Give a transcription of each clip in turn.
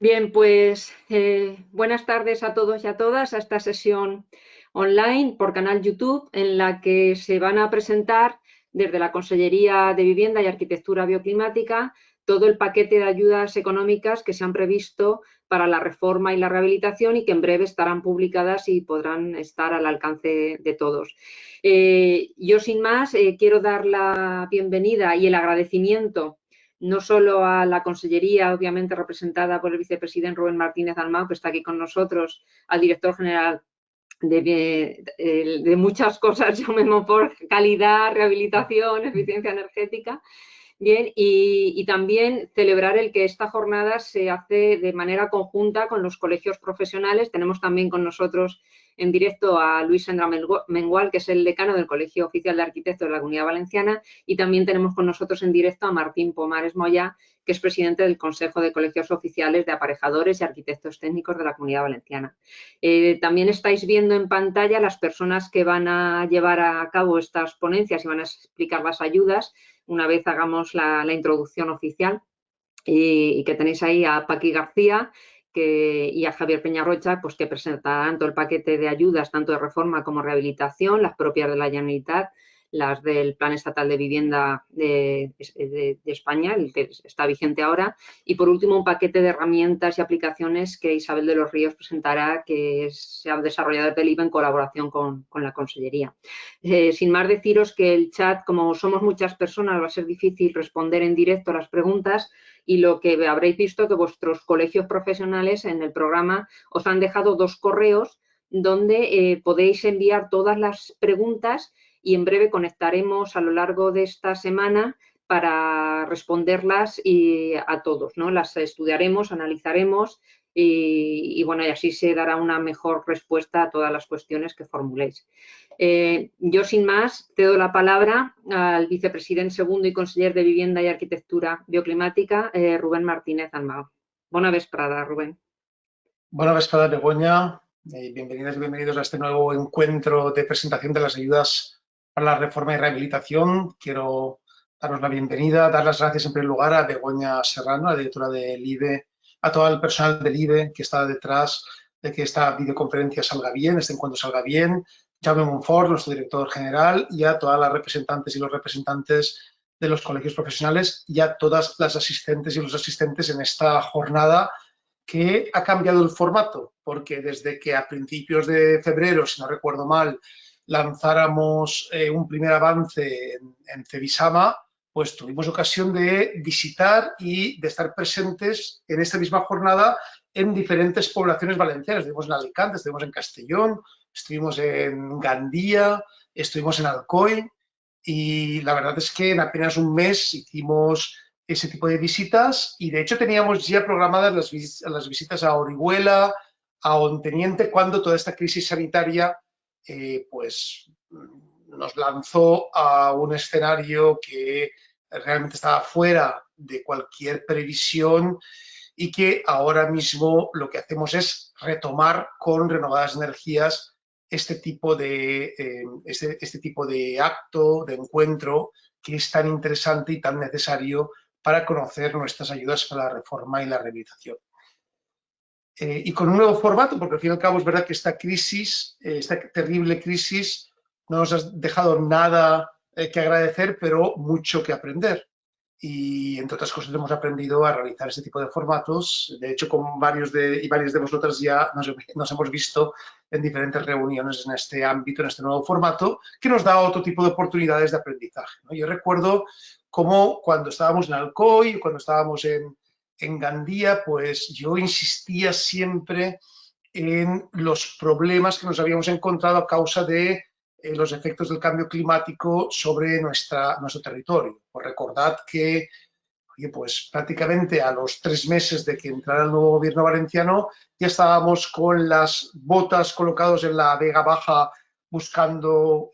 Bien, pues buenas tardes a todos y a todas a esta sesión online por canal YouTube en la que se van a presentar desde la Consellería de Vivienda y Arquitectura Bioclimática todo el paquete de ayudas económicas que se han previsto para la reforma y la rehabilitación y que en breve estarán publicadas y podrán estar al alcance de todos. Yo sin más quiero dar la bienvenida y el agradecimiento no solo a la Consellería, obviamente representada por el vicepresidente Rubén Martínez Dalmau, que está aquí con nosotros, al director general de muchas cosas, llamemos por calidad, rehabilitación, eficiencia energética. Bien, y también celebrar el que esta jornada se hace de manera conjunta con los colegios profesionales. Tenemos también con nosotros en directo a Luis Sendra Mengual, que es el decano del Colegio Oficial de Arquitectos de la Comunidad Valenciana, y también tenemos con nosotros en directo a Martín Pomares Moya, que es presidente del Consejo de Colegios Oficiales de Aparejadores y Arquitectos Técnicos de la Comunidad Valenciana. También estáis viendo en pantalla las personas que van a llevar a cabo estas ponencias y van a explicar las ayudas una vez hagamos la introducción oficial, y que tenéis ahí a Paqui García y a Javier Peñarrocha, pues que presentarán todo el paquete de ayudas, tanto de reforma como rehabilitación, las propias de la Generalitat, las del Plan Estatal de Vivienda de España, el que está vigente ahora, y por último un paquete de herramientas y aplicaciones que Isabel de los Ríos presentará, que se ha desarrollado desde el IVE en colaboración con la Consellería. Sin más, deciros que el chat, como somos muchas personas, va a ser difícil responder en directo a las preguntas, y lo que habréis visto que vuestros colegios profesionales en el programa os han dejado 2 correos donde podéis enviar todas las preguntas y en breve conectaremos a lo largo de esta semana para responderlas a todos, ¿no? Las estudiaremos, analizaremos y bueno, y así se dará una mejor respuesta a todas las cuestiones que formuléis. Yo, sin más, te doy la palabra al vicepresidente segundo y conseller de Vivienda y Arquitectura Bioclimática, Rubén Martínez Dalmau. Bona vesprada, Rubén. Buena vesprada, Begoña. Bienvenidas y bienvenidos a este nuevo encuentro de presentación de las ayudas para la reforma y rehabilitación. Quiero daros la bienvenida, dar las gracias en primer lugar a Begoña Serrano, la directora del IVE, a todo el personal del IVE que está detrás de que esta videoconferencia salga bien, este encuentro salga bien, Jaume Monfort, nuestro director general, y a todas las representantes y los representantes de los colegios profesionales y a todas las asistentes y los asistentes en esta jornada que ha cambiado el formato, porque desde que a principios de febrero, si no recuerdo mal, lanzáramos un primer avance en Cebisama, pues tuvimos ocasión de visitar y de estar presentes en esta misma jornada en diferentes poblaciones valencianas. Estuvimos en Alicante, estuvimos en Castellón, estuvimos en Gandía, estuvimos en Alcoy, y la verdad es que en apenas un mes hicimos ese tipo de visitas y de hecho teníamos ya programadas las visitas a Orihuela, a Onteniente, cuando toda esta crisis sanitaria pues nos lanzó a un escenario que realmente estaba fuera de cualquier previsión y que ahora mismo lo que hacemos es retomar con renovadas energías este tipo de acto, de encuentro que es tan interesante y tan necesario para conocer nuestras ayudas para la reforma y la rehabilitación. Y con un nuevo formato, porque al fin y al cabo es verdad que esta crisis, esta terrible crisis, no nos ha dejado nada que agradecer, pero mucho que aprender. Y entre otras cosas hemos aprendido a realizar este tipo de formatos. De hecho, con varias de vosotras ya nos hemos visto en diferentes reuniones en este ámbito, en este nuevo formato, que nos da otro tipo de oportunidades de aprendizaje, ¿no? Yo recuerdo cómo cuando estábamos en Alcoy, cuando estábamos en Gandía, pues yo insistía siempre en los problemas que nos habíamos encontrado a causa de los efectos del cambio climático sobre nuestro territorio. Pues recordad que pues prácticamente a los 3 meses de que entrara el nuevo gobierno valenciano ya estábamos con las botas colocados en la Vega Baja buscando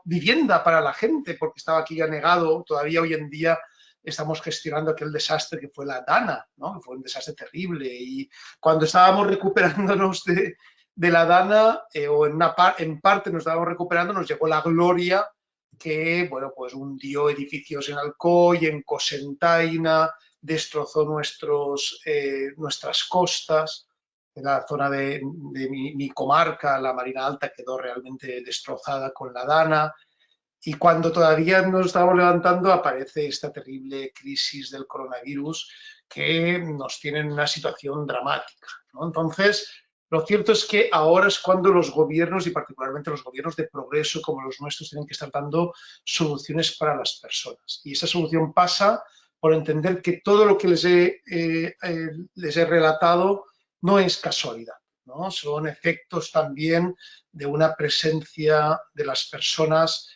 vivienda para la gente, porque estaba aquí ya negado. Todavía hoy en día estamos gestionando aquel desastre que fue la Dana, ¿no? Que fue un desastre terrible. Y cuando estábamos recuperándonos de la Dana, o en parte nos estábamos recuperando, nos llegó la Gloria, que, bueno, pues hundió edificios en Alcoy, en Cosentaina, destrozó nuestras costas. En la zona de mi comarca, la Marina Alta, quedó realmente destrozada con la Dana. Y cuando todavía nos estábamos levantando, aparece esta terrible crisis del coronavirus que nos tiene en una situación dramática, ¿no? Entonces, lo cierto es que ahora es cuando los gobiernos, y particularmente los gobiernos de progreso como los nuestros, tienen que estar dando soluciones para las personas. Y esa solución pasa por entender que todo lo que les he relatado no es casualidad, ¿no? Son efectos también de una presencia de las personas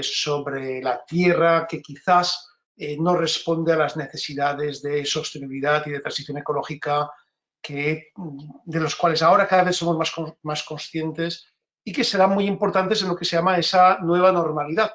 sobre la tierra que quizás no responde a las necesidades de sostenibilidad y de transición ecológica de los cuales ahora cada vez somos más conscientes y que serán muy importantes en lo que se llama esa nueva normalidad,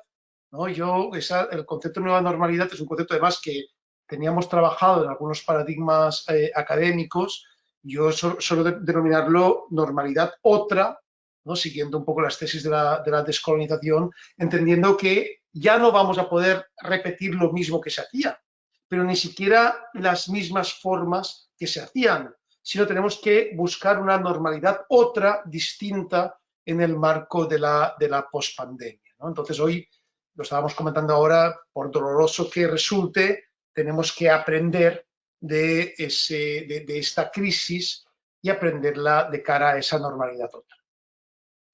¿no? El concepto de nueva normalidad es un concepto además que teníamos trabajado en algunos paradigmas académicos. Yo suelo denominarlo normalidad otra, ¿no? Siguiendo un poco las tesis de la descolonización, entendiendo que ya no vamos a poder repetir lo mismo que se hacía, pero ni siquiera las mismas formas que se hacían, sino tenemos que buscar una normalidad otra, distinta, en el marco de la pospandemia, ¿no? Entonces hoy, lo estábamos comentando ahora, por doloroso que resulte, tenemos que aprender de esta crisis y aprenderla de cara a esa normalidad otra.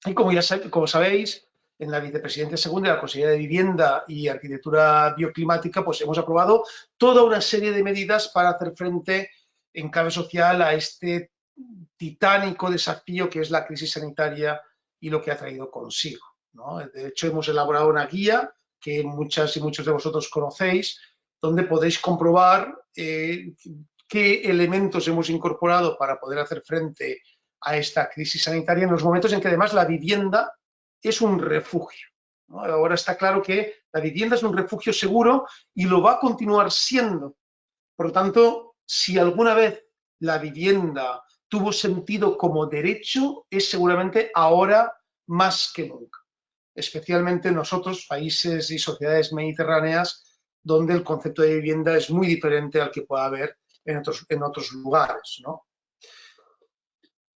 Y como sabéis, en la vicepresidencia segunda de la Consejería de Vivienda y Arquitectura Bioclimática, pues hemos aprobado toda una serie de medidas para hacer frente en clave social a este titánico desafío que es la crisis sanitaria y lo que ha traído consigo, ¿no? De hecho, hemos elaborado una guía que muchas y muchos de vosotros conocéis, donde podéis comprobar qué elementos hemos incorporado para poder hacer frente a esta crisis sanitaria en los momentos en que además la vivienda es un refugio, ¿no? Ahora está claro que la vivienda es un refugio seguro y lo va a continuar siendo. Por lo tanto, si alguna vez la vivienda tuvo sentido como derecho, es seguramente ahora más que nunca. Especialmente en nosotros, países y sociedades mediterráneas, donde el concepto de vivienda es muy diferente al que pueda haber en otros lugares, ¿no?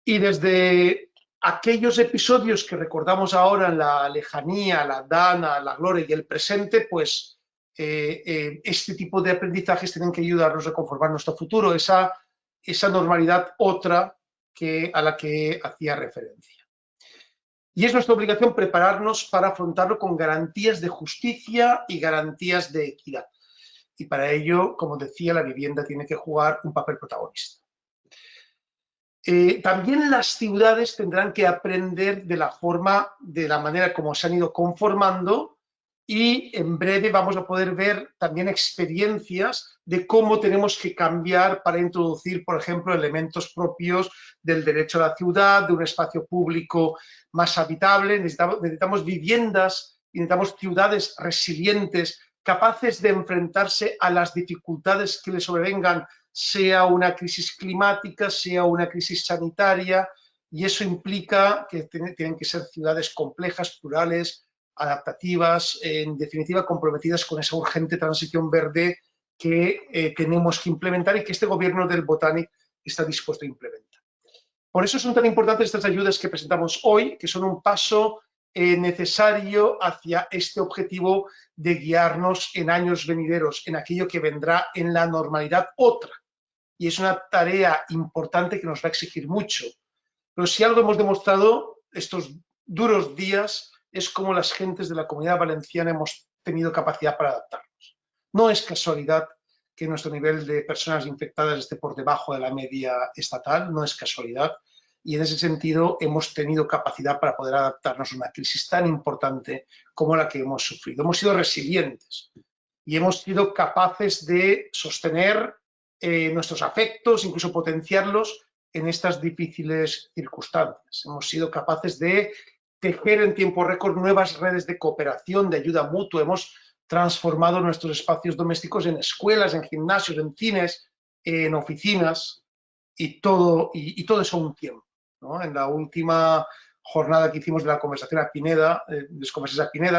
Y desde aquellos episodios que recordamos ahora en la lejanía, la Dana, la gloria y el presente, pues este tipo de aprendizajes tienen que ayudarnos a conformar nuestro futuro, esa normalidad otra a la que hacía referencia. Y es nuestra obligación prepararnos para afrontarlo con garantías de justicia y garantías de equidad. Y para ello, como decía, la vivienda tiene que jugar un papel protagonista. También las ciudades tendrán que aprender de la manera como se han ido conformando, y en breve vamos a poder ver también experiencias de cómo tenemos que cambiar para introducir, por ejemplo, elementos propios del derecho a la ciudad, de un espacio público más habitable. Necesitamos viviendas, necesitamos ciudades resilientes, capaces de enfrentarse a las dificultades que les sobrevengan, sea una crisis climática, sea una crisis sanitaria, y eso implica que tienen que ser ciudades complejas, plurales, adaptativas, en definitiva comprometidas con esa urgente transición verde que tenemos que implementar y que este gobierno del Botanic está dispuesto a implementar. Por eso son tan importantes estas ayudas que presentamos hoy, que son un paso necesario hacia este objetivo de guiarnos en años venideros, en aquello que vendrá en la normalidad otra. Y es una tarea importante que nos va a exigir mucho. Pero si algo hemos demostrado estos duros días es cómo las gentes de la Comunidad Valenciana hemos tenido capacidad para adaptarnos. No es casualidad que nuestro nivel de personas infectadas esté por debajo de la media estatal, no es casualidad. Y en ese sentido hemos tenido capacidad para poder adaptarnos a una crisis tan importante como la que hemos sufrido. Hemos sido resilientes y hemos sido capaces de sostener nuestros afectos, incluso potenciarlos en estas difíciles circunstancias. Hemos sido capaces de tejer en tiempo récord nuevas redes de cooperación, de ayuda mutua. Hemos transformado nuestros espacios domésticos en escuelas, en gimnasios, en cines, en oficinas, y todo eso a un tiempo, ¿no? En la última jornada que hicimos de la conversación a Pineda,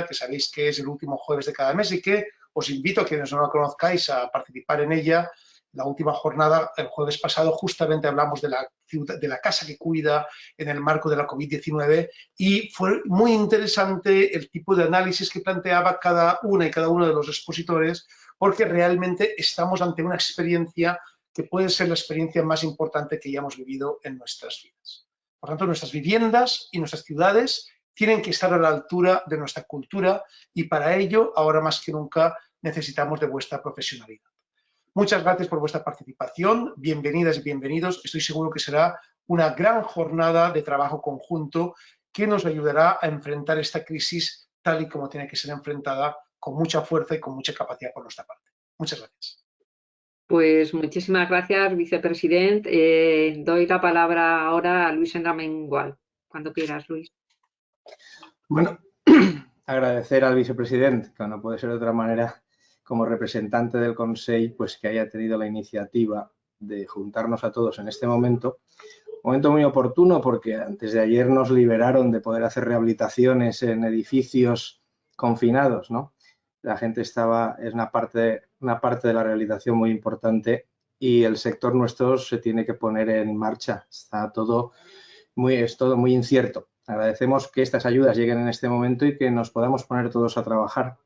que sabéis que es el último jueves de cada mes y que os invito a quienes no la conozcáis a participar en ella. La última jornada, el jueves pasado, justamente hablamos de la casa que cuida en el marco de la COVID-19 y fue muy interesante el tipo de análisis que planteaba cada una y cada uno de los expositores, porque realmente estamos ante una experiencia que puede ser la experiencia más importante que hayamos vivido en nuestras vidas. Por tanto, nuestras viviendas y nuestras ciudades tienen que estar a la altura de nuestra cultura y para ello, ahora más que nunca, necesitamos de vuestra profesionalidad. Muchas gracias por vuestra participación, bienvenidas y bienvenidos. Estoy seguro que será una gran jornada de trabajo conjunto que nos ayudará a enfrentar esta crisis tal y como tiene que ser enfrentada, con mucha fuerza y con mucha capacidad por nuestra parte. Muchas gracias. Pues muchísimas gracias, vicepresidente. Doy la palabra ahora a Luis Enramengual. Cuando quieras, Luis. Bueno, agradecer al vicepresidente, que no puede ser de otra manera, como representante del Consell, pues que haya tenido la iniciativa de juntarnos a todos en este momento. Un momento muy oportuno porque antes de ayer nos liberaron de poder hacer rehabilitaciones en edificios confinados, ¿no? La gente es una parte de la rehabilitación muy importante y el sector nuestro se tiene que poner en marcha. Es todo muy incierto. Agradecemos que estas ayudas lleguen en este momento y que nos podamos poner todos a trabajar.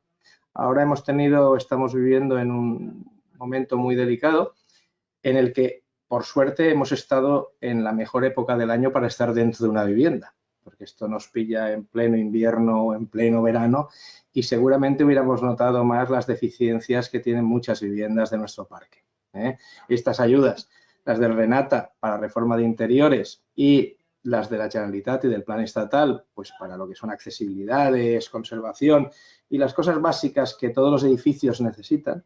Ahora estamos viviendo en un momento muy delicado en el que, por suerte, hemos estado en la mejor época del año para estar dentro de una vivienda, porque esto nos pilla en pleno invierno o en pleno verano y seguramente hubiéramos notado más las deficiencias que tienen muchas viviendas de nuestro parque. Estas ayudas, las del Renata para reforma de interiores y las de la Generalitat y del plan estatal, pues para lo que son accesibilidades, conservación y las cosas básicas que todos los edificios necesitan,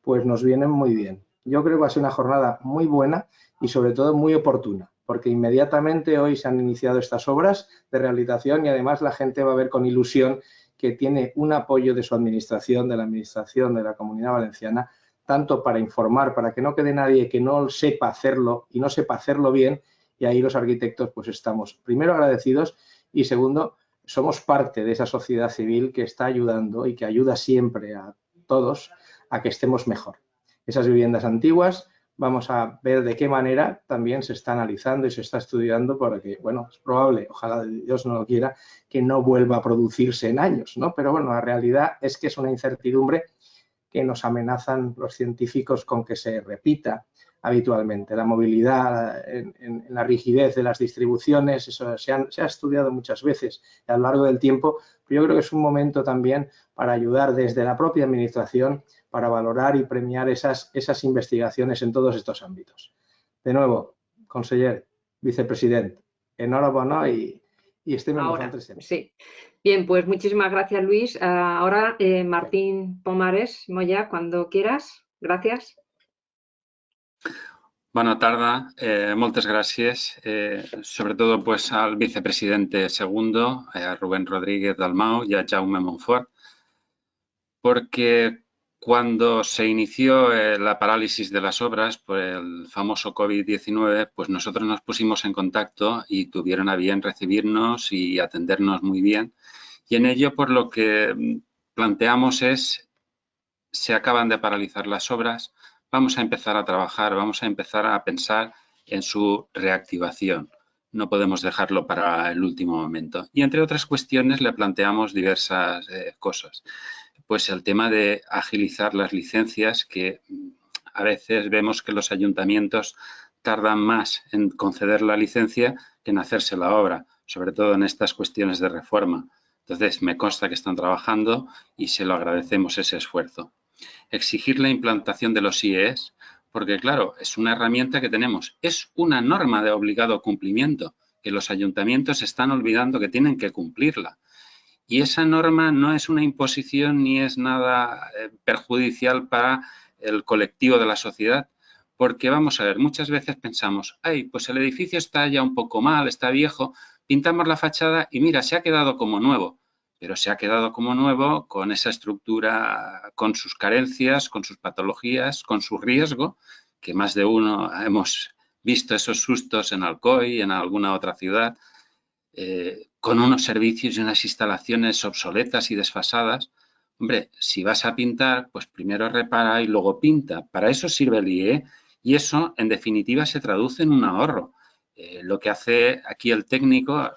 pues nos vienen muy bien. Yo creo que va a ser una jornada muy buena y sobre todo muy oportuna, porque inmediatamente hoy se han iniciado estas obras de rehabilitación y además la gente va a ver con ilusión que tiene un apoyo de su administración, de la administración de la Comunidad Valenciana, tanto para informar, para que no quede nadie que no sepa hacerlo y no sepa hacerlo bien, y ahí los arquitectos pues estamos primero agradecidos y segundo somos parte de esa sociedad civil que está ayudando y que ayuda siempre a todos a que estemos mejor. Esas viviendas antiguas vamos a ver de qué manera también se está analizando y se está estudiando porque, bueno, es probable, ojalá Dios no lo quiera, que no vuelva a producirse en años, ¿no? Pero bueno, la realidad es que es una incertidumbre que nos amenazan los científicos con que se repita habitualmente. La movilidad en la rigidez de las distribuciones, eso se ha estudiado muchas veces a lo largo del tiempo, pero yo creo que es un momento también para ayudar desde la propia administración para valorar y premiar esas investigaciones en todos estos ámbitos. De nuevo, conseller, vicepresidente, enhorabuena y estem en Ahora, vosaltres sempre. sí. Bien, pues muchísimas gracias, Luis. Ahora, Martín Pomares Moya, cuando quieras. Gracias. Bona tarda, moltes gràcies, sobre todo pues, al vicepresidente segundo, a Rubén Rodríguez Dalmau y a Jaume Monfort, porque cuando se inició la parálisis de las obras por el famoso COVID-19, pues nosotros nos pusimos en contacto y tuvieron a bien recibirnos y atendernos muy bien. Y en ello, por lo que planteamos es, se acaban de paralizar las obras, vamos a empezar a trabajar, vamos a empezar a pensar en su reactivación. No podemos dejarlo para el último momento. Y entre otras cuestiones le planteamos diversas cosas. Pues el tema de agilizar las licencias, que a veces vemos que los ayuntamientos tardan más en conceder la licencia que en hacerse la obra, sobre todo en estas cuestiones de reforma. Entonces, me consta que están trabajando y se lo agradecemos ese esfuerzo. Exigir la implantación de los IES, porque claro, es una herramienta que tenemos, es una norma de obligado cumplimiento, que los ayuntamientos están olvidando que tienen que cumplirla. Y esa norma no es una imposición ni es nada perjudicial para el colectivo de la sociedad, porque vamos a ver, muchas veces pensamos, ay, pues el edificio está ya un poco mal, está viejo, pintamos la fachada y mira, se ha quedado como nuevo. Pero se ha quedado como nuevo con esa estructura, con sus carencias, con sus patologías, con su riesgo, que más de uno hemos visto esos sustos en Alcoy, en alguna otra ciudad, con unos servicios y unas instalaciones obsoletas y desfasadas, Hombre, si vas a pintar, pues primero repara y luego pinta. Para eso sirve el IE y eso, en definitiva, se traduce en un ahorro. Lo que hace aquí el técnico,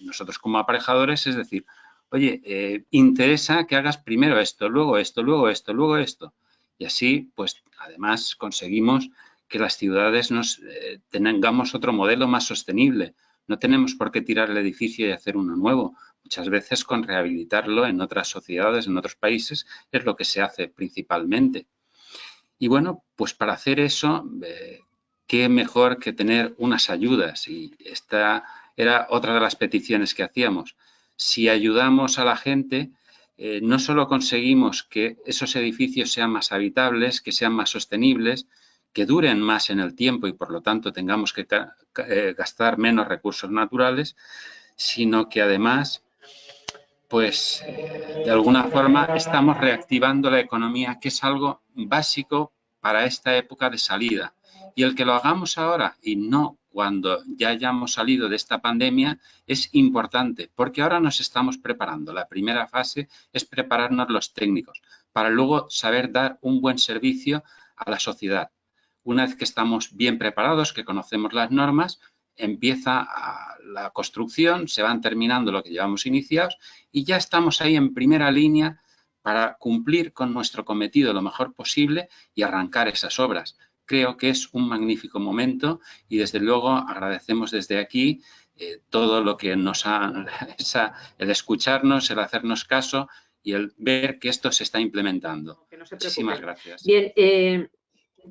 nosotros como aparejadores, es decir, oye, interesa que hagas primero esto, luego esto, luego esto, luego esto. Y así, pues, además conseguimos que las ciudades tengamos otro modelo más sostenible. No tenemos por qué tirar el edificio y hacer uno nuevo. Muchas veces con rehabilitarlo en otras sociedades, en otros países, es lo que se hace principalmente. Y bueno, pues para hacer eso, qué mejor que tener unas ayudas. Y esta era otra de las peticiones que hacíamos. Si ayudamos a la gente, no solo conseguimos que esos edificios sean más habitables, que sean más sostenibles, que duren más en el tiempo y por lo tanto tengamos que gastar menos recursos naturales, sino que además pues de alguna forma estamos reactivando la economía, que es algo básico para esta época de salida. Y el que lo hagamos ahora y no cuando ya hayamos salido de esta pandemia es importante, porque ahora nos estamos preparando. La primera fase es prepararnos los técnicos para luego saber dar un buen servicio a la sociedad. Una vez que estamos bien preparados, que conocemos las normas, empieza la construcción, se van terminando lo que llevamos iniciados y ya estamos ahí en primera línea para cumplir con nuestro cometido lo mejor posible y arrancar esas obras. Creo que es un magnífico momento y desde luego agradecemos desde aquí todo lo que nos ha, el escucharnos, el hacernos caso y el ver que esto se está implementando. Que no se Muchísimas preocupen. gracias. Bien,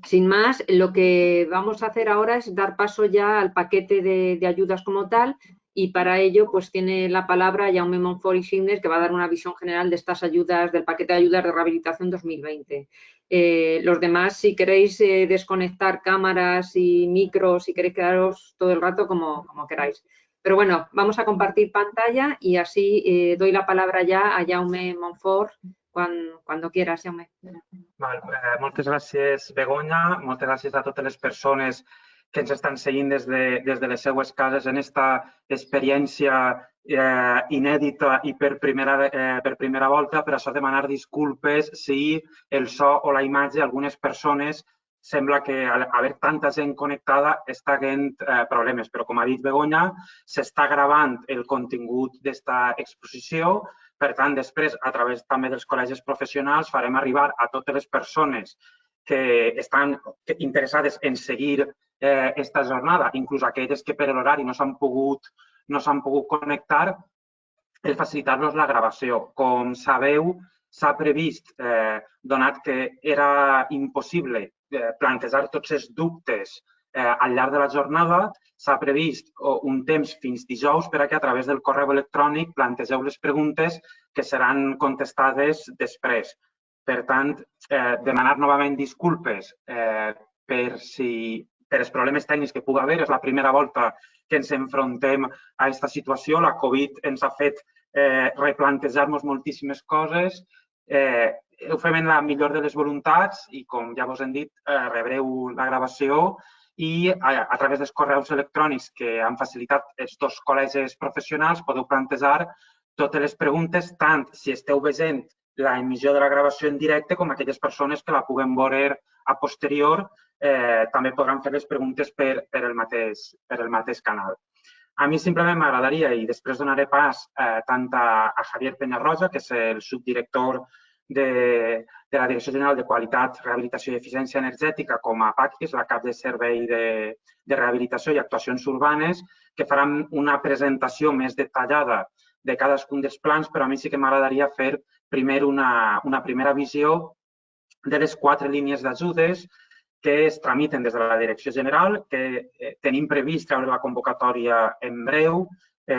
sin más, lo que vamos a hacer ahora es dar paso ya al paquete de ayudas como tal y para ello pues tiene la palabra Jaume Montfort i Signes, que va a dar una visión general de estas ayudas, del paquete de ayudas de rehabilitación 2020. Los demás, si queréis desconectar cámaras y micros, si queréis quedaros todo el rato como queráis. Pero bueno, vamos a compartir pantalla y así doy la palabra ya a Jaume Montfort cuando quieras, Jaume. Moltes gràcies, Begoña. Moltes gràcies a totes les persones que ens estan seguint des de les seues cases en esta experiència inèdita i per primera volta. Per això demanar disculpes si el so o la imatge, algunes persones, sembla que al haver tanta gent connectada està havent problemes. Però, com ha dit Begoña, s'està gravant el contingut d'esta exposició. Per tant, després, a través també dels col·legis professionals, farem arribar a totes les persones que estan interessades en seguir aquesta jornada, inclús aquelles que per l'horari no s'han pogut connectar, el facilitar-los la gravació. Com sabeu, s'ha previst, donat que era impossible plantejar tots els dubtes al llarg de la jornada, s'ha previst un temps fins dijous perquè a través del correu electrònic plantegeu les preguntes que seran contestades després. Per tant, demanar novament disculpes per els problemes tècnics que pugui haver. És la primera volta que ens enfrontem a aquesta situació. La Covid ens ha fet replantejar-nos moltíssimes coses. Ho fem en la millor de les voluntats i, com ja vos hem dit, rebreu la gravació i a través dels correus electrònics que han facilitat els dos col·legis professionals podeu plantejar totes les preguntes, tant si esteu veient l'emissió de la gravació en directe com aquelles persones que la puguem veure a posterior també podran fer les preguntes per el mateix canal. A mi simplement m'agradaria, i després donaré pas tant a Javier Peñarroja, que és el subdirector de la Direcció General de Qualitat, Rehabilitació i Eficiència Energètica, com a PACIS, la cap de servei de rehabilitació i actuacions urbanes, que faran una presentació més detallada de cadascun dels plans, però a mi sí que m'agradaria fer primer una primera visió de les 4 línies d'ajudes que es tramiten des de la Direcció General, que tenim previst treure la convocatòria en breu.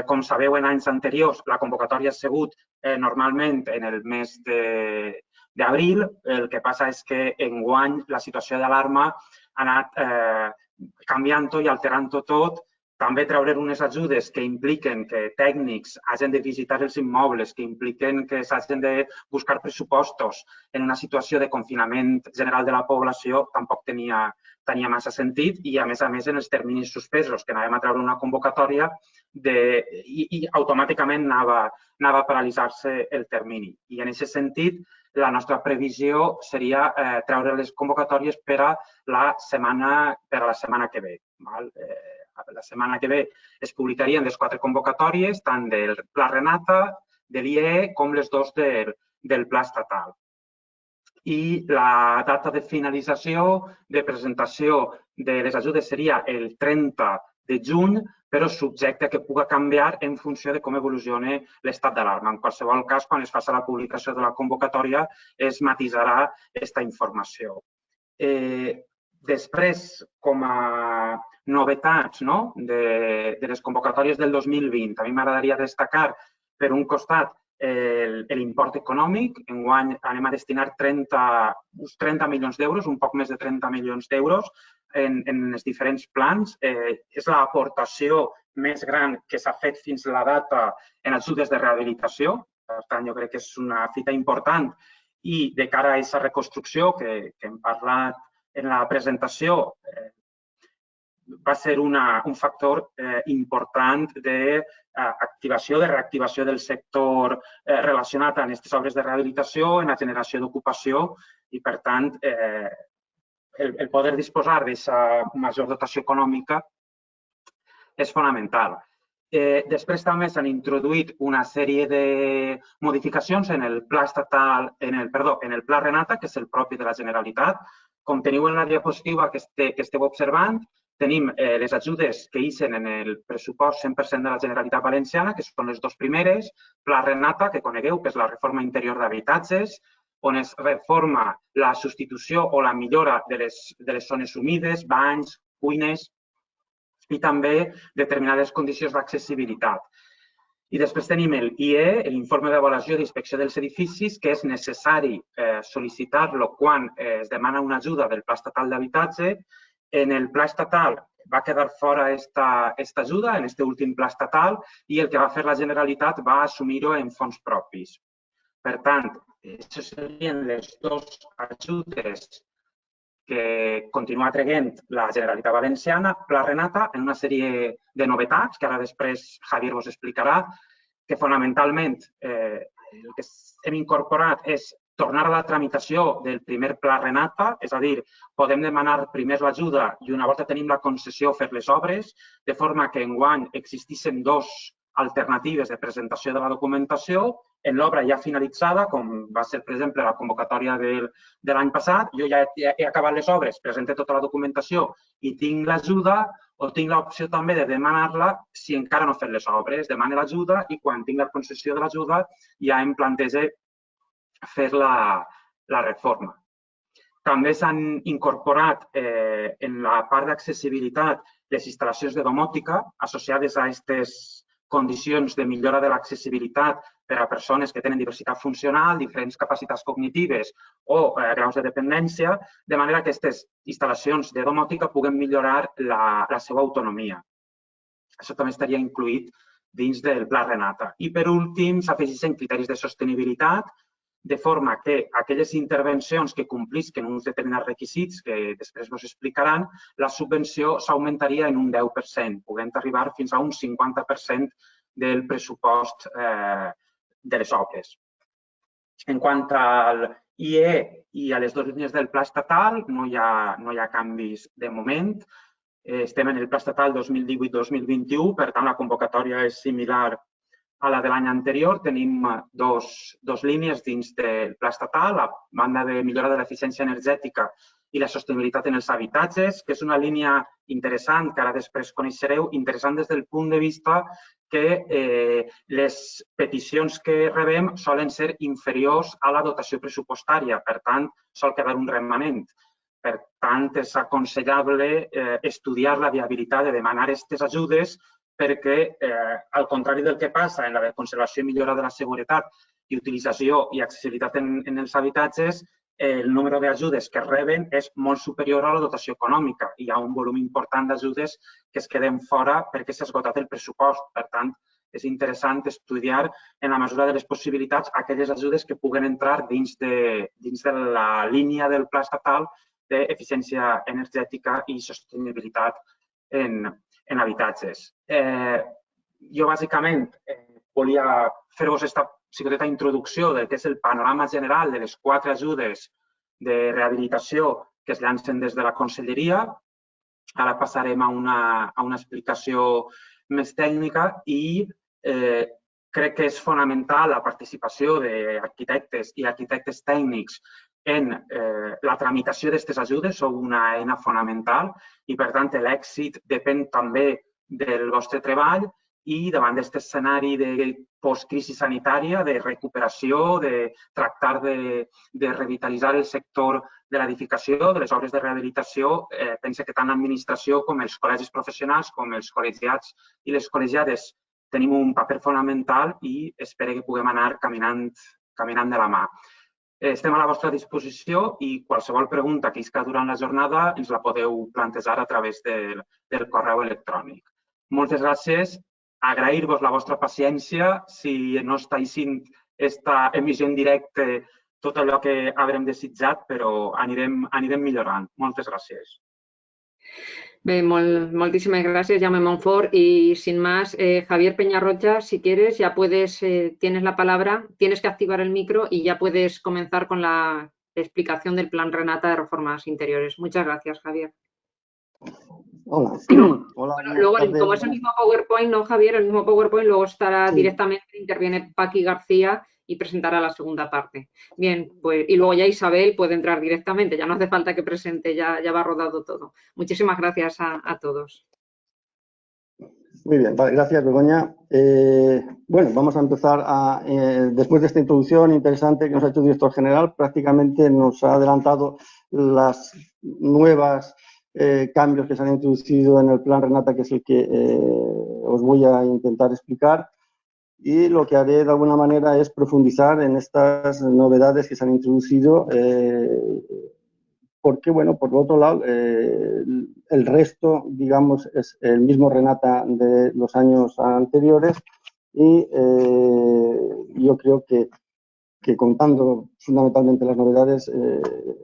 Com sabeu, en anys anteriors, la convocatòria ha sigut normalment en el mes d'abril. El que passa és que enguany la situació d'alarma ha anat canviant-ho i alterant-ho tot. També treure unes ajudes que impliquen que tècnics hagin de visitar els immobles, que impliquen que s'hagin de buscar pressupostos en una situació de confinament general de la població, tampoc tenia massa sentit i, a més, en els terminis suspesos, que anàvem a treure una convocatòria i automàticament anava a paralitzar-se el termini. I en aquest sentit, la nostra previsió seria treure les convocatòries per a la setmana que ve. La setmana que ve es publicarien les 4 convocatòries, tant del Pla Renata, de l'IE, com les 2 del Pla Estatal. I la data de finalització de presentació de les ajudes seria el 30 de juny, però subjecte a que pugui canviar en funció de com evolucioni l'estat d'alarma. En qualsevol cas, quan es faci la publicació de la convocatòria, es matisarà aquesta informació. Després, com a novetats de les convocatòries del 2020, a mi m'agradaria destacar, per un costat, l'import econòmic. Enguany anem a destinar 30 milions d'euros, un poc més de 30 milions d'euros en els diferents plans. És l'aportació més gran que s'ha fet fins a la data en ajudes de rehabilitació. Per tant, jo crec que és una fita important i de cara a aquesta reconstrucció que hem parlat en la presentació, va ser un factor important d'activació, de reactivació del sector relacionat amb aquestes obres de rehabilitació, en la generació d'ocupació i, per tant, el poder disposar d'aquesta major dotació econòmica és fonamental. Després també s'han introduït una sèrie de modificacions en el Pla Estatal, en el Pla Renata, que és el propi de la Generalitat. Com teniu en la diapositiva que esteu observant, tenim les ajudes que ixen en el pressupost 100% de la Generalitat Valenciana, que són les 2 primeres, Pla Renata, que conegueu, que és la reforma interior d'habitatges, on es reforma la substitució o la millora de les zones humides, banys, cuines i també determinades condicions d'accessibilitat. I després tenim l'IE, l'informe d'avaluació d'inspecció dels edificis, que és necessari sol·licitar-lo quan es demana una ajuda del Pla Estatal d'Habitatge. En el Pla Estatal va quedar fora aquesta ajuda, en aquest últim Pla Estatal, i el que va fer la Generalitat va assumir-ho en fons propis. Per tant, aquestes serien les 2 ajudes que continua traient la Generalitat Valenciana, Pla Renata, en una sèrie de novetats, que ara després Javier vos explicarà, que fonamentalment el que hem incorporat és tornar a la tramitació del primer Pla Renata, és a dir, podem demanar primer l'ajuda i una volta tenim la concessió fer les obres, de forma que enguany existissin 2 alternatives de presentació de la documentació. En l'obra ja finalitzada, com va ser, per exemple, la convocatòria de l'any passat, jo ja he acabat les obres, presente tota la documentació i tinc l'ajuda, o tinc l'opció també de demanar-la si encara no he fet les obres. Demano l'ajuda i quan tinc la concessió de l'ajuda ja em planteja fer la reforma. També s'han incorporat en la part d'accessibilitat les instal·lacions de domòtica associades a aquestes condicions de millora de l'accessibilitat per a persones que tenen diversitat funcional, diferents capacitats cognitives o graus de dependència, de manera que aquestes instal·lacions de domòtica puguen millorar la seva autonomia. Això també estaria incluït dins del Pla Renata. I, per últim, s'afegeixen criteris de sostenibilitat, de forma que aquelles intervencions que complisquen uns determinats requisits, que després us explicaran, la subvenció s'augmentaria en un 10%, podent arribar fins a un 50% del pressupost de les obres. En quant al IE i a les 2 línies del Pla Estatal, no hi ha canvis de moment. Estem en el Pla Estatal 2018-2021, per tant, la convocatòria és similar a la de l'any anterior. Tenim 2 línies dins del Pla Estatal, la banda de millora de l'eficiència energètica i la sostenibilitat en els habitatges, que és una línia interessant, que ara després coneixereu, interessant des del punt de vista que les peticions que rebem solen ser inferiors a la dotació pressupostària, per tant, sol quedar un remanent. Per tant, és aconsellable estudiar la viabilitat de demanar aquestes ajudes perquè, al contrari del que passa en la de conservació i millora de la seguretat i utilització i accessibilitat en els habitatges, el número d'ajudes que reben és molt superior a la dotació econòmica. Hi ha un volum important d'ajudes que es queden fora perquè s'ha esgotat el pressupost. Per tant, és interessant estudiar en la mesura de les possibilitats aquelles ajudes que puguen entrar dins de la línia del Pla Estatal d'eficiència energètica i sostenibilitat en habitatges. Jo, bàsicament, volia fer-vos aquesta psicoteta introducció del que és el panorama general de les 4 ajudes de rehabilitació que es llancen des de la Conselleria. Ara passarem a una explicació més tècnica i crec que és fonamental la participació d'arquitectes i arquitectes tècnics en la tramitació d'aquestes ajudes. Sou una eina fonamental i, per tant, l'èxit depèn també del vostre treball i davant d'aquest escenari de postcrisi sanitària, de recuperació, de tractar de revitalitzar el sector de l'edificació, de les obres de rehabilitació, pense que tant l'administració com els col·legis professionals, com els col·legiats i les col·legiades tenim un paper fonamental i espero que puguem anar caminant de la mà. Estem a la vostra disposició i qualsevol pregunta que isca durant la jornada ens la podeu plantejar a través del correu electrònic. Moltes gràcies. Agrair-vos la vostra paciència si no està sent aquesta emissió en directe tot allò que haurem desitjat, però anirem millorant. Moltes gràcies. Bé, moltíssimes gràcies, Jaume Monfort. Y sin más, Javier Peñarrocha, si quieres, ya puedes, tienes la palabra, tienes que activar el micro y ya puedes comenzar con la explicación del plan Renata de reformas interiores. Muchas gracias, Javier. Hola. Hola. Bueno, luego, como es el mismo PowerPoint, ¿no, Javier? El mismo PowerPoint, luego estará directamente, interviene Paqui García y presentará la segunda parte. Bien, pues, y luego ya Isabel puede entrar directamente, ya no hace falta que presente, ya va rodado todo. Muchísimas gracias a todos. Muy bien, vale, gracias, Begoña. Bueno, vamos a empezar después de esta introducción interesante que nos ha hecho el director general, prácticamente nos ha adelantado las nuevas cambios que se han introducido en el plan Renata, que es el que os voy a intentar explicar. Y lo que haré de alguna manera es profundizar en estas novedades que se han introducido, porque, bueno, por otro lado, el resto, digamos, es el mismo Renata de los años anteriores y yo creo que contando fundamentalmente las novedades,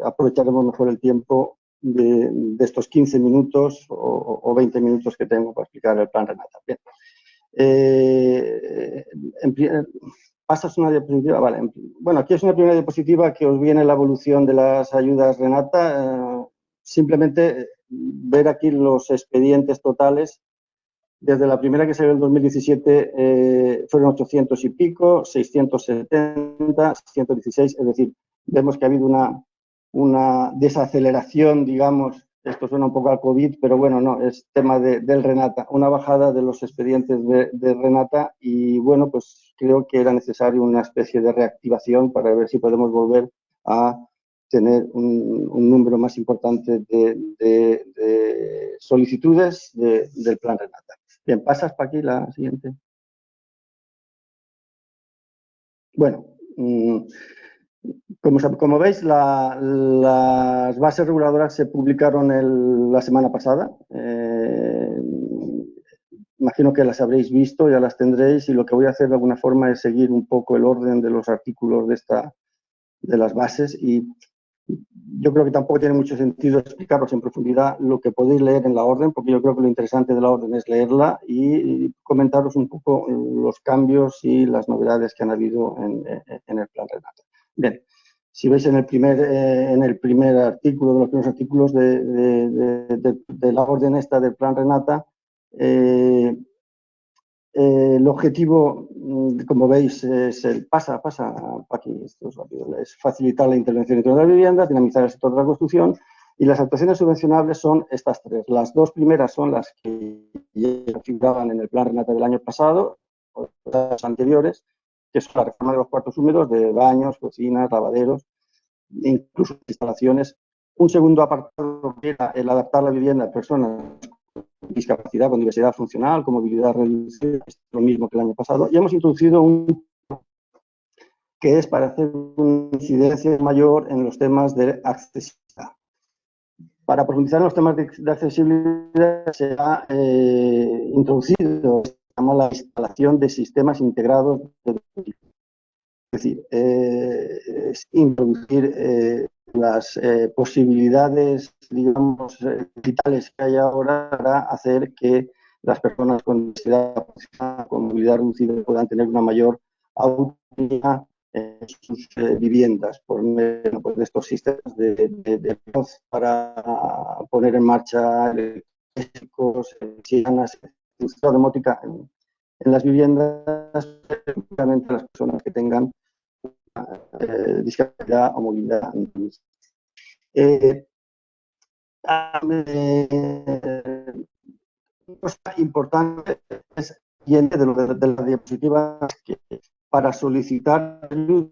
aprovecharemos mejor el tiempo de estos 15 minutos o 20 minutos que tengo para explicar el plan Renata. Bien. ¿Pasas una diapositiva? Vale. Bueno, aquí es una primera diapositiva que os viene la evolución de las ayudas Renata. Simplemente ver aquí los expedientes totales. Desde la primera que salió en 2017 fueron 800 y pico, 670, 616, es decir, vemos que ha habido una desaceleración, digamos, esto suena un poco al COVID, pero bueno, no, es tema del Renata, una bajada de los expedientes de Renata y bueno, pues creo que era necesario una especie de reactivación para ver si podemos volver a tener un número más importante de solicitudes del plan Renata. Bien, pasas para aquí la siguiente. Bueno, como veis, las bases reguladoras se publicaron la semana pasada. Imagino que las habréis visto, ya las tendréis, y lo que voy a hacer de alguna forma es seguir un poco el orden de los artículos de las bases y yo creo que tampoco tiene mucho sentido explicaros en profundidad lo que podéis leer en la orden, porque yo creo que lo interesante de la orden es leerla y comentaros un poco los cambios y las novedades que han habido en el plan Renata. Bien, si veis en el primer artículo, de los primeros artículos de la orden esta del plan Renata, el objetivo, como veis, es pasa aquí, esto es rápido, es facilitar la intervención dentro de las viviendas, dinamizar el sector de la construcción y las actuaciones subvencionables son estas tres. Las dos primeras son las que ya figuraban en el plan Renata del año pasado, o las anteriores, que son la reforma de los cuartos húmedos, de baños, cocinas, lavaderos, incluso instalaciones. Un segundo apartado que era el adaptar la vivienda a personas con discapacidad, con diversidad funcional, con movilidad reducida, es lo mismo que el año pasado. Y hemos introducido un que es para hacer una incidencia mayor en los temas de accesibilidad. Para profundizar en los temas de accesibilidad se ha introducido la instalación de sistemas integrados de es decir, es introducir las posibilidades, digamos, vitales que hay ahora para hacer que las personas con discapacidad, con movilidad reducida puedan tener una mayor autonomía sus viviendas por medio de estos sistemas de voz para poner en marcha eléctricos, sirenas, domótica en las viviendas, especialmente las personas que tengan discapacidad o movilidad. Cosa importante es de la diapositiva que para solicitar ayuda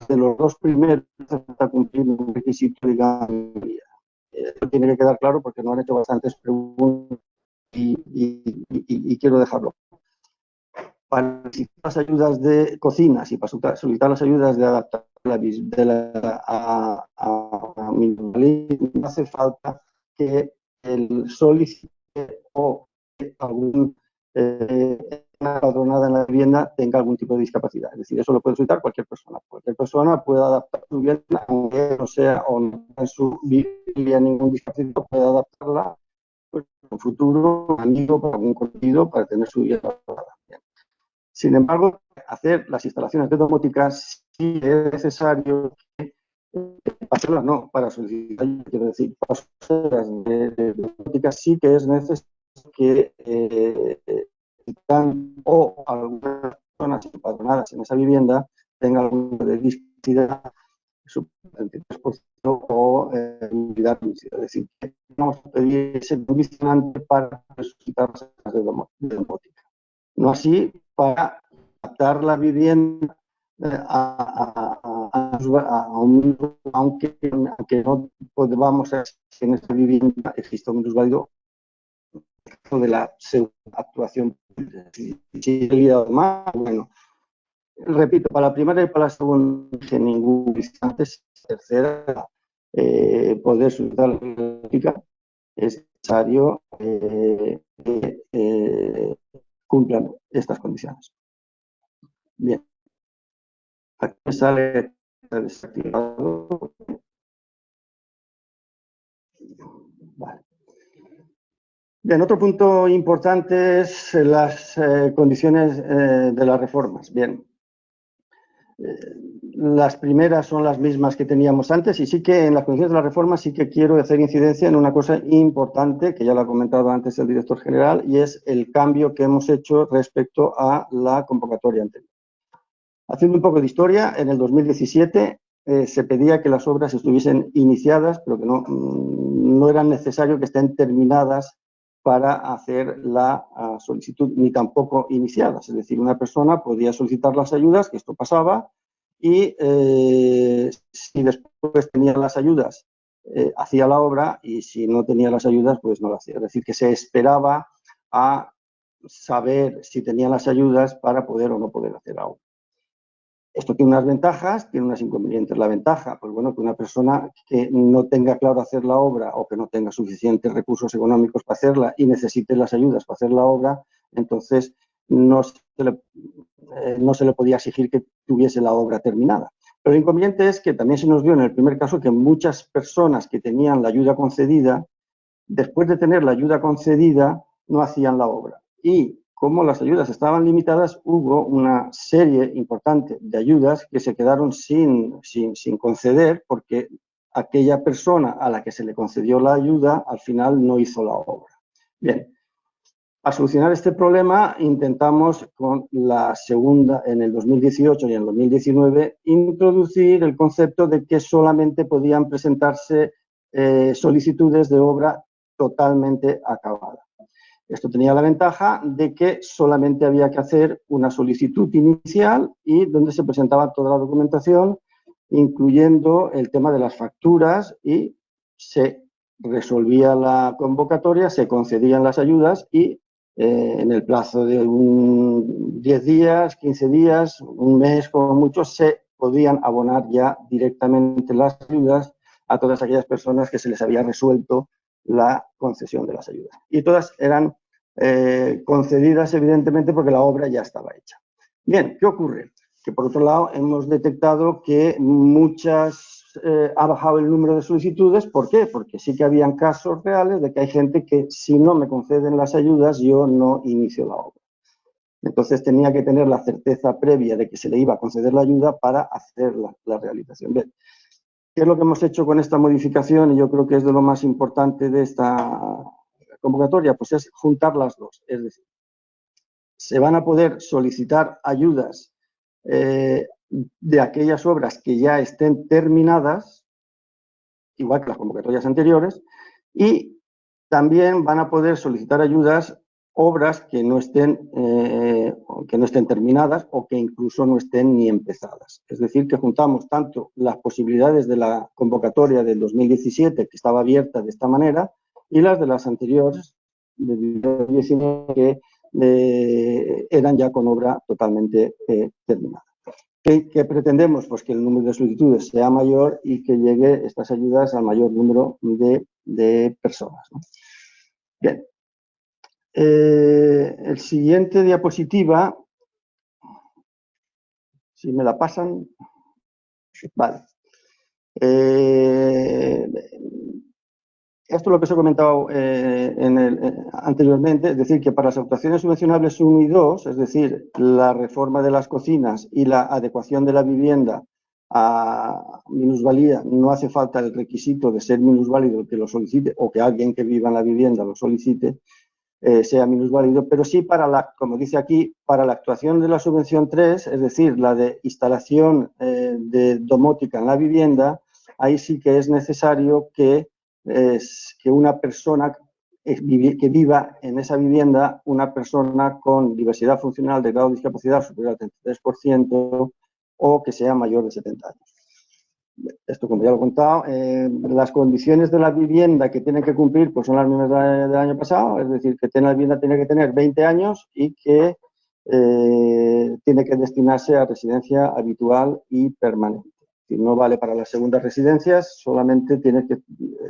de los dos primeros hasta cumplir un requisito, digamos, esto tiene que quedar claro porque nos han hecho bastantes preguntas y quiero dejarlo. Para solicitar las ayudas de cocinas y para solicitar las ayudas de adaptación a minimalismo, no hace falta que el solicitante o algún padronada en la vivienda tenga algún tipo de discapacidad. Es decir, eso lo puede solicitar cualquier persona. Cualquier persona puede adaptar su vivienda, aunque no sea o no en su vivienda ningún discapacidad, puede adaptarla pues, en un futuro, un amigo, para algún conocido, para tener su vivienda adaptada. Sin embargo, hacer las instalaciones de domótica sí es necesario que hacerlas no, para solicitar, quiero decir, para hacer de domótica sí que es necesario que o algunas personas empadronadas en esa vivienda tengan algún tipo de discapacidad o movilidad reducida. Es decir, que vamos a pedir ese condicionante para solicitar las de domótica. No así para adaptar la vivienda aunque no podamos en esta vivienda exista un minusválido de la actuación. Bueno, repito, para la primera y para la segunda, en ningún instante, tercera, poder solicitar la política es necesario que cumplan estas condiciones. Bien. Aquí me sale desactivado. Vale. Bien, otro punto importante es las condiciones de las reformas. Bien, las primeras son las mismas que teníamos antes y sí que en las condiciones de la reforma sí que quiero hacer incidencia en una cosa importante que ya lo ha comentado antes el director general y es el cambio que hemos hecho respecto a la convocatoria anterior. Haciendo un poco de historia, en el 2017 se pedía que las obras estuviesen iniciadas, pero que no era necesario que estén terminadas para hacer la solicitud, ni tampoco iniciadas. Es decir, una persona podía solicitar las ayudas, que esto pasaba, y si después tenía las ayudas, hacía la obra, y si no tenía las ayudas, pues no la hacía. Es decir, que se esperaba a saber si tenía las ayudas para poder o no poder hacer la obra. Esto tiene unas ventajas, tiene unos inconvenientes. La ventaja, pues bueno, que una persona que no tenga claro hacer la obra o que no tenga suficientes recursos económicos para hacerla y necesite las ayudas para hacer la obra, entonces no se le podía exigir que tuviese la obra terminada. Pero el inconveniente es que también se nos vio en el primer caso que muchas personas que tenían la ayuda concedida, después de tener la ayuda concedida, no hacían la obra. Y como las ayudas estaban limitadas, hubo una serie importante de ayudas que se quedaron sin conceder porque aquella persona a la que se le concedió la ayuda al final no hizo la obra. Bien, a solucionar este problema intentamos con la segunda, en el 2018 y en el 2019, introducir el concepto de que solamente podían presentarse solicitudes de obra totalmente acabada. Esto tenía la ventaja de que solamente había que hacer una solicitud inicial y donde se presentaba toda la documentación, incluyendo el tema de las facturas y se resolvía la convocatoria, se concedían las ayudas y en el plazo de 10 días, 15 días, un mes como mucho, se podían abonar ya directamente las ayudas a todas aquellas personas que se les había resuelto la concesión de las ayudas. Y todas eran concedidas, evidentemente, porque la obra ya estaba hecha. Bien, ¿qué ocurre? Que, por otro lado, hemos detectado que ha bajado el número de solicitudes. ¿Por qué? Porque sí que habían casos reales de que hay gente que, si no me conceden las ayudas, yo no inicio la obra. Entonces tenía que tener la certeza previa de que se le iba a conceder la ayuda para hacer la realización. Bien, ¿qué es lo que hemos hecho con esta modificación? Y yo creo que es de lo más importante de esta convocatoria, pues es juntar las dos. Es decir, se van a poder solicitar ayudas de aquellas obras que ya estén terminadas, igual que las convocatorias anteriores, y también van a poder solicitar ayudas obras que no estén terminadas o que incluso no estén ni empezadas. Es decir, que juntamos tanto las posibilidades de la convocatoria del 2017, que estaba abierta de esta manera, y las de las anteriores, del 2019, que eran ya con obra totalmente terminada. ¿Qué pretendemos? Pues que el número de solicitudes sea mayor y que llegue estas ayudas al mayor número de personas, ¿no? Bien. El siguiente diapositiva, si me la pasan, vale. Esto es lo que os he comentado anteriormente, es decir, que para las actuaciones subvencionables 1 y 2, es decir, la reforma de las cocinas y la adecuación de la vivienda a minusvalía, no hace falta el requisito de ser minusválido que lo solicite o que alguien que viva en la vivienda lo solicite, sea minusválido, pero sí para como dice aquí, para la actuación de la subvención 3, es decir, la de instalación de domótica en la vivienda, ahí sí que es necesario que una persona que viva en esa vivienda, una persona con diversidad funcional de grado de discapacidad superior al 33% o que sea mayor de 70 años. Esto, como ya lo he contado, las condiciones de la vivienda que tienen que cumplir pues son las mismas del año pasado, es decir, que la vivienda tiene que tener 20 años y que tiene que destinarse a residencia habitual y permanente. Es decir, no vale para las segundas residencias, solamente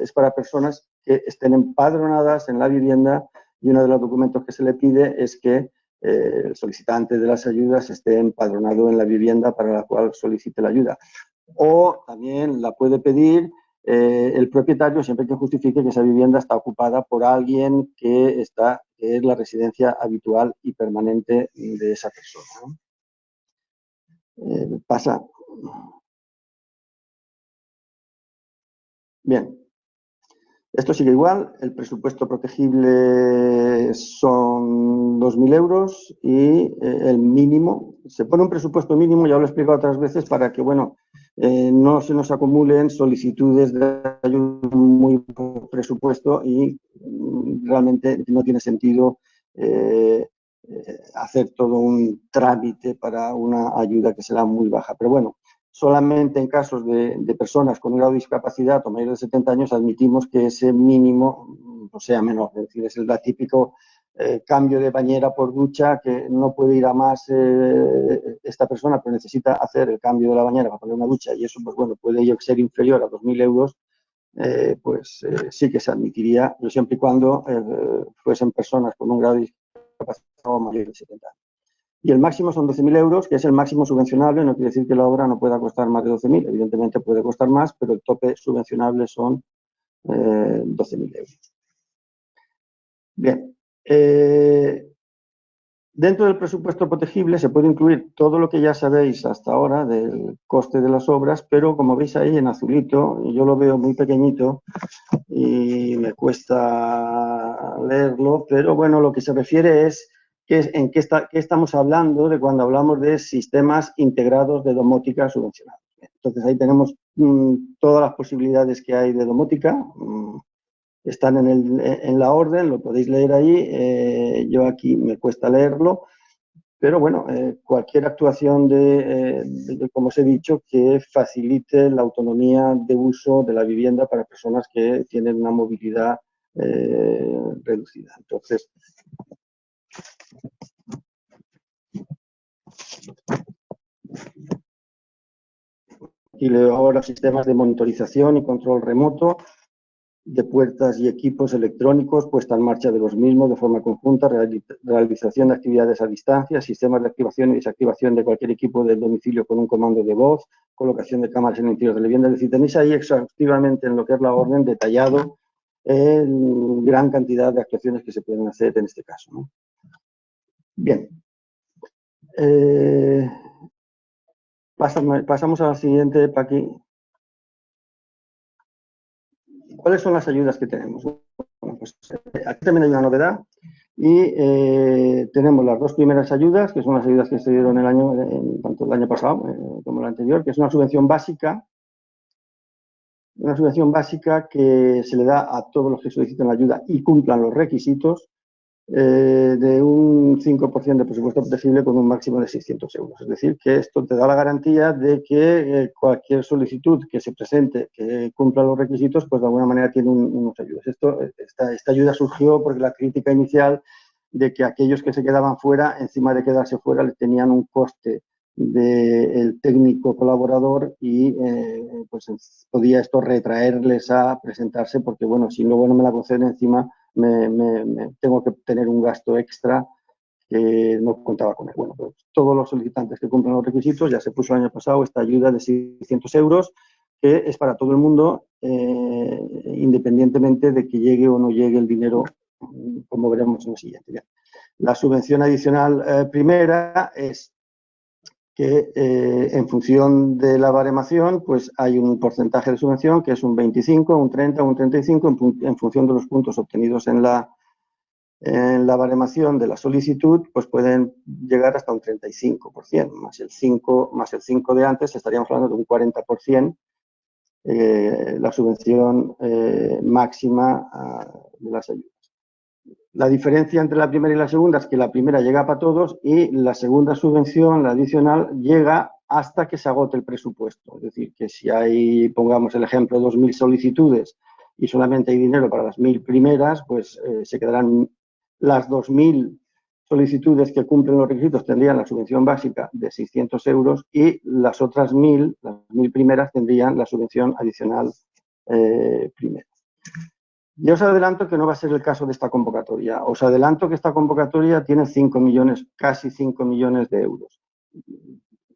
es para personas que estén empadronadas en la vivienda, y uno de los documentos que se le pide es que el solicitante de las ayudas esté empadronado en la vivienda para la cual solicite la ayuda. O también la puede pedir el propietario siempre que justifique que esa vivienda está ocupada por alguien que es la residencia habitual y permanente de esa persona, ¿no? Pasa. Bien. Esto sigue igual, el presupuesto protegible son 2.000 euros y el mínimo, se pone un presupuesto mínimo, ya lo he explicado otras veces, para que, bueno, no se nos acumulen solicitudes de ayuda muy por presupuesto y realmente no tiene sentido hacer todo un trámite para una ayuda que será muy baja. Pero bueno, solamente en casos de personas con un grado de discapacidad o mayores de 70 años admitimos que ese mínimo no sea menor. Es decir, es el típico cambio de bañera por ducha, que no puede ir a más esta persona, pero necesita hacer el cambio de la bañera para poner una ducha, y eso, pues bueno, puede ser inferior a 2.000 euros, sí que se admitiría, pero siempre y cuando fuesen personas con un grado de discapacidad o mayores de 70 años. Y el máximo son 12.000 euros, que es el máximo subvencionable. No quiere decir que la obra no pueda costar más de 12.000, evidentemente puede costar más, pero el tope subvencionable son 12.000 euros. Bien, dentro del presupuesto protegible se puede incluir todo lo que ya sabéis hasta ahora del coste de las obras, pero como veis ahí en azulito, yo lo veo muy pequeñito y me cuesta leerlo, pero bueno, lo que se refiere es ¿en qué estamos hablando de cuando hablamos de sistemas integrados de domótica subvencionados? Entonces ahí tenemos todas las posibilidades que hay de domótica, están en la orden, lo podéis leer ahí, yo aquí me cuesta leerlo, pero bueno, cualquier actuación como os he dicho, que facilite la autonomía de uso de la vivienda para personas que tienen una movilidad reducida. Entonces, y leo ahora sistemas de monitorización y control remoto de puertas y equipos electrónicos, puesta en marcha de los mismos de forma conjunta, realización de actividades a distancia, sistemas de activación y desactivación de cualquier equipo del domicilio con un comando de voz, colocación de cámaras en el interior de la vivienda. Es decir, tenéis ahí exhaustivamente en lo que es la orden detallado gran cantidad de actuaciones que se pueden hacer en este caso, ¿no? Bien. Pasamos a la siguiente, Paqui. ¿Cuáles son las ayudas que tenemos? Bueno, pues aquí también hay una novedad y tenemos las dos primeras ayudas, que son las ayudas que se dieron tanto el año pasado como el anterior, que es una subvención básica que se le da a todos los que soliciten la ayuda y cumplan los requisitos, de un 5% de presupuesto protegible con un máximo de 600 euros. Es decir, que esto te da la garantía de que cualquier solicitud que se presente, que cumpla los requisitos, pues de alguna manera tiene unas ayudas. Esta ayuda surgió porque la crítica inicial de que aquellos que se quedaban fuera, encima de quedarse fuera, le tenían un coste del técnico colaborador y pues podía esto retraerles a presentarse porque, bueno, si luego no me la conceden encima, tengo que tener un gasto extra que no contaba con él. Bueno, pues todos los solicitantes que cumplan los requisitos, ya se puso el año pasado esta ayuda de 600 euros, que es para todo el mundo, independientemente de que llegue o no llegue el dinero, como veremos en el siguiente. Bien. La subvención adicional primera es que en función de la baremación, pues hay un porcentaje de subvención que es un 25, un 30, un 35, en función de los puntos obtenidos en la baremación de la solicitud, pues pueden llegar hasta un 35%, más el 5 de antes, estaríamos hablando de un 40%, la subvención máxima de las ayudas. La diferencia entre la primera y la segunda es que la primera llega para todos y la segunda subvención, la adicional, llega hasta que se agote el presupuesto. Es decir, que si hay, pongamos el ejemplo, 2.000 solicitudes y solamente hay dinero para las 1.000 primeras, pues se quedarán las 2.000 solicitudes que cumplen los requisitos, tendrían la subvención básica de 600 euros y las otras 1.000, las 1.000 primeras, tendrían la subvención adicional primera. Yo os adelanto que no va a ser el caso de esta convocatoria. Os adelanto que esta convocatoria tiene 5 millones, casi 5 millones de euros.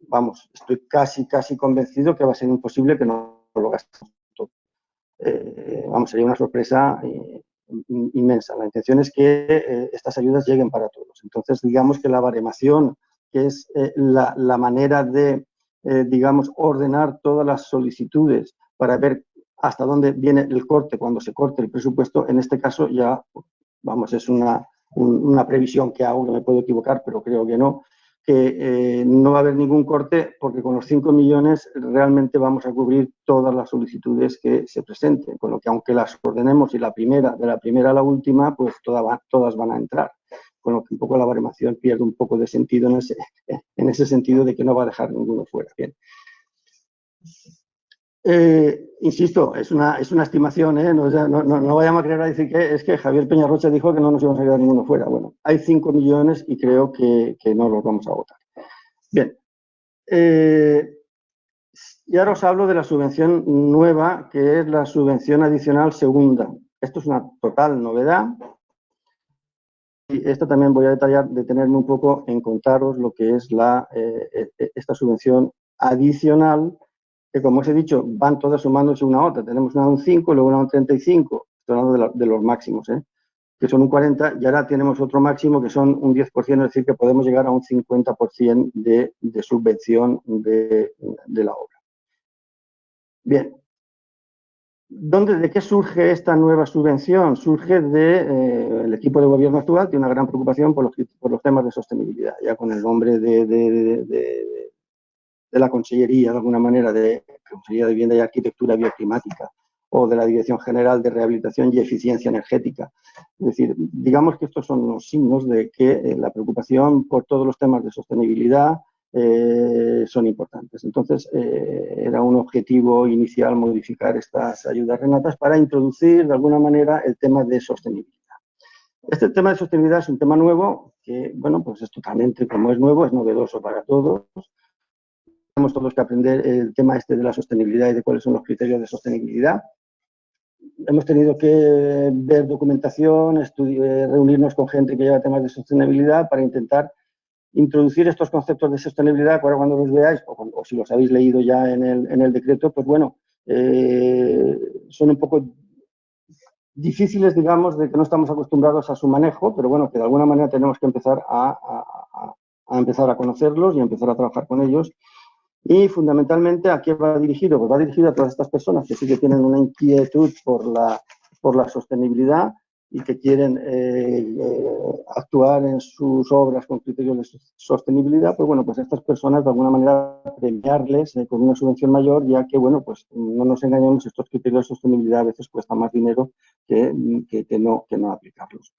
Vamos, estoy casi convencido que va a ser imposible que no lo gastemos todo. Vamos, sería una sorpresa inmensa. La intención es que estas ayudas lleguen para todos. Entonces, digamos que la baremación, que es la manera de, digamos, ordenar todas las solicitudes para ver hasta dónde viene el corte cuando se corte el presupuesto, en este caso ya, vamos, es una previsión que hago, que me puedo equivocar, pero creo que no, que no va a haber ningún corte porque con los 5 millones realmente vamos a cubrir todas las solicitudes que se presenten, con lo que aunque las ordenemos y de la primera a la última, pues todas van a entrar, con lo que un poco la baremación pierde un poco de sentido en ese sentido de que no va a dejar ninguno fuera. Bien. Insisto, es una estimación, no vayamos a querer decir que es que Javier Peñarrocha dijo que no nos íbamos a quedar ninguno fuera. Bueno, hay 5 millones y creo que no los vamos a agotar. Bien, y ahora os hablo de la subvención nueva, que es la subvención adicional segunda. Esto es una total novedad. Y esto también voy a detenerme un poco en contaros lo que es esta subvención adicional, que como os he dicho, van todas sumándose una a otra. Tenemos una de un 5, luego una de un 35, estoy hablando de los máximos, que son un 40, y ahora tenemos otro máximo que son un 10%, es decir, que podemos llegar a un 50% de subvención de la obra. Bien. ¿De qué surge esta nueva subvención? Surge del equipo de gobierno actual, tiene una gran preocupación por los temas de sostenibilidad, ya con el nombre de la Consellería, de alguna manera, de Consellería de Vivienda y Arquitectura Bioclimática, o de la Dirección General de Rehabilitación y Eficiencia Energética. Es decir, digamos que estos son los signos de que la preocupación por todos los temas de sostenibilidad son importantes. Entonces, era un objetivo inicial modificar estas ayudas renatas para introducir, de alguna manera, el tema de sostenibilidad. Este tema de sostenibilidad es un tema nuevo que, bueno, pues es totalmente, como es nuevo, es novedoso para todos. Tenemos todos que aprender el tema de la sostenibilidad y de cuáles son los criterios de sostenibilidad. Hemos tenido que ver documentación, reunirnos con gente que lleva temas de sostenibilidad para intentar introducir estos conceptos de sostenibilidad. Ahora cuando los veáis, o si los habéis leído ya en el decreto, pues bueno, son un poco difíciles, digamos, de que no estamos acostumbrados a su manejo, pero bueno, que de alguna manera tenemos que empezar a empezar a conocerlos y a empezar a trabajar con ellos. Y fundamentalmente, ¿a qué va dirigido? Pues va dirigido a todas estas personas que sí que tienen una inquietud por la sostenibilidad y que quieren actuar en sus obras con criterios de sostenibilidad. Pues bueno, pues a estas personas de alguna manera premiarles con una subvención mayor, ya que, bueno, pues no nos engañemos, estos criterios de sostenibilidad a veces cuestan más dinero que no aplicarlos.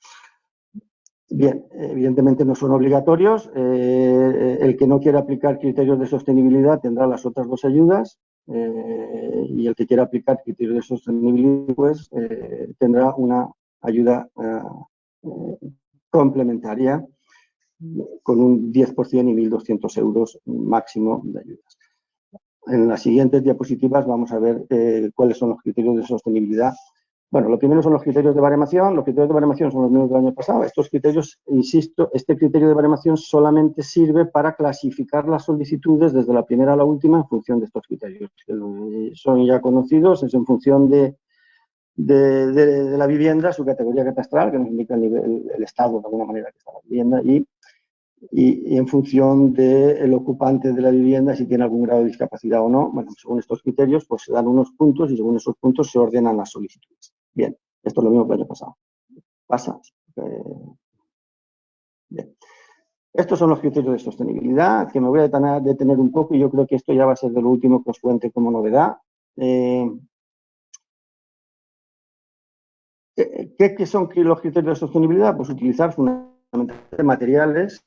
Bien, evidentemente no son obligatorios. El que no quiera aplicar criterios de sostenibilidad tendrá las otras dos ayudas y el que quiera aplicar criterios de sostenibilidad pues tendrá una ayuda complementaria con un 10% y 1.200 euros máximo de ayudas. En las siguientes diapositivas vamos a ver cuáles son los criterios de sostenibilidad. Bueno, lo primero son los criterios de baremación. Los criterios de baremación son los mismos del año pasado. Estos criterios, insisto, este criterio de baremación solamente sirve para clasificar las solicitudes desde la primera a la última en función de estos criterios. Son ya conocidos, es en función de la vivienda, su categoría catastral, que nos indica el estado de alguna manera que está la vivienda, y en función del ocupante de la vivienda, si tiene algún grado de discapacidad o no. Bueno, según estos criterios, pues se dan unos puntos y según esos puntos se ordenan las solicitudes. Bien, esto es lo mismo que el año pasado. Pasa. Bien. Estos son los criterios de sostenibilidad, que me voy a detener un poco y yo creo que esto ya va a ser de lo último que os cuente como novedad. ¿Qué son los criterios de sostenibilidad? Pues utilizar fundamentalmente materiales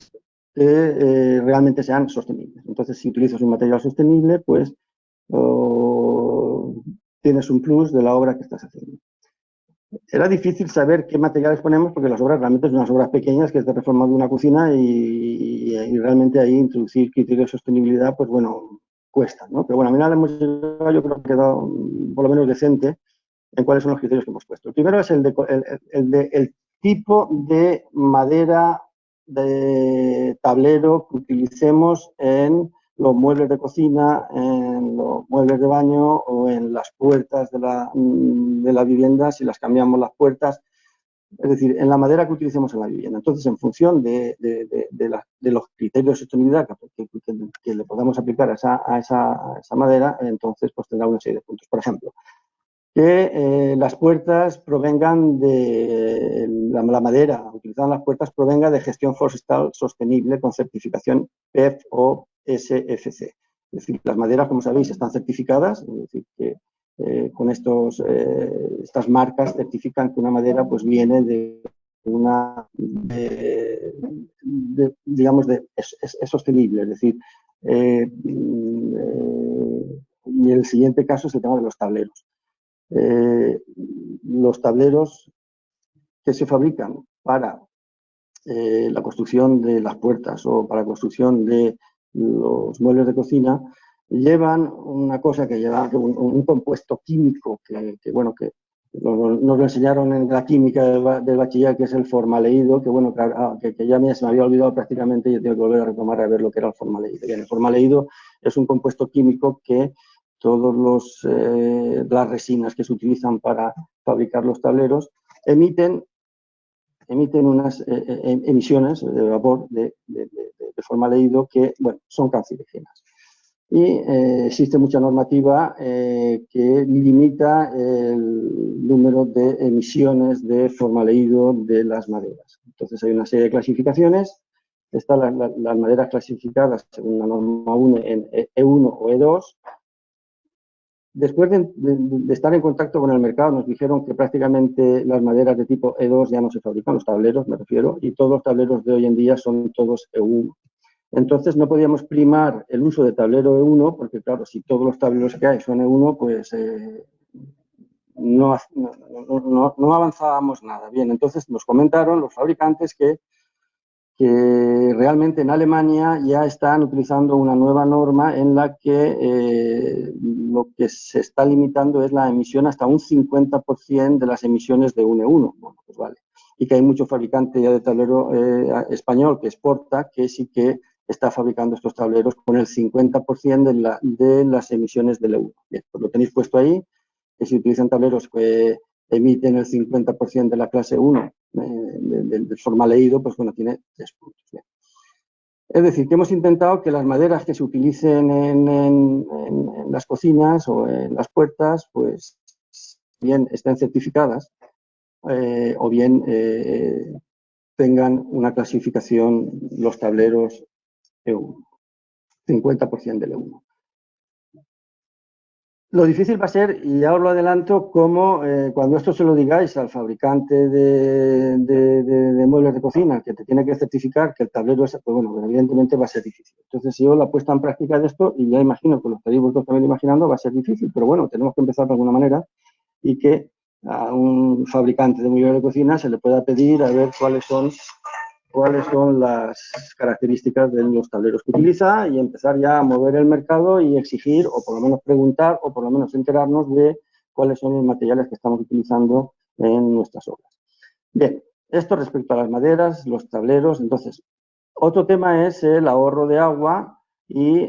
que realmente sean sostenibles. Entonces, si utilizas un material sostenible, pues tienes un plus de la obra que estás haciendo. Era difícil saber qué materiales ponemos porque las obras realmente son unas obras pequeñas que es de reforma de una cocina y realmente ahí introducir criterios de sostenibilidad, pues bueno, cuesta, ¿no? Pero bueno, al final hemos llegado, yo creo que ha quedado por lo menos decente en cuáles son los criterios que hemos puesto. El primero es el tipo de madera de tablero que utilicemos en los muebles de cocina, en los muebles de baño o en las puertas de la vivienda, si las cambiamos las puertas, es decir, en la madera que utilicemos en la vivienda. Entonces, en función de los criterios de sostenibilidad que le podamos aplicar a esa madera, entonces pues tendrá una serie de puntos. Por ejemplo, que las puertas provengan de la madera utilizada en las puertas provenga de gestión forestal sostenible con certificación PEF o SFC. Es decir, las maderas, como sabéis, están certificadas, es decir, que con estas marcas certifican que una madera pues viene digamos, es sostenible, es decir, y el siguiente caso es el tema de los tableros. Los tableros que se fabrican para la construcción de las puertas o para la construcción de los muebles de cocina llevan una cosa que lleva un compuesto químico que bueno, que nos lo enseñaron en la química del bachiller, que es el formaldehído, que bueno, que ya se me había olvidado prácticamente y yo tengo que volver a retomar a ver lo que era el formaldehído. Bien, el formaldehído es un compuesto químico que todas las resinas que se utilizan para fabricar los tableros emiten unas emisiones de vapor de formaldehído que, bueno, son cancerígenas. Y existe mucha normativa que limita el número de emisiones de formaldehído de las maderas. Entonces hay una serie de clasificaciones. Están las maderas clasificadas según la norma 1 en E1 o E2. Después de estar en contacto con el mercado, nos dijeron que prácticamente las maderas de tipo E2 ya no se fabrican, los tableros me refiero, y todos los tableros de hoy en día son todos E1. Entonces no podíamos primar el uso de tablero E1, porque claro, si todos los tableros que hay son E1, pues no avanzábamos nada. Bien, entonces nos comentaron los fabricantes que realmente en Alemania ya están utilizando una nueva norma en la que lo que se está limitando es la emisión hasta un 50% de las emisiones de un E1. Bueno, pues vale. Y que hay mucho fabricante ya de tablero español que exporta, que sí que está fabricando estos tableros con el 50% de las emisiones del E1. Bien, pues lo tenéis puesto ahí, que si utilizan tableros que emiten el 50% de la clase 1 del formaldehído, pues bueno, tiene 3 puntos. Bien. Es decir, que hemos intentado que las maderas que se utilicen en las cocinas o en las puertas, pues bien estén certificadas o bien tengan una clasificación, los tableros E1, 50% del E1. Lo difícil va a ser, y ya os lo adelanto, cómo cuando esto se lo digáis al fabricante de muebles de cocina, que te tiene que certificar que el tablero es, pues bueno, evidentemente va a ser difícil. Entonces, yo la puesta en práctica de esto, y ya imagino que lo estaréis vosotros también imaginando, va a ser difícil, pero bueno, tenemos que empezar de alguna manera y que a un fabricante de muebles de cocina se le pueda pedir a ver cuáles son las características de los tableros que utiliza y empezar ya a mover el mercado y exigir, o por lo menos preguntar, o por lo menos enterarnos de cuáles son los materiales que estamos utilizando en nuestras obras. Bien, esto respecto a las maderas, los tableros. Entonces, otro tema es el ahorro de agua y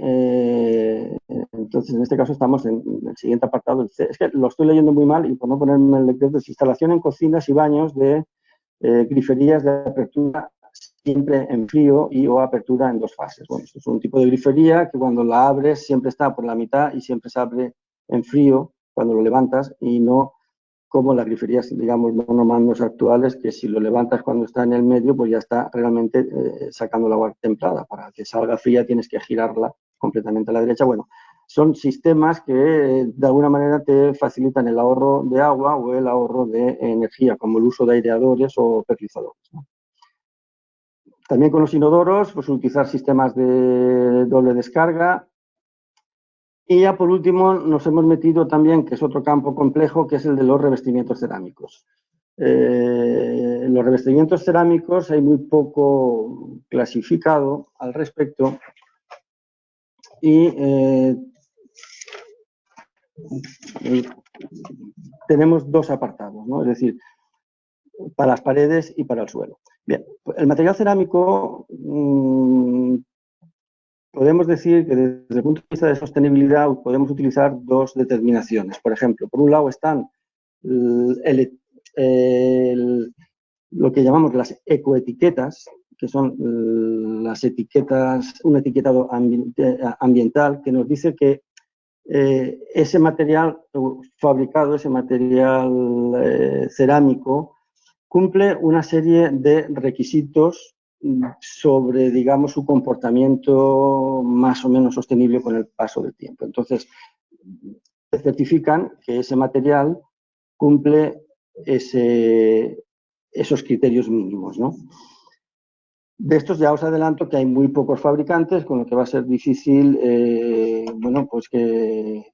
entonces en este caso estamos en el siguiente apartado. Es que lo estoy leyendo muy mal y por no ponerme el decreto, es instalación en cocinas y baños de griferías de apertura siempre en frío y o apertura en 2 fases. Bueno, esto es un tipo de grifería que cuando la abres siempre está por la mitad y siempre se abre en frío cuando lo levantas y no como las griferías, digamos, monomandos actuales, que si lo levantas cuando está en el medio, pues ya está realmente sacando el agua templada. Para que salga fría tienes que girarla completamente a la derecha. Bueno, son sistemas que de alguna manera te facilitan el ahorro de agua o el ahorro de energía, como el uso de aireadores o perlizadores, ¿no? También con los inodoros, pues utilizar sistemas de doble descarga. Y ya por último nos hemos metido también, que es otro campo complejo, que es el de los revestimientos cerámicos. En los revestimientos cerámicos hay muy poco clasificado al respecto y tenemos 2 apartados, ¿no? Es decir, para las paredes y para el suelo. Bien, el material cerámico podemos decir que desde el punto de vista de sostenibilidad podemos utilizar 2 determinaciones. Por ejemplo, por un lado están lo que llamamos las ecoetiquetas, que son las etiquetas, un etiquetado ambiental que nos dice que ese material fabricado, ese material cerámico, cumple una serie de requisitos sobre, digamos, su comportamiento más o menos sostenible con el paso del tiempo. Entonces, se certifican que ese material cumple esos criterios mínimos, ¿no? De estos ya os adelanto que hay muy pocos fabricantes, con lo que va a ser difícil, bueno, pues que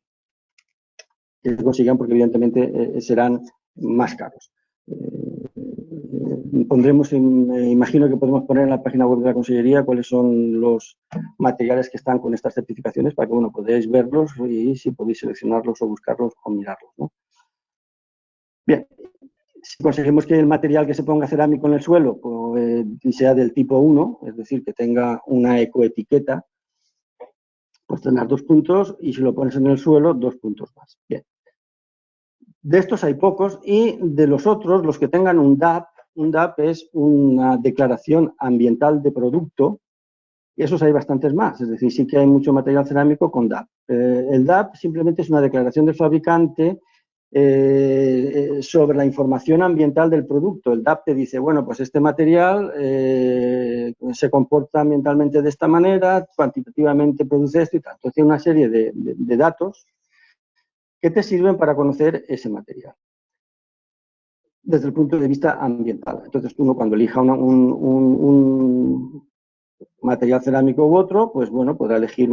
consigan, porque evidentemente serán más caros. Pondremos, imagino que podemos poner en la página web de la Consellería cuáles son los materiales que están con estas certificaciones para que, bueno, podáis verlos y si podéis seleccionarlos o buscarlos o mirarlos, ¿no? Bien, si conseguimos que el material que se ponga cerámico en el suelo pues, sea del tipo 1, es decir, que tenga una ecoetiqueta, pues tendrás 2 puntos y si lo pones en el suelo, 2 puntos más. Bien. De estos hay pocos y de los otros, los que tengan un DAP es una declaración ambiental de producto, y esos hay bastantes más, es decir, sí que hay mucho material cerámico con DAP. El DAP simplemente es una declaración del fabricante sobre la información ambiental del producto. El DAP te dice, bueno, pues este material se comporta ambientalmente de esta manera, cuantitativamente produce esto y tal. Entonces tiene una serie de datos que te sirven para conocer ese material desde el punto de vista ambiental. Entonces, uno cuando elija un material cerámico u otro, pues bueno, podrá elegir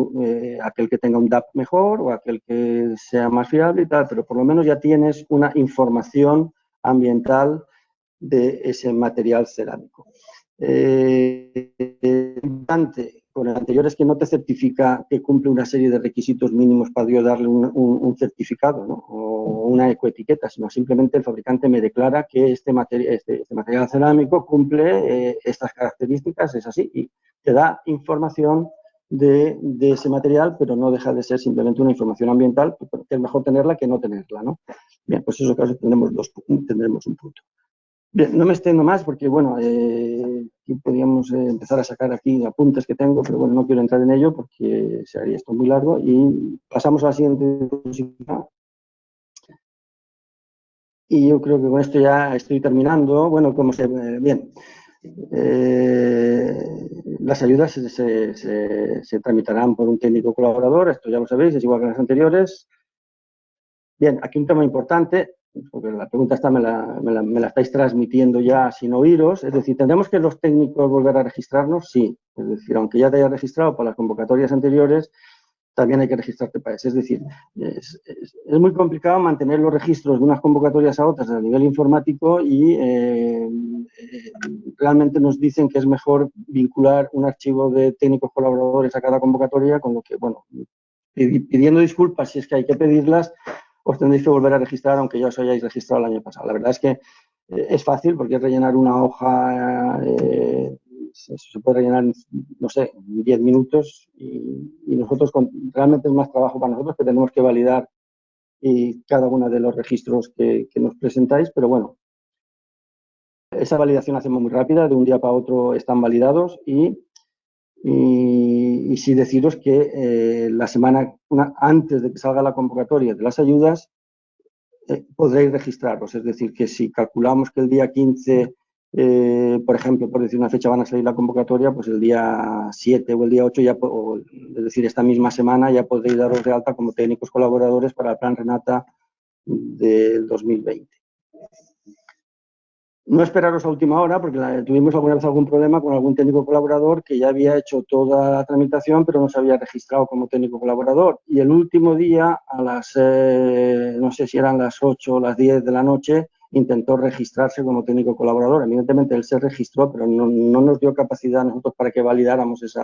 aquel que tenga un DAP mejor o aquel que sea más fiable y tal, pero por lo menos ya tienes una información ambiental de ese material cerámico. Con el anterior es que no te certifica que cumple una serie de requisitos mínimos para yo darle un certificado, ¿no? O una ecoetiqueta, sino simplemente el fabricante me declara que este material cerámico cumple estas características, es así, y te da información de ese material, pero no deja de ser simplemente una información ambiental, que es mejor tenerla que no tenerla, ¿no? Bien, pues en esos casos tendremos un punto. Bien, no me extiendo más porque, bueno, aquí podríamos empezar a sacar aquí apuntes que tengo, pero bueno, no quiero entrar en ello porque se haría esto muy largo. Y pasamos a la siguiente diapositiva. Y yo creo que con esto ya estoy terminando. Bueno, como se ve bien, las ayudas se tramitarán por un técnico colaborador, esto ya lo sabéis, es igual que las anteriores. Bien, aquí un tema importante, porque la pregunta esta me la estáis transmitiendo ya sin oíros, es decir, ¿tendremos que los técnicos volver a registrarnos? Sí, es decir, aunque ya te hayas registrado para las convocatorias anteriores, también hay que registrarte para eso. Es decir, es muy complicado mantener los registros de unas convocatorias a otras a nivel informático y realmente nos dicen que es mejor vincular un archivo de técnicos colaboradores a cada convocatoria, con lo que, bueno, pidiendo disculpas si es que hay que pedirlas, os tendréis que volver a registrar aunque ya os hayáis registrado el año pasado. La verdad es que es fácil porque es rellenar una hoja, se puede rellenar, no sé, 10 minutos y nosotros realmente es más trabajo para nosotros que tenemos que validar cada uno de los registros que nos presentáis, pero bueno, esa validación la hacemos muy rápida, de un día para otro están validados y sí deciros que la semana antes de que salga la convocatoria de las ayudas podréis registraros, es decir, que si calculamos que el día 15, por ejemplo, por decir una fecha van a salir la convocatoria, pues el día 7 o el día 8, es decir, esta misma semana ya podréis daros de alta como técnicos colaboradores para el Plan Renata del 2020. No esperaros a última hora, porque tuvimos alguna vez algún problema con algún técnico colaborador que ya había hecho toda la tramitación, pero no se había registrado como técnico colaborador. Y el último día, a las, no sé si eran las 8 o las 10 de la noche, intentó registrarse como técnico colaborador. Evidentemente, él se registró, pero no nos dio capacidad a nosotros para que validáramos ese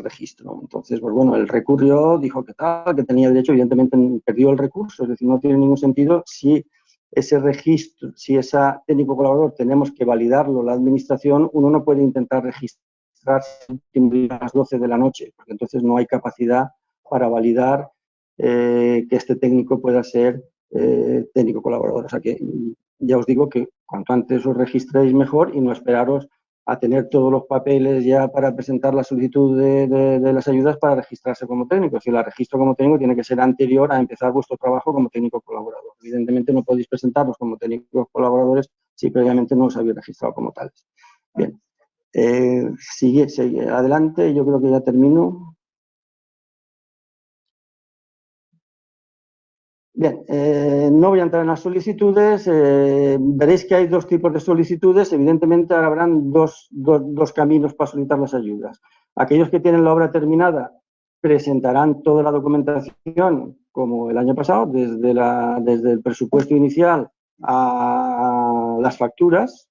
registro. Entonces, pues bueno, él recurrió, dijo que tal, que tenía derecho, evidentemente perdió el recurso, es decir, no tiene ningún sentido si ese registro, si ese técnico colaborador tenemos que validarlo la administración, uno no puede intentar registrarse a las 12 de la noche, porque entonces no hay capacidad para validar que este técnico pueda ser técnico colaborador. O sea que ya os digo que cuanto antes os registréis mejor y no esperaros a tener todos los papeles ya para presentar la solicitud de las ayudas para registrarse como técnico. Si la registro como técnico tiene que ser anterior a empezar vuestro trabajo como técnico colaborador. Evidentemente no podéis presentaros como técnicos colaboradores si previamente no os habéis registrado como tales. Bien, sigue adelante, yo creo que ya termino. Bien, no voy a entrar en las solicitudes, veréis que hay dos tipos de solicitudes, evidentemente ahora habrán dos caminos para solicitar las ayudas. Aquellos que tienen la obra terminada presentarán toda la documentación como el año pasado, desde el presupuesto inicial a las facturas.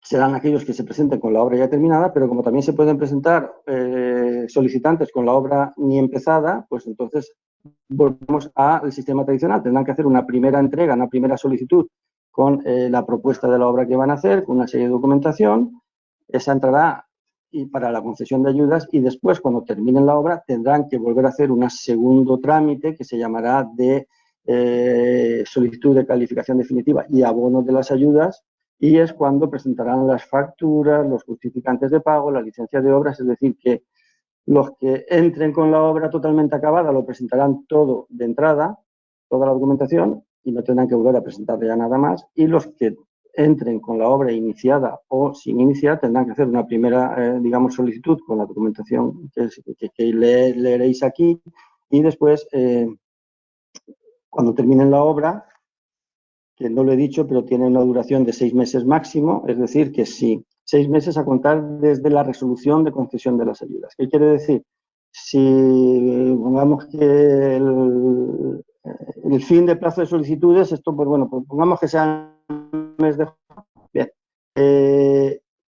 Serán aquellos que se presenten con la obra ya terminada, pero como también se pueden presentar solicitantes con la obra ni empezada, pues entonces volvemos al sistema tradicional. Tendrán que hacer una primera entrega, una primera solicitud con la propuesta de la obra que van a hacer, con una serie de documentación. Esa entrará para la concesión de ayudas y después, cuando terminen la obra, tendrán que volver a hacer un segundo trámite que se llamará de solicitud de calificación definitiva y abono de las ayudas, y es cuando presentarán las facturas, los justificantes de pago, la licencia de obras, es decir, que los que entren con la obra totalmente acabada lo presentarán todo de entrada, toda la documentación, y no tendrán que volver a presentar ya nada más, y los que entren con la obra iniciada o sin iniciar tendrán que hacer una primera, digamos, solicitud con la documentación que leeréis aquí, y después, cuando terminen la obra, que no lo he dicho, pero tiene una duración de 6 meses máximo, es decir, que si 6 meses a contar desde la resolución de concesión de las ayudas. ¿Qué quiere decir? Si pongamos que el fin de plazo de solicitudes, esto, pues bueno, pues pongamos que sea el mes de junio, bien,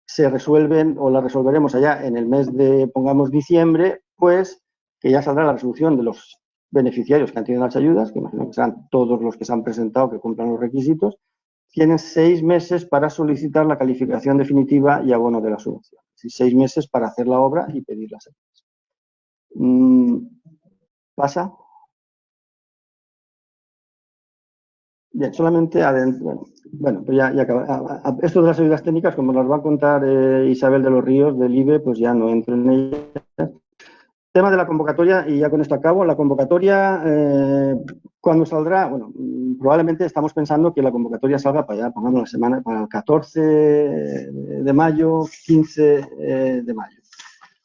se resuelven o la resolveremos allá en el mes de, pongamos, diciembre, pues que ya saldrá la resolución de los beneficiarios que han tenido las ayudas, que imagino que serán todos los que se han presentado que cumplan los requisitos, tienen 6 meses para solicitar la calificación definitiva y abono de la subvención. Es decir, 6 meses para hacer la obra y pedir las ayudas. ¿Pasa? Bien, solamente adentro. Bueno, pues ya acaba. Esto de las ayudas técnicas, como nos va a contar Isabel de los Ríos, del IBE, pues ya no entro en ellas. Tema de la convocatoria, y ya con esto acabo. La convocatoria, ¿cuándo saldrá? Bueno, probablemente estamos pensando que la convocatoria salga para allá, pongamos la semana, para el 14 de mayo, 15 de mayo.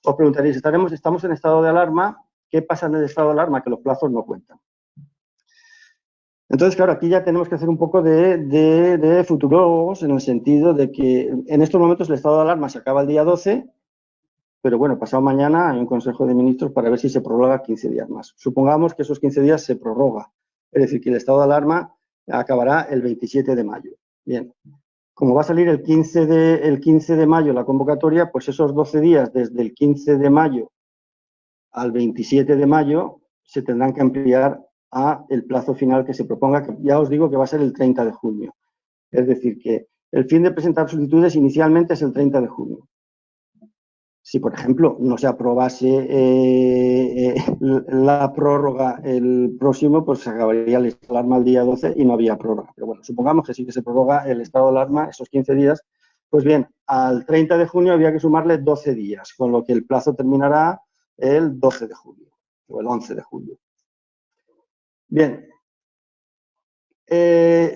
Os preguntaréis, estamos en estado de alarma, ¿qué pasa en el estado de alarma? Que los plazos no cuentan. Entonces, claro, aquí ya tenemos que hacer un poco de futurólogos, en el sentido de que en estos momentos el estado de alarma se acaba el día 12, pero bueno, pasado mañana hay un Consejo de Ministros para ver si se prorroga 15 días más. Supongamos que esos 15 días se prorroga, es decir, que el estado de alarma acabará el 27 de mayo. Bien, como va a salir el 15 de mayo la convocatoria, pues esos 12 días desde el 15 de mayo al 27 de mayo se tendrán que ampliar a el plazo final que se proponga, que ya os digo que va a ser el 30 de junio. Es decir, que el fin de presentar solicitudes inicialmente es el 30 de junio. Si, por ejemplo, no se aprobase la prórroga el próximo, pues se acabaría el estado de alarma el día 12 y no había prórroga. Pero bueno, supongamos que sí que se prorroga el estado de alarma esos 15 días. Pues bien, al 30 de junio había que sumarle 12 días, con lo que el plazo terminará el 12 de julio o el 11 de julio. Bien.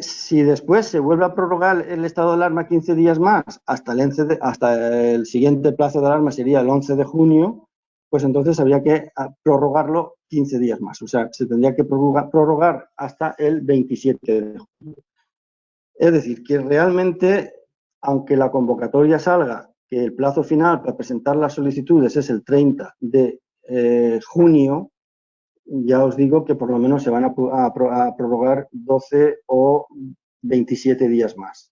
Si después se vuelve a prorrogar el estado de alarma 15 días más, hasta el siguiente plazo de alarma sería el 11 de junio, pues entonces habría que prorrogarlo 15 días más. O sea, se tendría que prorrogar hasta el 27 de junio. Es decir, que realmente, aunque la convocatoria salga, que el plazo final para presentar las solicitudes es el 30 de junio, ya os digo que por lo menos se van a prorrogar 12 o 27 días más.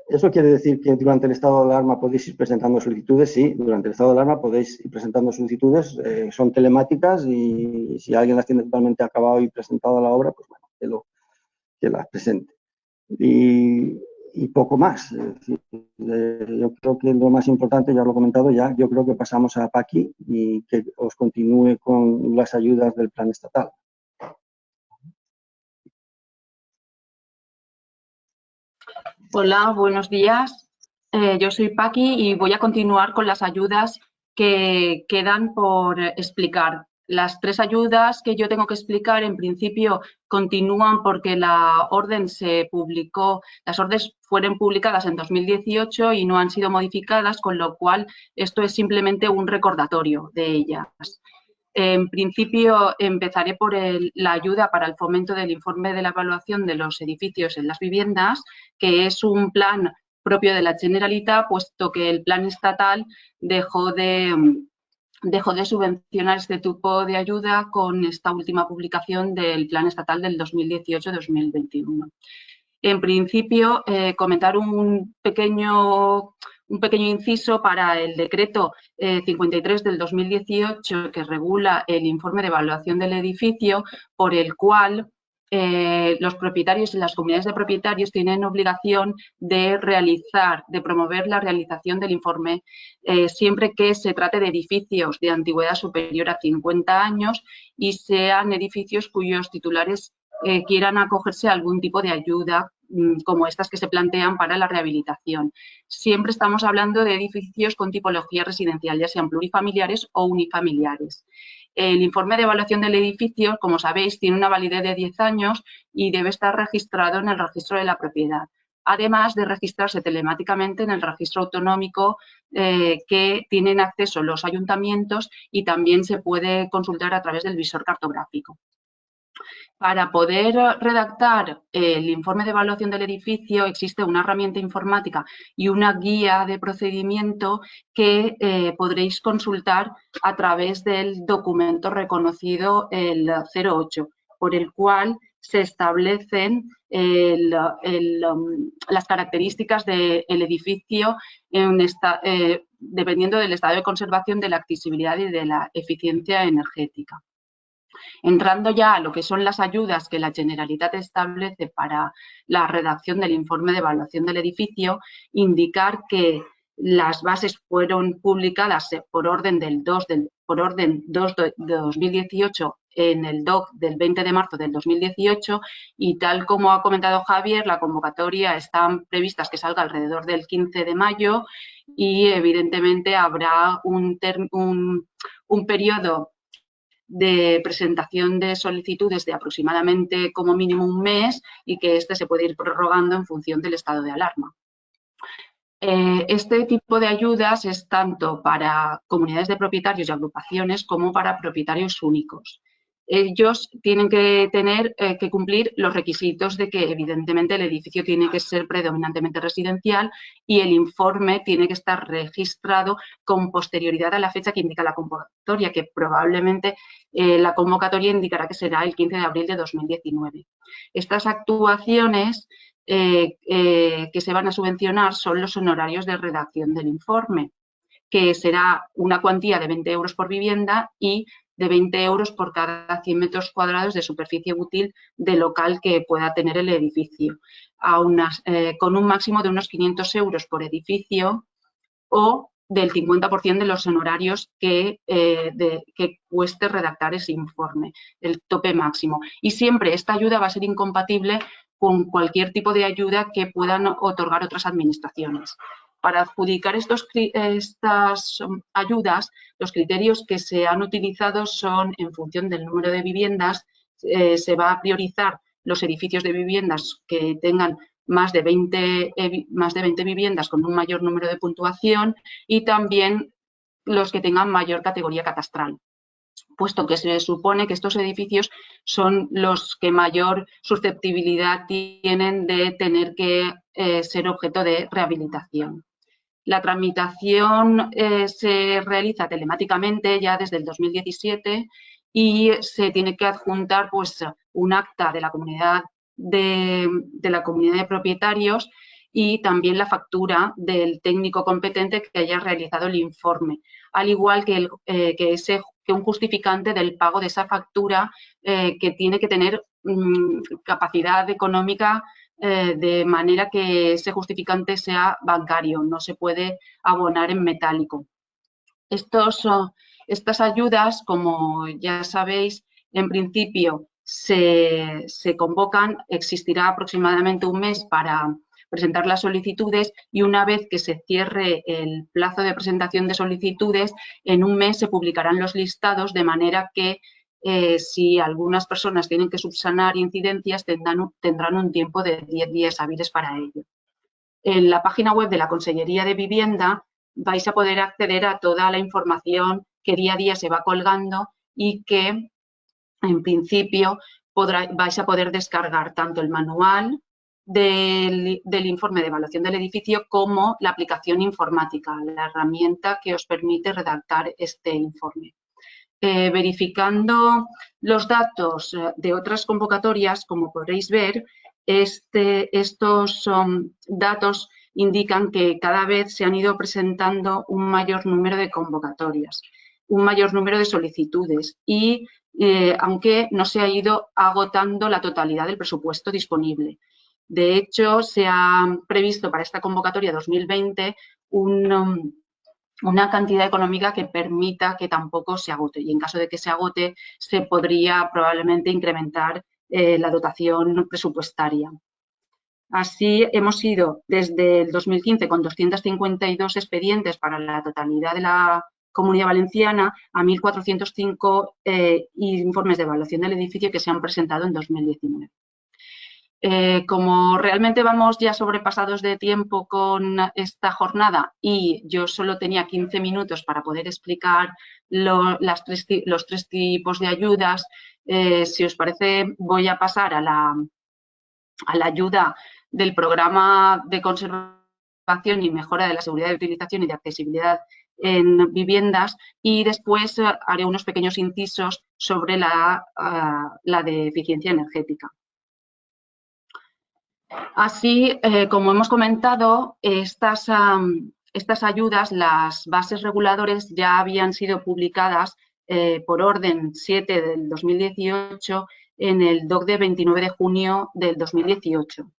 ¿Eso quiere decir que durante el estado de alarma podéis ir presentando solicitudes? Sí, durante el estado de alarma podéis ir presentando solicitudes, son telemáticas y si alguien las tiene totalmente acabado y presentado a la obra, pues bueno, que las presente. Y poco más. Es decir, yo creo que lo más importante, ya lo he comentado ya, yo creo que pasamos a Paqui y que os continúe con las ayudas del plan estatal. Hola, buenos días. Yo soy Paqui y voy a continuar con las ayudas que quedan por explicar. Las 3 ayudas que yo tengo que explicar, en principio, continúan porque la orden se publicó, las órdenes fueron publicadas en 2018 y no han sido modificadas, con lo cual esto es simplemente un recordatorio de ellas. En principio, empezaré por la ayuda para el fomento del informe de la evaluación de los edificios en las viviendas, que es un plan propio de la Generalitat, puesto que el plan estatal dejó de subvencionar este tipo de ayuda con esta última publicación del plan estatal del 2018-2021. En principio, comentar un pequeño inciso para el decreto 53 del 2018 que regula el informe de evaluación del edificio, por el cual los propietarios y las comunidades de propietarios tienen obligación de promover la realización del informe siempre que se trate de edificios de antigüedad superior a 50 años y sean edificios cuyos titulares quieran acogerse a algún tipo de ayuda como estas que se plantean para la rehabilitación. Siempre estamos hablando de edificios con tipología residencial, ya sean plurifamiliares o unifamiliares. El informe de evaluación del edificio, como sabéis, tiene una validez de 10 años y debe estar registrado en el registro de la propiedad, además de registrarse telemáticamente en el registro autonómico que tienen acceso los ayuntamientos y también se puede consultar a través del visor cartográfico. Para poder redactar el informe de evaluación del edificio existe una herramienta informática y una guía de procedimiento que podréis consultar a través del documento reconocido el 08, por el cual se establecen las características del edificio dependiendo del estado de conservación, de la accesibilidad y de la eficiencia energética. Entrando ya a lo que son las ayudas que la Generalitat establece para la redacción del informe de evaluación del edificio, indicar que Las bases fueron publicadas por orden 2 de 2018 en el DOC del 20 de marzo del 2018 y tal como ha comentado Javier, la convocatoria están previstas que salga alrededor del 15 de mayo y evidentemente habrá un periodo de presentación de solicitudes de aproximadamente como mínimo un mes y que este se puede ir prorrogando en función del estado de alarma. Este tipo de ayudas es tanto para comunidades de propietarios y agrupaciones como para propietarios únicos. Ellos tienen que que cumplir los requisitos de que evidentemente el edificio tiene que ser predominantemente residencial y el informe tiene que estar registrado con posterioridad a la fecha que indica la convocatoria, que probablemente la convocatoria indicará que será el 15 de abril de 2019. Estas actuaciones que se van a subvencionar son los honorarios de redacción del informe, que será una cuantía de 20 euros por vivienda y de 20 euros por cada 100 metros cuadrados de superficie útil de local que pueda tener el edificio, con un máximo de unos 500 euros por edificio o del 50% de los honorarios que cueste redactar ese informe, el tope máximo. Y siempre esta ayuda va a ser incompatible con cualquier tipo de ayuda que puedan otorgar otras administraciones. Para adjudicar estas ayudas, los criterios que se han utilizado son en función del número de viviendas, se va a priorizar los edificios de viviendas que tengan más de 20 viviendas con un mayor número de puntuación y también los que tengan mayor categoría catastral, puesto que se supone que estos edificios son los que mayor susceptibilidad tienen de tener que ser objeto de rehabilitación. La tramitación se realiza telemáticamente ya desde el 2017 y se tiene que adjuntar pues, un acta de la comunidad de propietarios y también la factura del técnico competente que haya realizado el informe, al igual que un justificante del pago de esa factura que tiene que tener capacidad económica de manera que ese justificante sea bancario, no se puede abonar en metálico. Estas ayudas, como ya sabéis, en principio se convocan, existirá aproximadamente un mes para presentar las solicitudes y una vez que se cierre el plazo de presentación de solicitudes, en un mes se publicarán los listados de manera que si algunas personas tienen que subsanar incidencias tendrán un tiempo de 10 días hábiles para ello. En la página web de la Consellería de Vivienda vais a poder acceder a toda la información que día a día se va colgando y que en principio vais a poder descargar tanto el manual del informe de evaluación del edificio como la aplicación informática, la herramienta que os permite redactar este informe. Verificando los datos de otras convocatorias, como podréis ver, estos datos indican que cada vez se han ido presentando un mayor número de convocatorias, un mayor número de solicitudes y aunque no se ha ido agotando la totalidad del presupuesto disponible. De hecho, se ha previsto para esta convocatoria 2020 una cantidad económica que permita que tampoco se agote y en caso de que se agote se podría probablemente incrementar la dotación presupuestaria. Así hemos ido desde el 2015 con 252 expedientes para la totalidad de la Comunidad Valenciana a 1.405 informes de evaluación del edificio que se han presentado en 2019. Como realmente vamos ya sobrepasados de tiempo con esta jornada y yo solo tenía 15 minutos para poder explicar los tres tipos de ayudas, si os parece voy a pasar a la ayuda del programa de conservación y mejora de la seguridad de utilización y de accesibilidad en viviendas y después haré unos pequeños incisos sobre la de eficiencia energética. Así, como hemos comentado, estas ayudas, las bases reguladoras ya habían sido publicadas por orden 7 del 2018 en el DOC de 29 de junio del 2018.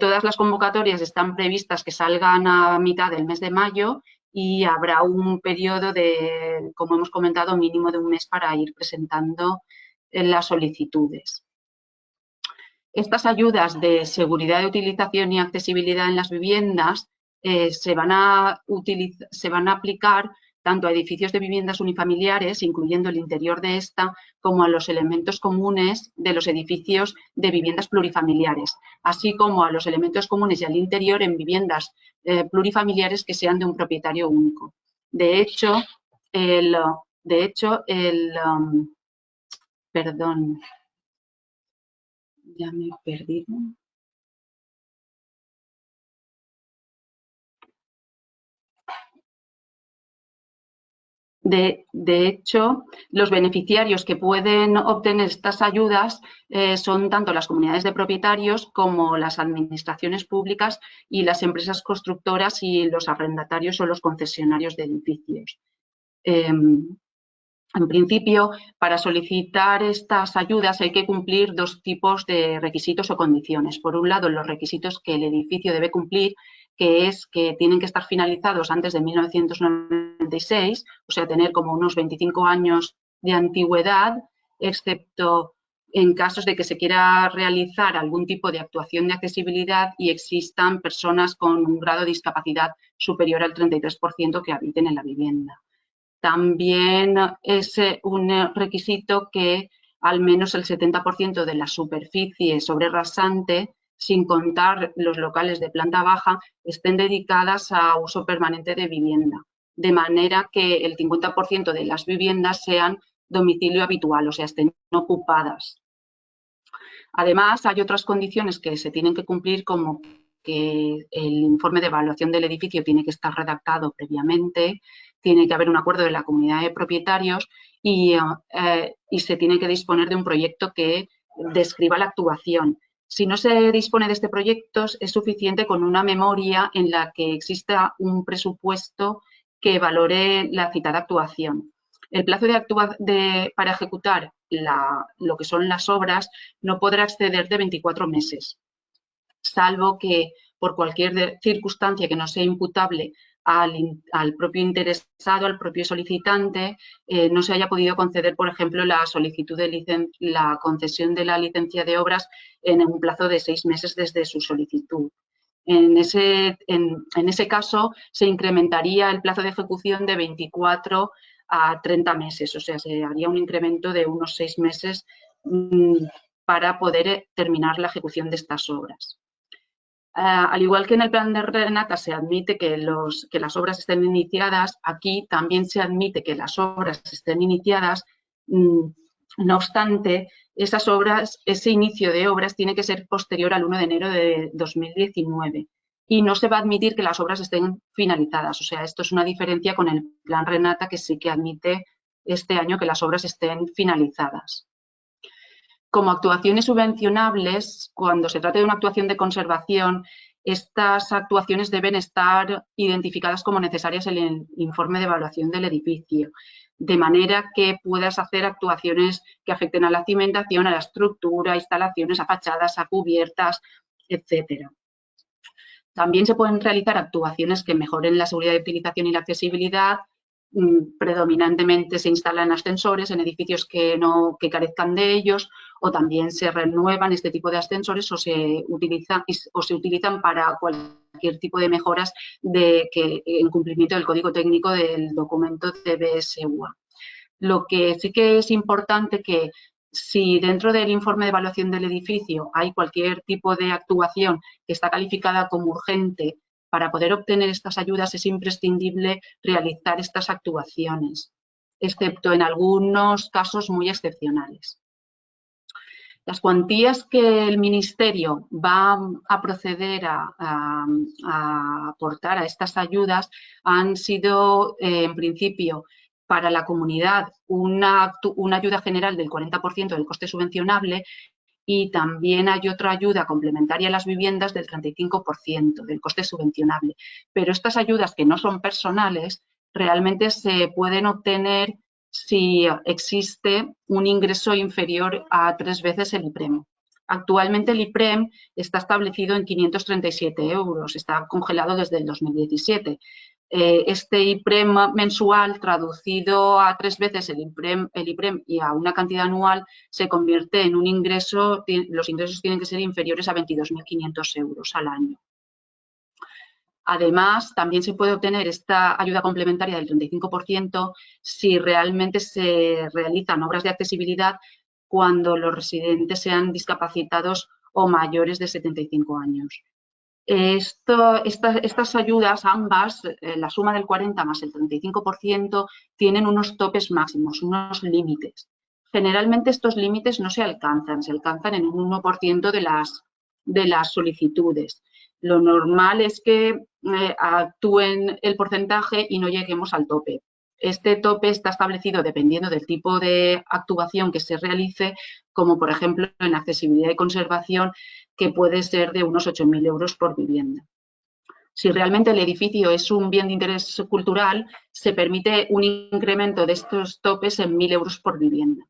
Todas las convocatorias están previstas que salgan a mitad del mes de mayo y habrá un periodo de, como hemos comentado, mínimo de un mes para ir presentando las solicitudes. Estas ayudas de seguridad de utilización y accesibilidad en las viviendas se van a aplicar tanto a edificios de viviendas unifamiliares, incluyendo el interior de esta, como a los elementos comunes de los edificios de viviendas plurifamiliares, así como a los elementos comunes y al interior en viviendas plurifamiliares que sean de un propietario único. De hecho, perdón, ya me he perdido. De hecho, los beneficiarios que pueden obtener estas ayudas son tanto las comunidades de propietarios como las administraciones públicas y las empresas constructoras y los arrendatarios o los concesionarios de edificios. En principio, para solicitar estas ayudas hay que cumplir dos tipos de requisitos o condiciones. Por un lado, los requisitos que el edificio debe cumplir, que es que tienen que estar finalizados antes de 1996, o sea, tener como unos 25 años de antigüedad, excepto en casos de que se quiera realizar algún tipo de actuación de accesibilidad y existan personas con un grado de discapacidad superior al 33% que habiten en la vivienda. También es un requisito que al menos el 70% de la superficie sobre rasante, sin contar los locales de planta baja, estén dedicadas a uso permanente de vivienda, de manera que el 50% de las viviendas sean domicilio habitual, o sea, estén ocupadas. Además, hay otras condiciones que se tienen que cumplir, como que el informe de evaluación del edificio tiene que estar redactado previamente, tiene que haber un acuerdo de la comunidad de propietarios y se tiene que disponer de un proyecto que describa la actuación. Si no se dispone de este proyecto, es suficiente con una memoria en la que exista un presupuesto que valore la citada actuación. El plazo para ejecutar lo que son las obras no podrá exceder de 24 meses, salvo que por cualquier circunstancia que no sea imputable al propio interesado, al propio solicitante, no se haya podido conceder, por ejemplo, la solicitud de la concesión de la licencia de obras en un plazo de 6 meses desde su solicitud. En ese caso, se incrementaría el plazo de ejecución de 24 a 30 meses, o sea, se haría un incremento de unos 6 meses para poder terminar la ejecución de estas obras. Al igual que en el plan de Renata se admite que las obras estén iniciadas, aquí también se admite que las obras estén iniciadas. No obstante, ese inicio de obras tiene que ser posterior al 1 de enero de 2019 y no se va a admitir que las obras estén finalizadas. O sea, esto es una diferencia con el plan Renata, que sí que admite este año que las obras estén finalizadas. Como actuaciones subvencionables, cuando se trata de una actuación de conservación, estas actuaciones deben estar identificadas como necesarias en el informe de evaluación del edificio, de manera que puedas hacer actuaciones que afecten a la cimentación, a la estructura, a instalaciones, a fachadas, a cubiertas, etc. También se pueden realizar actuaciones que mejoren la seguridad de utilización y la accesibilidad. Predominantemente se instalan ascensores en edificios que carezcan de ellos, o también se renuevan este tipo de ascensores o se utilizan para cualquier tipo de mejoras en cumplimiento del código técnico del documento CBS-UA. Lo que sí que es importante, que si dentro del informe de evaluación del edificio hay cualquier tipo de actuación que está calificada como urgente, para poder obtener estas ayudas es imprescindible realizar estas actuaciones, excepto en algunos casos muy excepcionales. Las cuantías que el Ministerio va a proceder a aportar a estas ayudas han sido, en principio, para la comunidad una ayuda general del 40% del coste subvencionable, y también hay otra ayuda complementaria a las viviendas del 35% del coste subvencionable. Pero estas ayudas, que no son personales, realmente se pueden obtener si existe un ingreso inferior a 3 veces el IPREM. Actualmente el IPREM está establecido en 537 €, está congelado desde el 2017. Este IPREM mensual, traducido a 3 veces el IPREM y a una cantidad anual, se convierte en un ingreso, los ingresos tienen que ser inferiores a 22.500 € al año. Además, también se puede obtener esta ayuda complementaria del 35% si realmente se realizan obras de accesibilidad cuando los residentes sean discapacitados o mayores de 75 años. Estas ayudas, ambas, la suma del 40 más el 35%, tienen unos topes máximos, unos límites. Generalmente estos límites no se alcanzan en un 1% de las solicitudes. Lo normal es que actúen el porcentaje y no lleguemos al tope. Este tope está establecido dependiendo del tipo de actuación que se realice, como por ejemplo en accesibilidad y conservación, que puede ser de unos 8.000 € por vivienda. Si realmente el edificio es un bien de interés cultural, se permite un incremento de estos topes en 1.000 € por vivienda.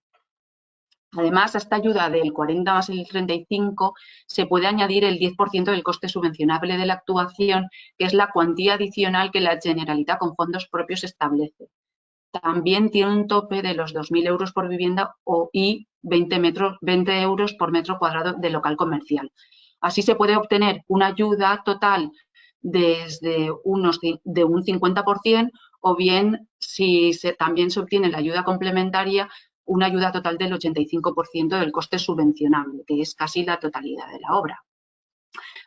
Además, a esta ayuda del 40 más el 35 se puede añadir el 10% del coste subvencionable de la actuación, que es la cuantía adicional que la Generalitat con fondos propios establece. También tiene un tope de los 2.000 € por vivienda y 20 € por metro cuadrado de local comercial. Así se puede obtener una ayuda total desde de un 50% o bien, si también se obtiene la ayuda complementaria, una ayuda total del 85% del coste subvencionable, que es casi la totalidad de la obra.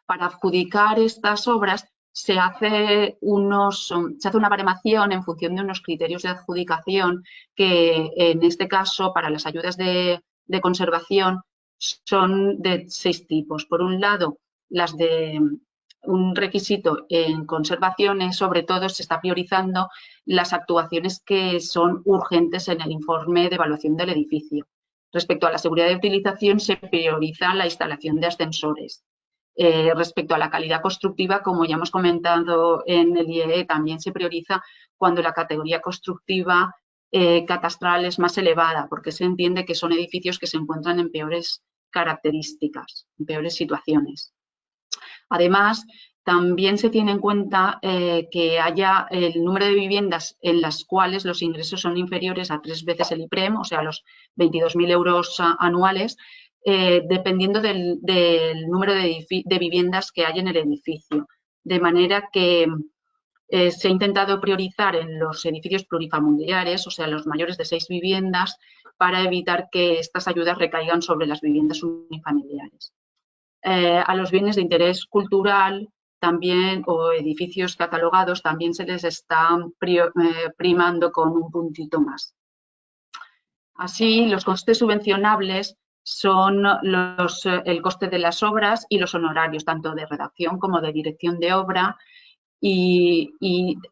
Para adjudicar estas obras se hace una baremación en función de unos criterios de adjudicación que, en este caso, para las ayudas de conservación, son de 6 tipos. Por un lado, las de un requisito en conservaciones, sobre todo se está priorizando las actuaciones que son urgentes en el informe de evaluación del edificio. Respecto a la seguridad de utilización, se prioriza la instalación de ascensores. Respecto a la calidad constructiva, como ya hemos comentado en el IEE, también se prioriza cuando la categoría constructiva catastral es más elevada, porque se entiende que son edificios que se encuentran en peores características, en peores situaciones. Además, también se tiene en cuenta que haya el número de viviendas en las cuales los ingresos son inferiores a 3 veces el IPREM, o sea, los 22.000 € anuales, dependiendo del número de viviendas que hay en el edificio. De manera que se ha intentado priorizar en los edificios plurifamiliares, o sea, los mayores de 6 viviendas, para evitar que estas ayudas recaigan sobre las viviendas unifamiliares. A los bienes de interés cultural también o edificios catalogados también se les está primando con un puntito más. Así, los costes subvencionables son el coste de las obras y los honorarios, tanto de redacción como de dirección de obra. Y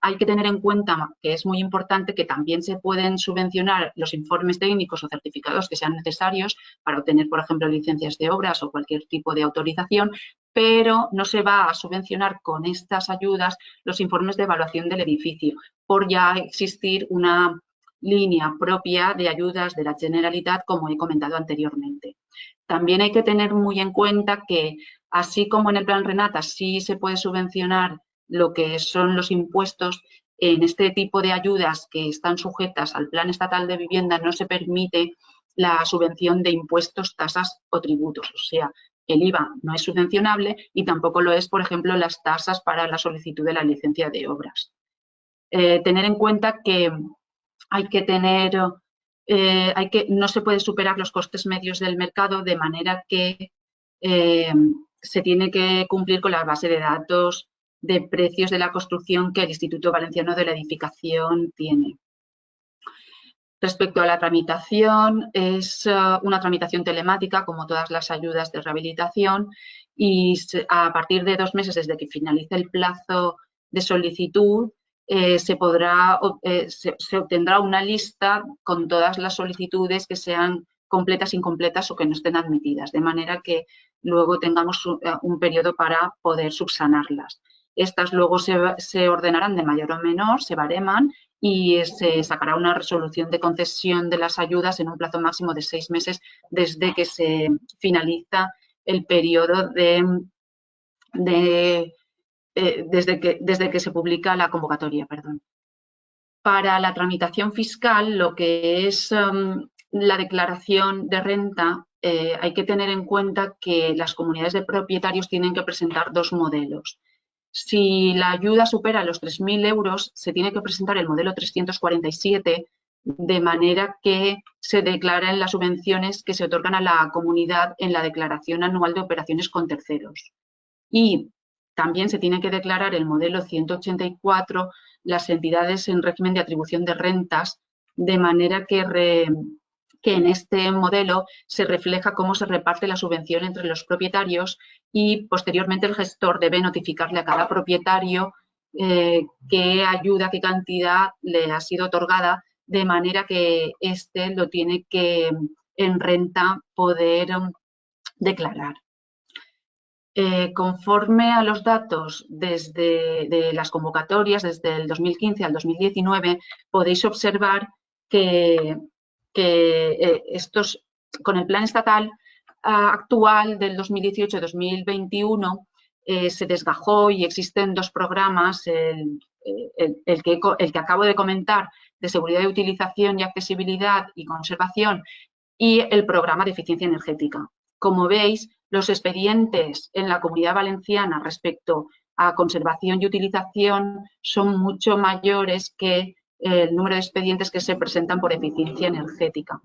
hay que tener en cuenta que es muy importante que también se pueden subvencionar los informes técnicos o certificados que sean necesarios para obtener, por ejemplo, licencias de obras o cualquier tipo de autorización, pero no se va a subvencionar con estas ayudas los informes de evaluación del edificio, por ya existir una línea propia de ayudas de la Generalitat, como he comentado anteriormente. También hay que tener muy en cuenta que, así como en el Plan Renata sí se puede subvencionar lo que son los impuestos, en este tipo de ayudas que están sujetas al Plan Estatal de Vivienda no se permite la subvención de impuestos, tasas o tributos. O sea, el IVA no es subvencionable y tampoco lo es, por ejemplo, las tasas para la solicitud de la licencia de obras. Tener en cuenta que no se puede superar los costes medios del mercado, de manera que se tiene que cumplir con la base de datos de precios de la construcción que el Instituto Valenciano de la Edificación tiene. Respecto a la tramitación, es una tramitación telemática, como todas las ayudas de rehabilitación, y a partir de 2 meses desde que finalice el plazo de solicitud, se obtendrá una lista con todas las solicitudes que sean completas, incompletas o que no estén admitidas, de manera que luego tengamos un periodo para poder subsanarlas. Estas luego se ordenarán de mayor o menor, se bareman y se sacará una resolución de concesión de las ayudas en un plazo máximo de 6 meses desde que se finaliza el periodo desde que se publica la convocatoria. Perdón. Para la tramitación fiscal, lo que es la declaración de renta, hay que tener en cuenta que las comunidades de propietarios tienen que presentar dos modelos. Si la ayuda supera los 3.000 euros, se tiene que presentar el modelo 347, de manera que se declaren las subvenciones que se otorgan a la comunidad en la declaración anual de operaciones con terceros. Y también se tiene que declarar el modelo 184, las entidades en régimen de atribución de rentas, de manera que en este modelo se refleja cómo se reparte la subvención entre los propietarios y posteriormente el gestor debe notificarle a cada propietario qué ayuda, qué cantidad le ha sido otorgada, de manera que éste lo tiene que en renta poder declarar. Conforme a los datos de las convocatorias desde el 2015 al 2019, podéis observar que con el plan estatal actual del 2018-2021 se desgajó y existen dos programas, el que acabo de comentar, de seguridad de utilización y accesibilidad y conservación, y el programa de eficiencia energética. Como veis, los expedientes en la Comunidad Valenciana respecto a conservación y utilización son mucho mayores que el número de expedientes que se presentan por eficiencia energética.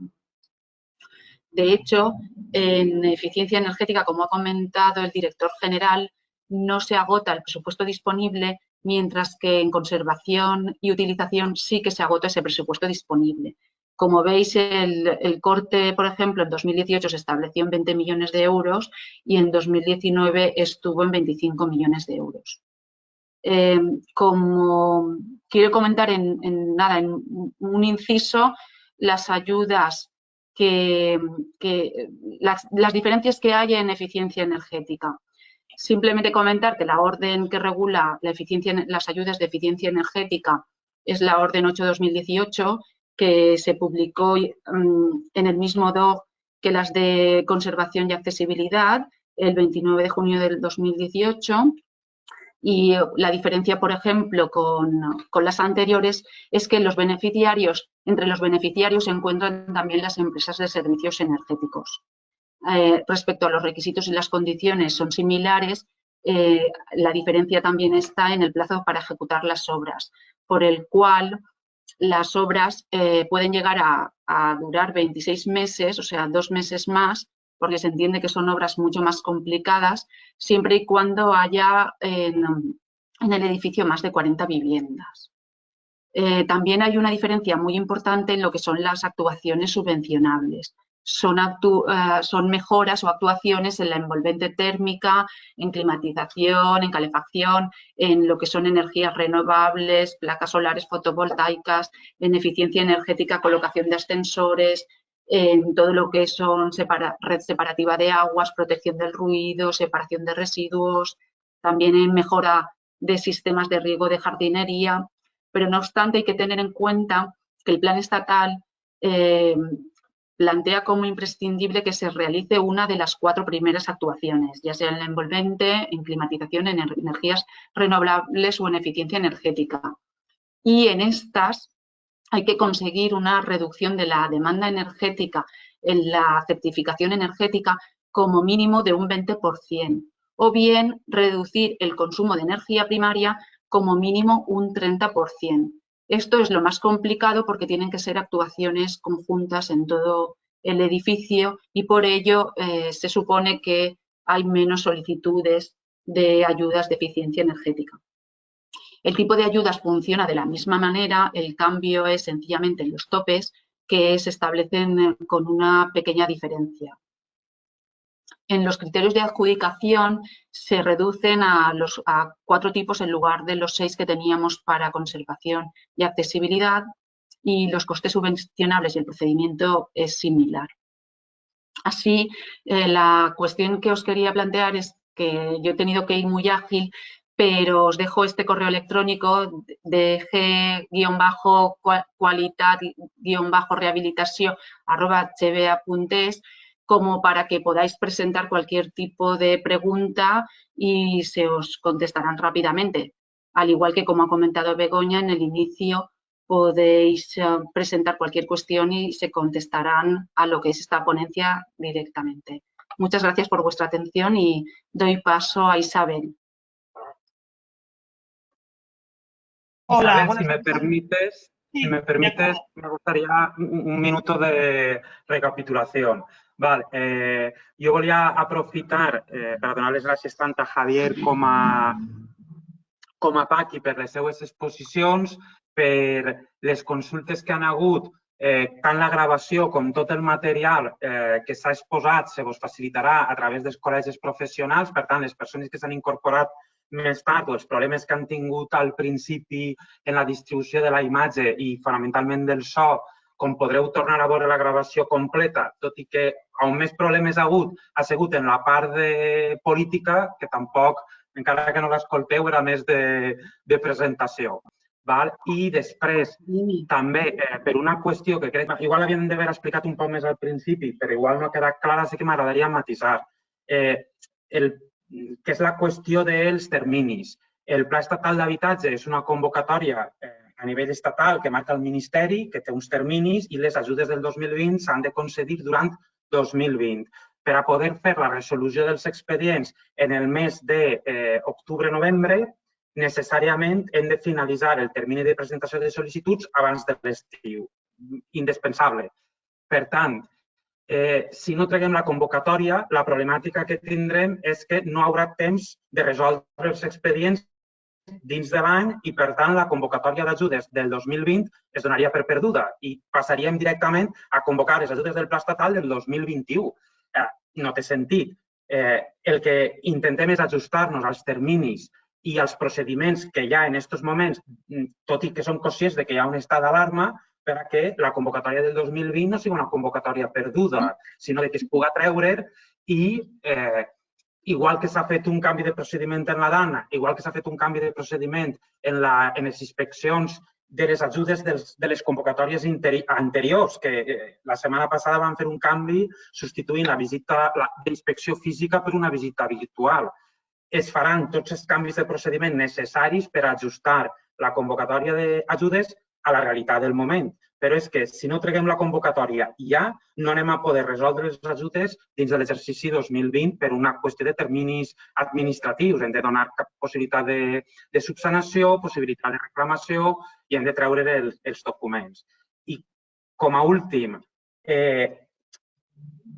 De hecho, en eficiencia energética, como ha comentado el director general, no se agota el presupuesto disponible, mientras que en conservación y utilización sí que se agota ese presupuesto disponible. Como veis, el corte, por ejemplo, en 2018 se estableció en 20 millones de euros y en 2019 estuvo en 25 millones de euros. Como quiero comentar en un inciso, las ayudas las diferencias que hay en eficiencia energética. Simplemente comentar que la orden que regula las ayudas de eficiencia energética es la orden 8/2018, que se publicó en el mismo DOC que las de conservación y accesibilidad el 29 de junio del 2018. Y la diferencia, por ejemplo, con las anteriores es que entre los beneficiarios se encuentran también las empresas de servicios energéticos. Respecto a los requisitos y las condiciones son similares, la diferencia también está en el plazo para ejecutar las obras, por el cual las obras pueden llegar a durar 26 meses, o sea, 2 meses más, porque se entiende que son obras mucho más complicadas, siempre y cuando haya en el edificio más de 40 viviendas. También hay una diferencia muy importante en lo que son las actuaciones subvencionables. Son mejoras o actuaciones en la envolvente térmica, en climatización, en calefacción, en lo que son energías renovables, placas solares fotovoltaicas, en eficiencia energética, colocación de ascensores, en todo lo que son red separativa de aguas, protección del ruido, separación de residuos, también en mejora de sistemas de riego de jardinería. Pero no obstante, hay que tener en cuenta que el plan estatal plantea como imprescindible que se realice una de las 4 primeras actuaciones, ya sea en la envolvente, en climatización, en energías renovables o en eficiencia energética. Y en estas hay que conseguir una reducción de la demanda energética en la certificación energética como mínimo de un 20%, o bien reducir el consumo de energía primaria como mínimo un 30%. Esto es lo más complicado porque tienen que ser actuaciones conjuntas en todo el edificio y por ello se supone que hay menos solicitudes de ayudas de eficiencia energética. El tipo de ayudas funciona de la misma manera, el cambio es sencillamente en los topes que se establecen con una pequeña diferencia. En los criterios de adjudicación se reducen a 4 tipos en lugar de los 6 que teníamos para conservación y accesibilidad, y los costes subvencionables y el procedimiento es similar. Así, la cuestión que os quería plantear es que yo he tenido que ir muy ágil, pero os dejo este correo electrónico dg-qualitat-rehabilitació@gba.es como para que podáis presentar cualquier tipo de pregunta y se os contestarán rápidamente. Al igual que, como ha comentado Begoña, en el inicio podéis presentar cualquier cuestión y se contestarán a lo que es esta ponencia directamente. Muchas gracias por vuestra atención y doy paso a Isabel. Hola, Isabel, si me permites, me gustaría un minuto de recapitulación. Vale, jo volia aprofitar per donar les gràcies tant a Javier com a Paqui per les seues exposicions, per les consultes que han hagut, tant la gravació com tot el material que s'ha exposat se vos facilitarà a través dels col·legis professionals. Per tant, les persones que s'han incorporat més tard o els problemes que han tingut al principi en la distribució de la imatge i fonamentalment del so, com podreu tornar a veure la gravació completa, tot i que on més problemes ha sigut en la part de política, que tampoc, encara que no l'escolteu, era més de presentació. I després, també, per una qüestió que crec que igual havíem d'haver explicat un poc més al principi, però igual no ha quedat clara, sí que m'agradaria matisar, que és la qüestió dels terminis. El Pla Estatal d'Habitatge és una convocatòria a nivell estatal que marca el Ministeri, que té uns terminis i les ajudes del 2020 s'han de concedir durant 2020. Per a poder fer la resolució dels expedients en el mes d'octubre-novembre, necessàriament hem de finalitzar el termini de presentació de sol·licituds abans de l'estiu. Indispensable. Per tant, si no traguem la convocatòria, la problemàtica que tindrem és que no hi haurà temps de resoldre els expedients dins de l'any i, per tant, la convocatòria d'ajudes del 2020 es donaria per perduda i passaríem directament a convocar les ajudes del Pla Estatal del 2021. No té sentit. El que intentem és ajustar-nos als terminis i als procediments que hi ha en aquests moments, tot i que som conscients que hi ha un estat d'alarma, perquè la convocatòria del 2020 no sigui una convocatòria perduda, sinó que es pugui treure i igual que s'ha fet un canvi de procediment en la DANA, igual que s'ha fet un canvi de procediment en les inspeccions de les ajudes de les convocatòries anteriors, que la setmana passada van fer un canvi substituint la visita d'inspecció física per una visita virtual. Es faran tots els canvis de procediment necessaris per ajustar la convocatòria d'ajudes a la realitat del moment. Però és que si no treguem la convocatòria ja, no anem a poder resoldre les ajudes dins de l'exercici 2020 per una qüestió de terminis administratius. Hem de donar possibilitat de subsanació, possibilitat de reclamació i hem de treure els documents. I com a últim,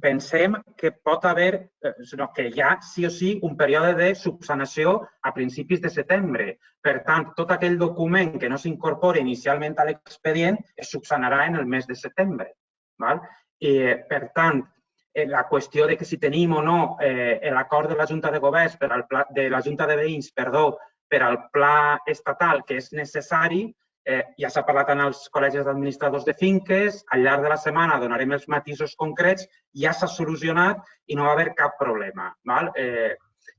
pensem que pot haver, que hi ha sí o sí un període de subsanació a principis de setembre. Per tant, tot aquell document que no s'incorpora inicialment a l'expedient es subsanarà en el mes de setembre. Per tant, la qüestió de que si tenim o no l'acord de la Junta de Governs, de la Junta de Veïns, per al pla estatal que és necessari, ja s'ha parlat en els col·legis d'administradors de finques, al llarg de la setmana donarem els matisos concrets, ja s'ha solucionat i no va haver cap problema.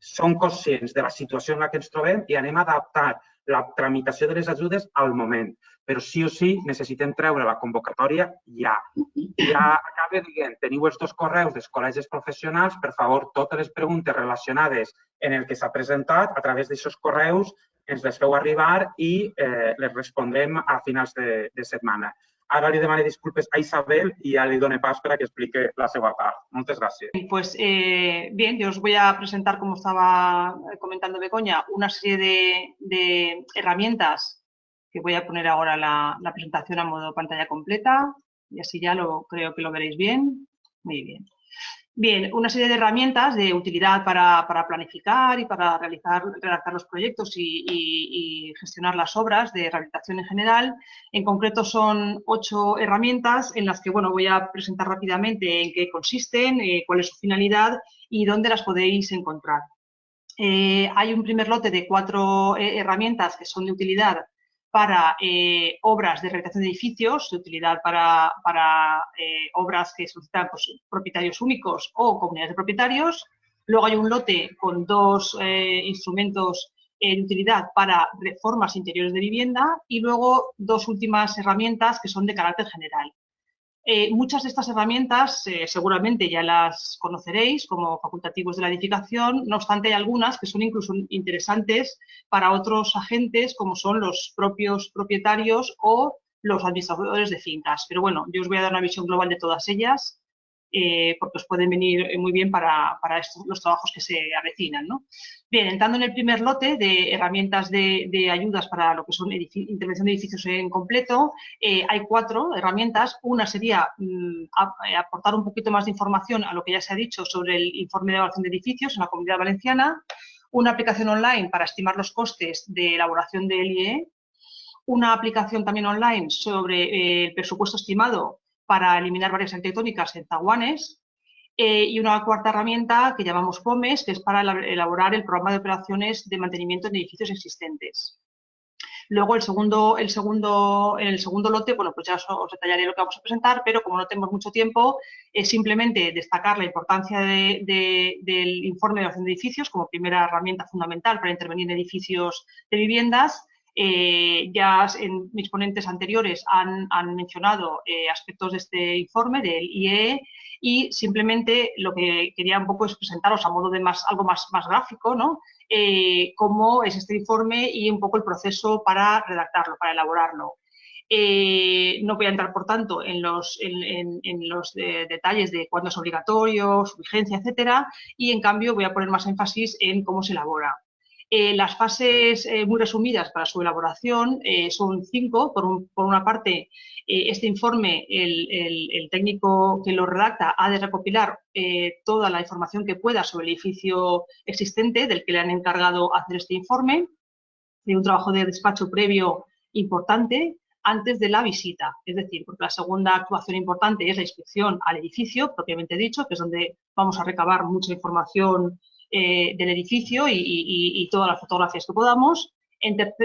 Som conscients de la situació en la que ens trobem i anem a adaptar la tramitació de les ajudes al moment. Però sí o sí necessitem treure la convocatòria ja. Ja acaba dient, teniu els dos correus dels col·legis professionals, per favor, totes les preguntes relacionades en el que s'ha presentat, a través d'aquests correus ens les feu arribar i les respondrem a finals de setmana. Ara li demano disculpes a Isabel y ya le doy paso para que explique la segunda parte. Muchas gracias. Pues bien, yo os voy a presentar, como estaba comentando Begoña, una serie de herramientas que voy a poner ahora la presentación a modo pantalla completa y así ya creo que lo veréis bien. Muy bien. Bien, una serie de herramientas de utilidad para planificar y para redactar los proyectos y gestionar las obras de rehabilitación en general. En concreto son 8 herramientas en las que voy a presentar rápidamente en qué consisten, cuál es su finalidad y dónde las podéis encontrar. Hay un primer lote de 4 herramientas que son de utilidad para obras de rehabilitación de edificios, de utilidad para obras que solicitan propietarios únicos o comunidades de propietarios. Luego hay un lote con 2 instrumentos de utilidad para reformas interiores de vivienda y luego 2 últimas herramientas que son de carácter general. Muchas de estas herramientas seguramente ya las conoceréis como facultativos de la edificación, no obstante hay algunas que son incluso interesantes para otros agentes como son los propios propietarios o los administradores de fincas. Pero bueno, yo os voy a dar una visión global de todas ellas porque os pueden venir muy bien para los trabajos que se avecinan, ¿no? Bien, entrando en el primer lote de herramientas de ayudas para lo que son intervención de edificios en completo, hay 4 herramientas. Una sería aportar un poquito más de información a lo que ya se ha dicho sobre el informe de evaluación de edificios en la Comunidad Valenciana, una aplicación online para estimar los costes de elaboración del IE, una aplicación también online sobre el presupuesto estimado para eliminar barreras arquitectónicas en zaguanes y una cuarta herramienta que llamamos POMES, que es para elaborar el programa de operaciones de mantenimiento en edificios existentes. Luego, en el segundo lote, bueno, pues ya os detallaré lo que vamos a presentar, pero como no tenemos mucho tiempo, es simplemente destacar la importancia del informe de evaluación de edificios como primera herramienta fundamental para intervenir en edificios de viviendas. Ya en mis ponentes anteriores han mencionado aspectos de este informe, del IE, y simplemente lo que quería un poco es presentaros a modo de algo más gráfico, ¿no? Cómo es este informe y un poco el proceso para redactarlo, para elaborarlo. No voy a entrar, por tanto, en los detalles de cuándo es obligatorio, su vigencia, etcétera, y en cambio voy a poner más énfasis en cómo se elabora. Las fases muy resumidas para su elaboración son 5. Por una parte, este informe, el técnico que lo redacta ha de recopilar toda la información que pueda sobre el edificio existente del que le han encargado hacer este informe, de un trabajo de despacho previo importante antes de la visita. Es decir, porque la segunda actuación importante es la inspección al edificio, propiamente dicho, que es donde vamos a recabar mucha información del edificio y todas las fotografías que podamos.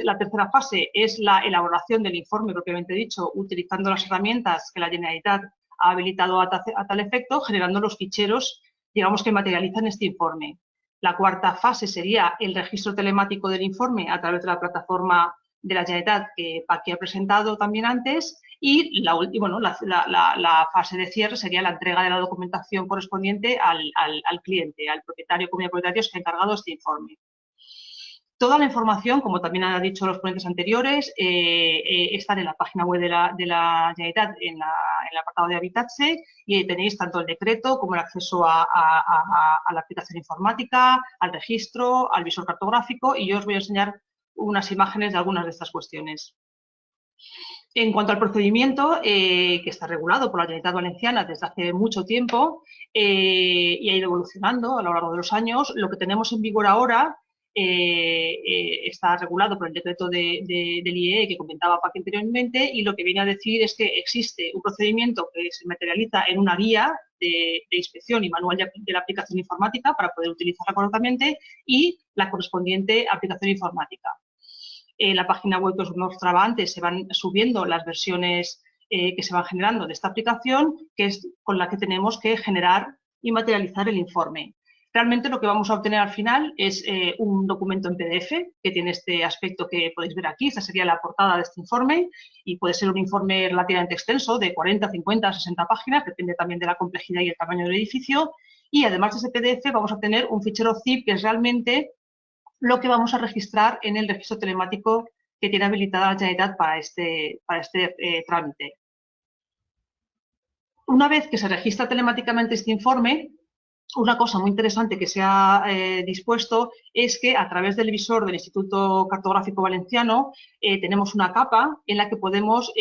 La tercera fase es la elaboración del informe propiamente dicho, utilizando las herramientas que la Generalitat ha habilitado a tal efecto, generando los ficheros, digamos, que materializan este informe. La cuarta fase sería el registro telemático del informe a través de la plataforma de la Generalitat que Paqui ha presentado también antes. Y la fase de cierre sería la entrega de la documentación correspondiente al cliente, al propietario, comunidad de propietarios que ha encargado este informe. Toda la información, como también han dicho los ponentes anteriores, está en la página web de la Generalitat, en el apartado de Habitatge, y tenéis tanto el decreto como el acceso a la aplicación informática, al registro, al visor cartográfico, y yo os voy a enseñar unas imágenes de algunas de estas cuestiones. En cuanto al procedimiento, que está regulado por la Generalitat Valenciana desde hace mucho tiempo y ha ido evolucionando a lo largo de los años, lo que tenemos en vigor ahora está regulado por el decreto del IE que comentaba Paqui anteriormente, y lo que viene a decir es que existe un procedimiento que se materializa en una guía de inspección y manual de la aplicación informática para poder utilizarla correctamente y la correspondiente aplicación informática. La página web que os mostraba antes se van subiendo las versiones que se van generando de esta aplicación, que es con la que tenemos que generar y materializar el informe. Realmente lo que vamos a obtener al final es un documento en PDF que tiene este aspecto que podéis ver aquí. Esta sería la portada de este informe y puede ser un informe relativamente extenso de 40, 50, 60 páginas, depende también de la complejidad y el tamaño del edificio. Y además de ese PDF vamos a tener un fichero zip que es realmente lo que vamos a registrar en el registro telemático que tiene habilitada la Generalitat para este trámite. Una vez que se registra telemáticamente este informe, una cosa muy interesante que se ha dispuesto es que a través del visor del Instituto Cartográfico Valenciano tenemos una capa en la que podemos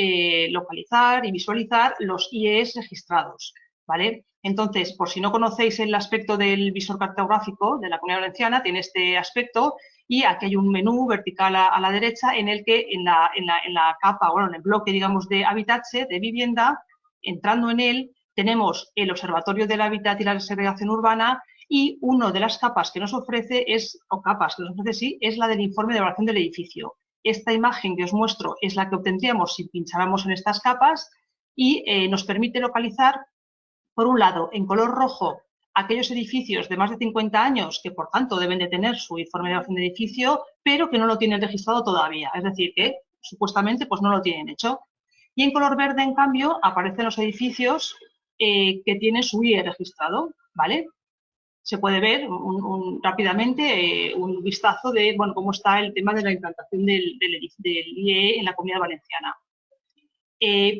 localizar y visualizar los IEs registrados, ¿vale? Entonces, por si no conocéis el aspecto del visor cartográfico de la Comunidad Valenciana, tiene este aspecto y aquí hay un menú vertical a la derecha en el que en la capa, bueno, en el bloque, digamos, de Habitatge, de vivienda, entrando en él, tenemos el Observatorio del Hábitat y la Segregación Urbana y una de las capas que nos ofrece es la del informe de evaluación del edificio. Esta imagen que os muestro es la que obtendríamos si pincháramos en estas capas y nos permite localizar, por un lado, en color rojo, aquellos edificios de más de 50 años que, por tanto, deben de tener su informe de evaluación de edificio, pero que no lo tienen registrado todavía. Es decir, que supuestamente pues, no lo tienen hecho. Y en color verde, en cambio, aparecen los edificios que tienen su IE registrado, ¿vale? Se puede ver rápidamente un vistazo de cómo está el tema de la implantación del IE en la Comunidad Valenciana.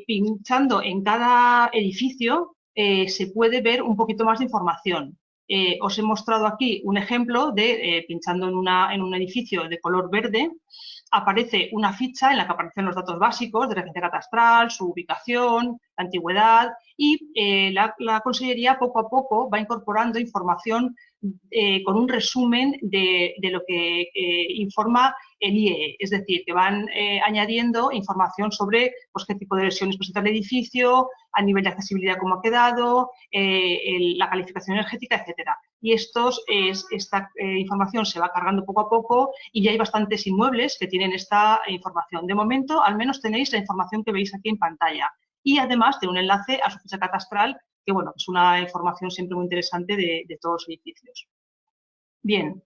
Pinchando en cada edificio se puede ver un poquito más de información. Os he mostrado aquí un ejemplo de pinchando en un edificio de color verde, aparece una ficha en la que aparecen los datos básicos de referencia catastral, su ubicación, la antigüedad y la Consellería poco a poco va incorporando información con un resumen de lo que informa el IE, es decir, que van añadiendo información sobre pues, qué tipo de lesiones presenta el edificio, a nivel de accesibilidad cómo ha quedado, la calificación energética, etcétera. Y esta información se va cargando poco a poco y ya hay bastantes inmuebles que tienen esta información. De momento, al menos tenéis la información que veis aquí en pantalla. Y además de un enlace a su ficha catastral, que bueno, es una información siempre muy interesante de todos los edificios. Bien,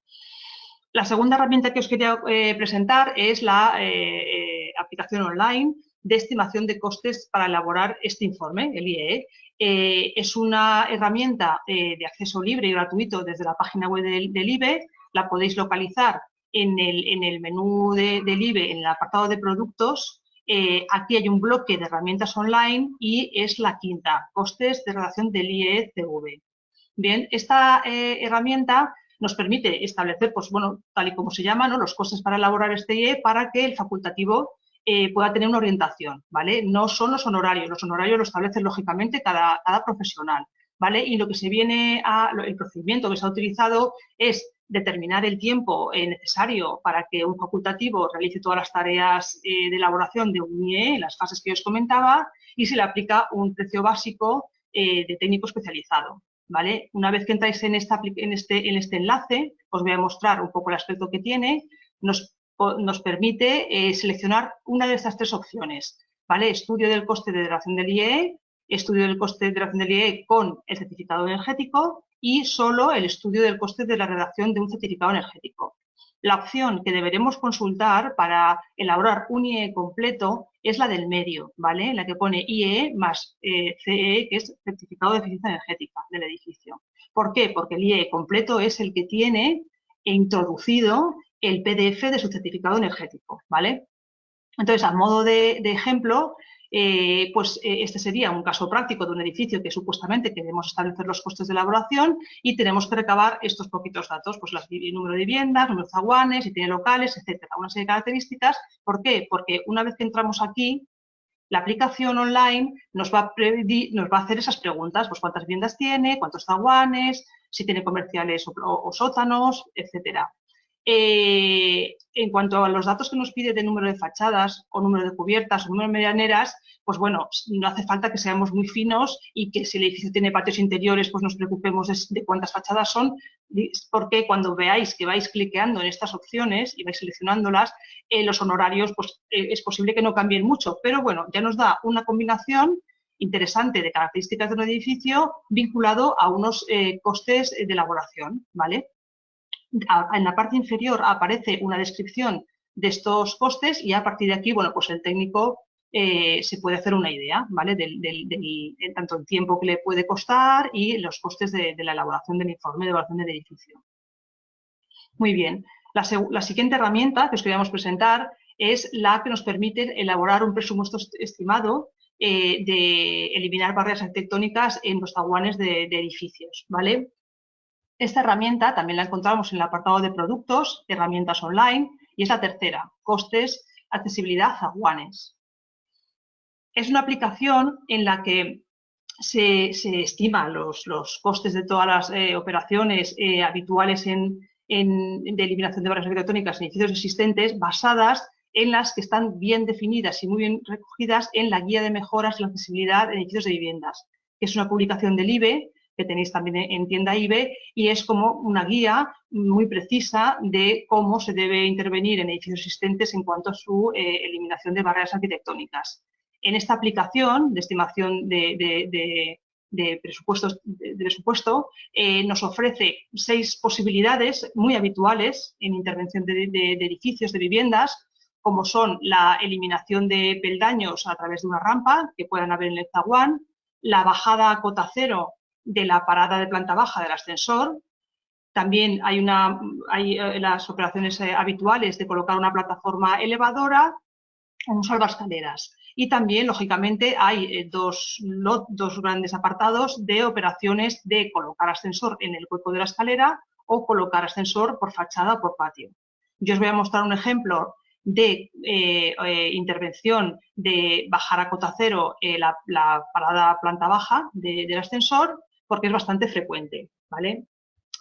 la segunda herramienta que os quería presentar es la aplicación online de estimación de costes para elaborar este informe, el IE. Es una herramienta de acceso libre y gratuito desde la página web del IBE. La podéis localizar en el menú del IBE, en el apartado de productos. Aquí hay un bloque de herramientas online y es la quinta, costes de redacción del IE-CV. Bien, esta herramienta nos permite establecer, pues bueno, tal y como se llama, ¿no? Los costes para elaborar este IE para que el facultativo pueda tener una orientación, ¿vale? No son los honorarios lo establece lógicamente cada profesional, ¿vale? Y lo que se viene el procedimiento que se ha utilizado es determinar el tiempo necesario para que un facultativo realice todas las tareas de elaboración de un IE en las fases que os comentaba y se le aplica un precio básico de técnico especializado, ¿vale? Una vez que entráis en este enlace, os voy a mostrar un poco el aspecto que tiene. Nos permite seleccionar una de estas tres opciones, ¿vale? Estudio del coste de redacción del IE, estudio del coste de redacción del IE con el certificado energético y solo el estudio del coste de la redacción de un certificado energético. La opción que deberemos consultar para elaborar un IE completo es la del medio, ¿vale? La que pone IE más CE, que es certificado de eficiencia energética del edificio. ¿Por qué? Porque el IE completo es el que tiene introducido el PDF de su certificado energético, ¿vale? Entonces, a modo de ejemplo, este sería un caso práctico de un edificio que supuestamente queremos establecer los costes de elaboración y tenemos que recabar estos poquitos datos, pues el número de viviendas, número de zaguanes, si tiene locales, etcétera, una serie de características. ¿Por qué? Porque una vez que entramos aquí, la aplicación online nos va a hacer esas preguntas, pues cuántas viviendas tiene, cuántos zaguanes, si tiene comerciales o sótanos, etcétera. En cuanto a los datos que nos pide de número de fachadas o número de cubiertas o número de medianeras, pues bueno, no hace falta que seamos muy finos y que si el edificio tiene patios interiores, pues nos preocupemos de cuántas fachadas son, porque cuando veáis que vais cliqueando en estas opciones y vais seleccionándolas, los honorarios, pues es posible que no cambien mucho, pero bueno, ya nos da una combinación interesante de características de un edificio vinculado a unos costes de elaboración, ¿vale? En la parte inferior aparece una descripción de estos costes y a partir de aquí, bueno, pues el técnico se puede hacer una idea, ¿vale? Tanto el tiempo que le puede costar y los costes de la elaboración del informe de evaluación del edificio. Muy bien. La siguiente herramienta que os queríamos presentar es la que nos permite elaborar un presupuesto estimado de eliminar barreras arquitectónicas en los zaguanes de edificios, ¿vale? Esta herramienta también la encontramos en el apartado de productos, herramientas online, y es la tercera, costes, accesibilidad, zaguanes. Es una aplicación en la que se estima los costes de todas las operaciones habituales de eliminación de barreras arquitectónicas en edificios existentes, basadas en las que están bien definidas y muy bien recogidas en la Guía de Mejoras de la Accesibilidad en Edificios de Viviendas, que es una publicación del IBE, que tenéis también en tienda IBE, y es como una guía muy precisa de cómo se debe intervenir en edificios existentes en cuanto a su eliminación de barreras arquitectónicas. En esta aplicación de estimación de presupuesto nos ofrece 6 posibilidades muy habituales en intervención de edificios, de viviendas, como son la eliminación de peldaños a través de una rampa que puedan haber en el zaguán, la bajada a cota cero de la parada de planta baja del ascensor. También hay las operaciones habituales de colocar una plataforma elevadora o un salvaescaleras. Y también, lógicamente, hay dos grandes apartados de operaciones de colocar ascensor en el hueco de la escalera o colocar ascensor por fachada o por patio. Yo os voy a mostrar un ejemplo de intervención de bajar a cota cero la parada planta baja del ascensor, porque es bastante frecuente, ¿vale?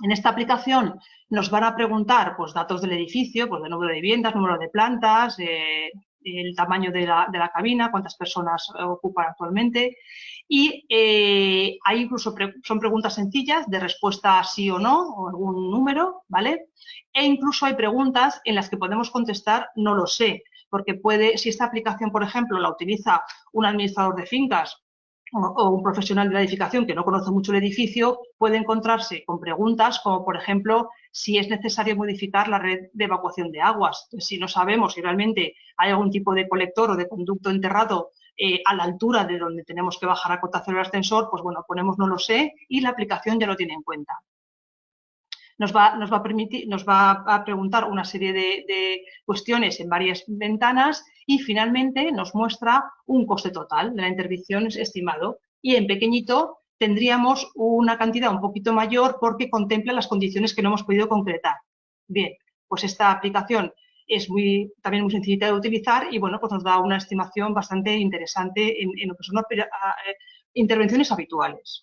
En esta aplicación nos van a preguntar pues, datos del edificio, pues, de número de viviendas, número de plantas, el tamaño de la cabina, cuántas personas ocupan actualmente. Y hay incluso son preguntas sencillas de respuesta sí o no, o algún número, ¿vale? E incluso hay preguntas en las que podemos contestar no lo sé, porque si esta aplicación, por ejemplo, la utiliza un administrador de fincas o un profesional de la edificación que no conoce mucho el edificio, puede encontrarse con preguntas como, por ejemplo, si es necesario modificar la red de evacuación de aguas. Si no sabemos si realmente hay algún tipo de colector o de conducto enterrado a la altura de donde tenemos que bajar a cota cero el ascensor, pues bueno, ponemos no lo sé y la aplicación ya lo tiene en cuenta. Nos va a preguntar una serie de cuestiones en varias ventanas y finalmente nos muestra un coste total de la intervención estimado. Y en pequeñito tendríamos una cantidad un poquito mayor porque contempla las condiciones que no hemos podido concretar. Bien, pues esta aplicación es también muy sencillita de utilizar y bueno, pues nos da una estimación bastante interesante en lo que son intervenciones habituales.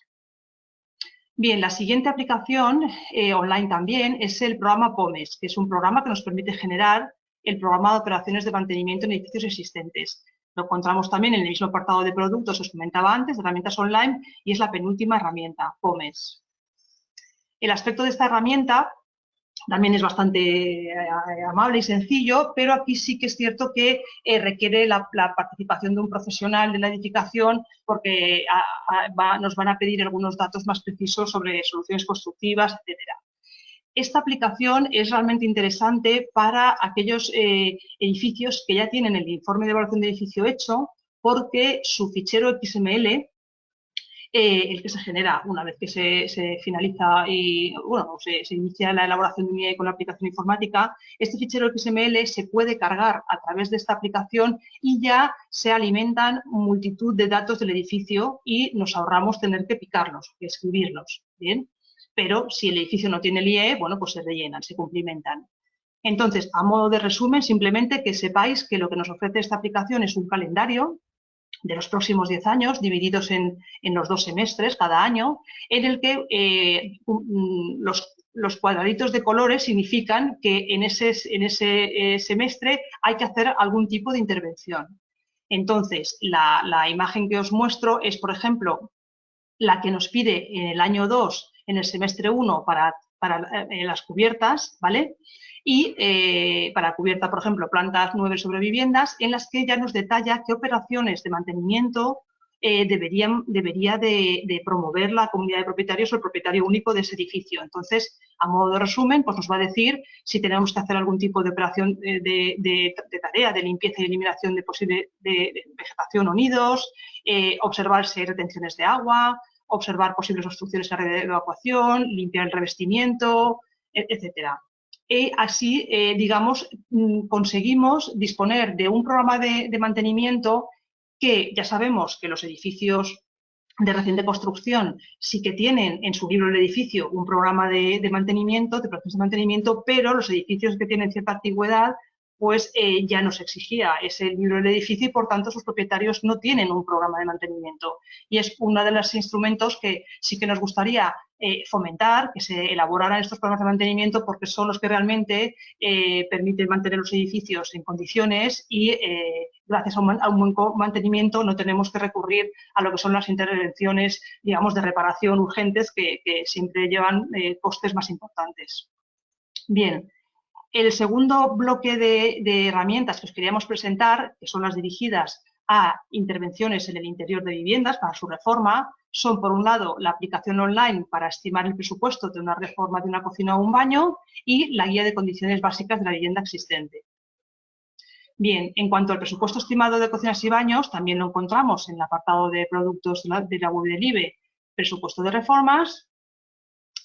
Bien, la siguiente aplicación online también es el programa POMES, que es un programa que nos permite generar el programa de operaciones de mantenimiento en edificios existentes. Lo encontramos también en el mismo apartado de productos, os comentaba antes, de herramientas online, y es la penúltima herramienta, POMES. El aspecto de esta herramienta también es bastante amable y sencillo, pero aquí sí que es cierto que requiere la participación de un profesional de la edificación porque nos van a pedir algunos datos más precisos sobre soluciones constructivas, etc. Esta aplicación es realmente interesante para aquellos edificios que ya tienen el informe de evaluación de edificio hecho, porque su fichero XML, el que se genera una vez que se finaliza y bueno, se inicia la elaboración de un IE con la aplicación informática, este fichero XML se puede cargar a través de esta aplicación y ya se alimentan multitud de datos del edificio y nos ahorramos tener que picarlos, que escribirlos, ¿bien? Pero si el edificio no tiene el IE, bueno, pues se rellenan, se cumplimentan. Entonces, a modo de resumen, simplemente que sepáis que lo que nos ofrece esta aplicación es un calendario de los próximos 10 años, divididos en los 2 semestres cada año, en el que los cuadraditos de colores significan que en ese semestre hay que hacer algún tipo de intervención. Entonces, la imagen que os muestro es, por ejemplo, la que nos pide en el año 2, en el semestre 1, para las cubiertas, ¿vale? Y para cubierta, por ejemplo, plantas 9 sobre viviendas, en las que ya nos detalla qué operaciones de mantenimiento debería de promover la comunidad de propietarios o el propietario único de ese edificio. Entonces, a modo de resumen, pues nos va a decir si tenemos que hacer algún tipo de operación de tarea de limpieza y eliminación de posible vegetación o nidos, observar si hay retenciones de agua, observar posibles obstrucciones en la red de evacuación, limpiar el revestimiento, etcétera. Y así, digamos, conseguimos disponer de un programa de mantenimiento que ya sabemos que los edificios de reciente construcción sí que tienen en su libro del edificio un programa de mantenimiento, de procesos de mantenimiento, pero los edificios que tienen cierta antigüedad pues ya nos exigía ese libro del edificio y por tanto sus propietarios no tienen un programa de mantenimiento. Y es uno de los instrumentos que sí que nos gustaría fomentar, que se elaboraran estos programas de mantenimiento porque son los que realmente permiten mantener los edificios en condiciones y gracias a un buen mantenimiento no tenemos que recurrir a lo que son las intervenciones, digamos, de reparación urgentes que siempre llevan costes más importantes. Bien. El segundo bloque de herramientas que os queríamos presentar, que son las dirigidas a intervenciones en el interior de viviendas para su reforma, son por un lado la aplicación online para estimar el presupuesto de una reforma de una cocina o un baño y la guía de condiciones básicas de la vivienda existente. Bien, en cuanto al presupuesto estimado de cocinas y baños, también lo encontramos en el apartado de productos de la web del IBE, presupuesto de reformas,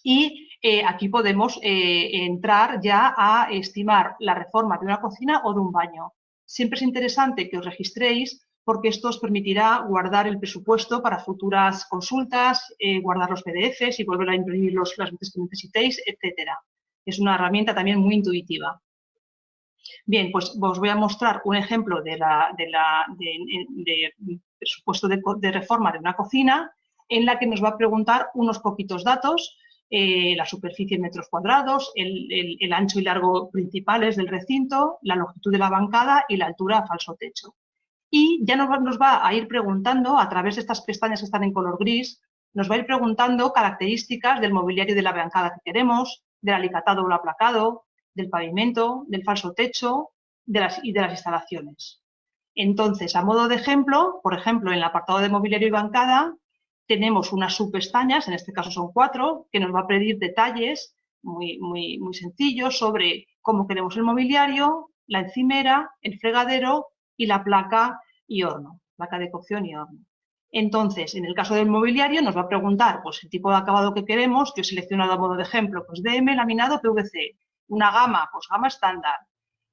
y aquí podemos entrar ya a estimar la reforma de una cocina o de un baño. Siempre es interesante que os registréis porque esto os permitirá guardar el presupuesto para futuras consultas, guardar los PDFs y volver a imprimir las veces que necesitéis, etcétera. Es una herramienta también muy intuitiva. Bien, pues os voy a mostrar un ejemplo de presupuesto de reforma de una cocina en la que nos va a preguntar unos poquitos datos, la superficie en metros cuadrados, el ancho y largo principales del recinto, la longitud de la bancada y la altura a falso techo. Y ya nos va a ir preguntando, a través de estas pestañas que están en color gris, nos va a ir preguntando características del mobiliario de la bancada que queremos, del alicatado o el aplacado, del pavimento, del falso techo y de las instalaciones. Entonces, a modo de ejemplo, por ejemplo, en el apartado de mobiliario y bancada, tenemos unas subpestañas, en este caso son 4, que nos va a pedir detalles muy sencillos sobre cómo queremos el mobiliario, la encimera, el fregadero y la placa y horno, placa de cocción y horno. Entonces, en el caso del mobiliario nos va a preguntar pues, el tipo de acabado que queremos. Yo he seleccionado a modo de ejemplo pues DM, laminado, PVC. Una gama, pues gama estándar.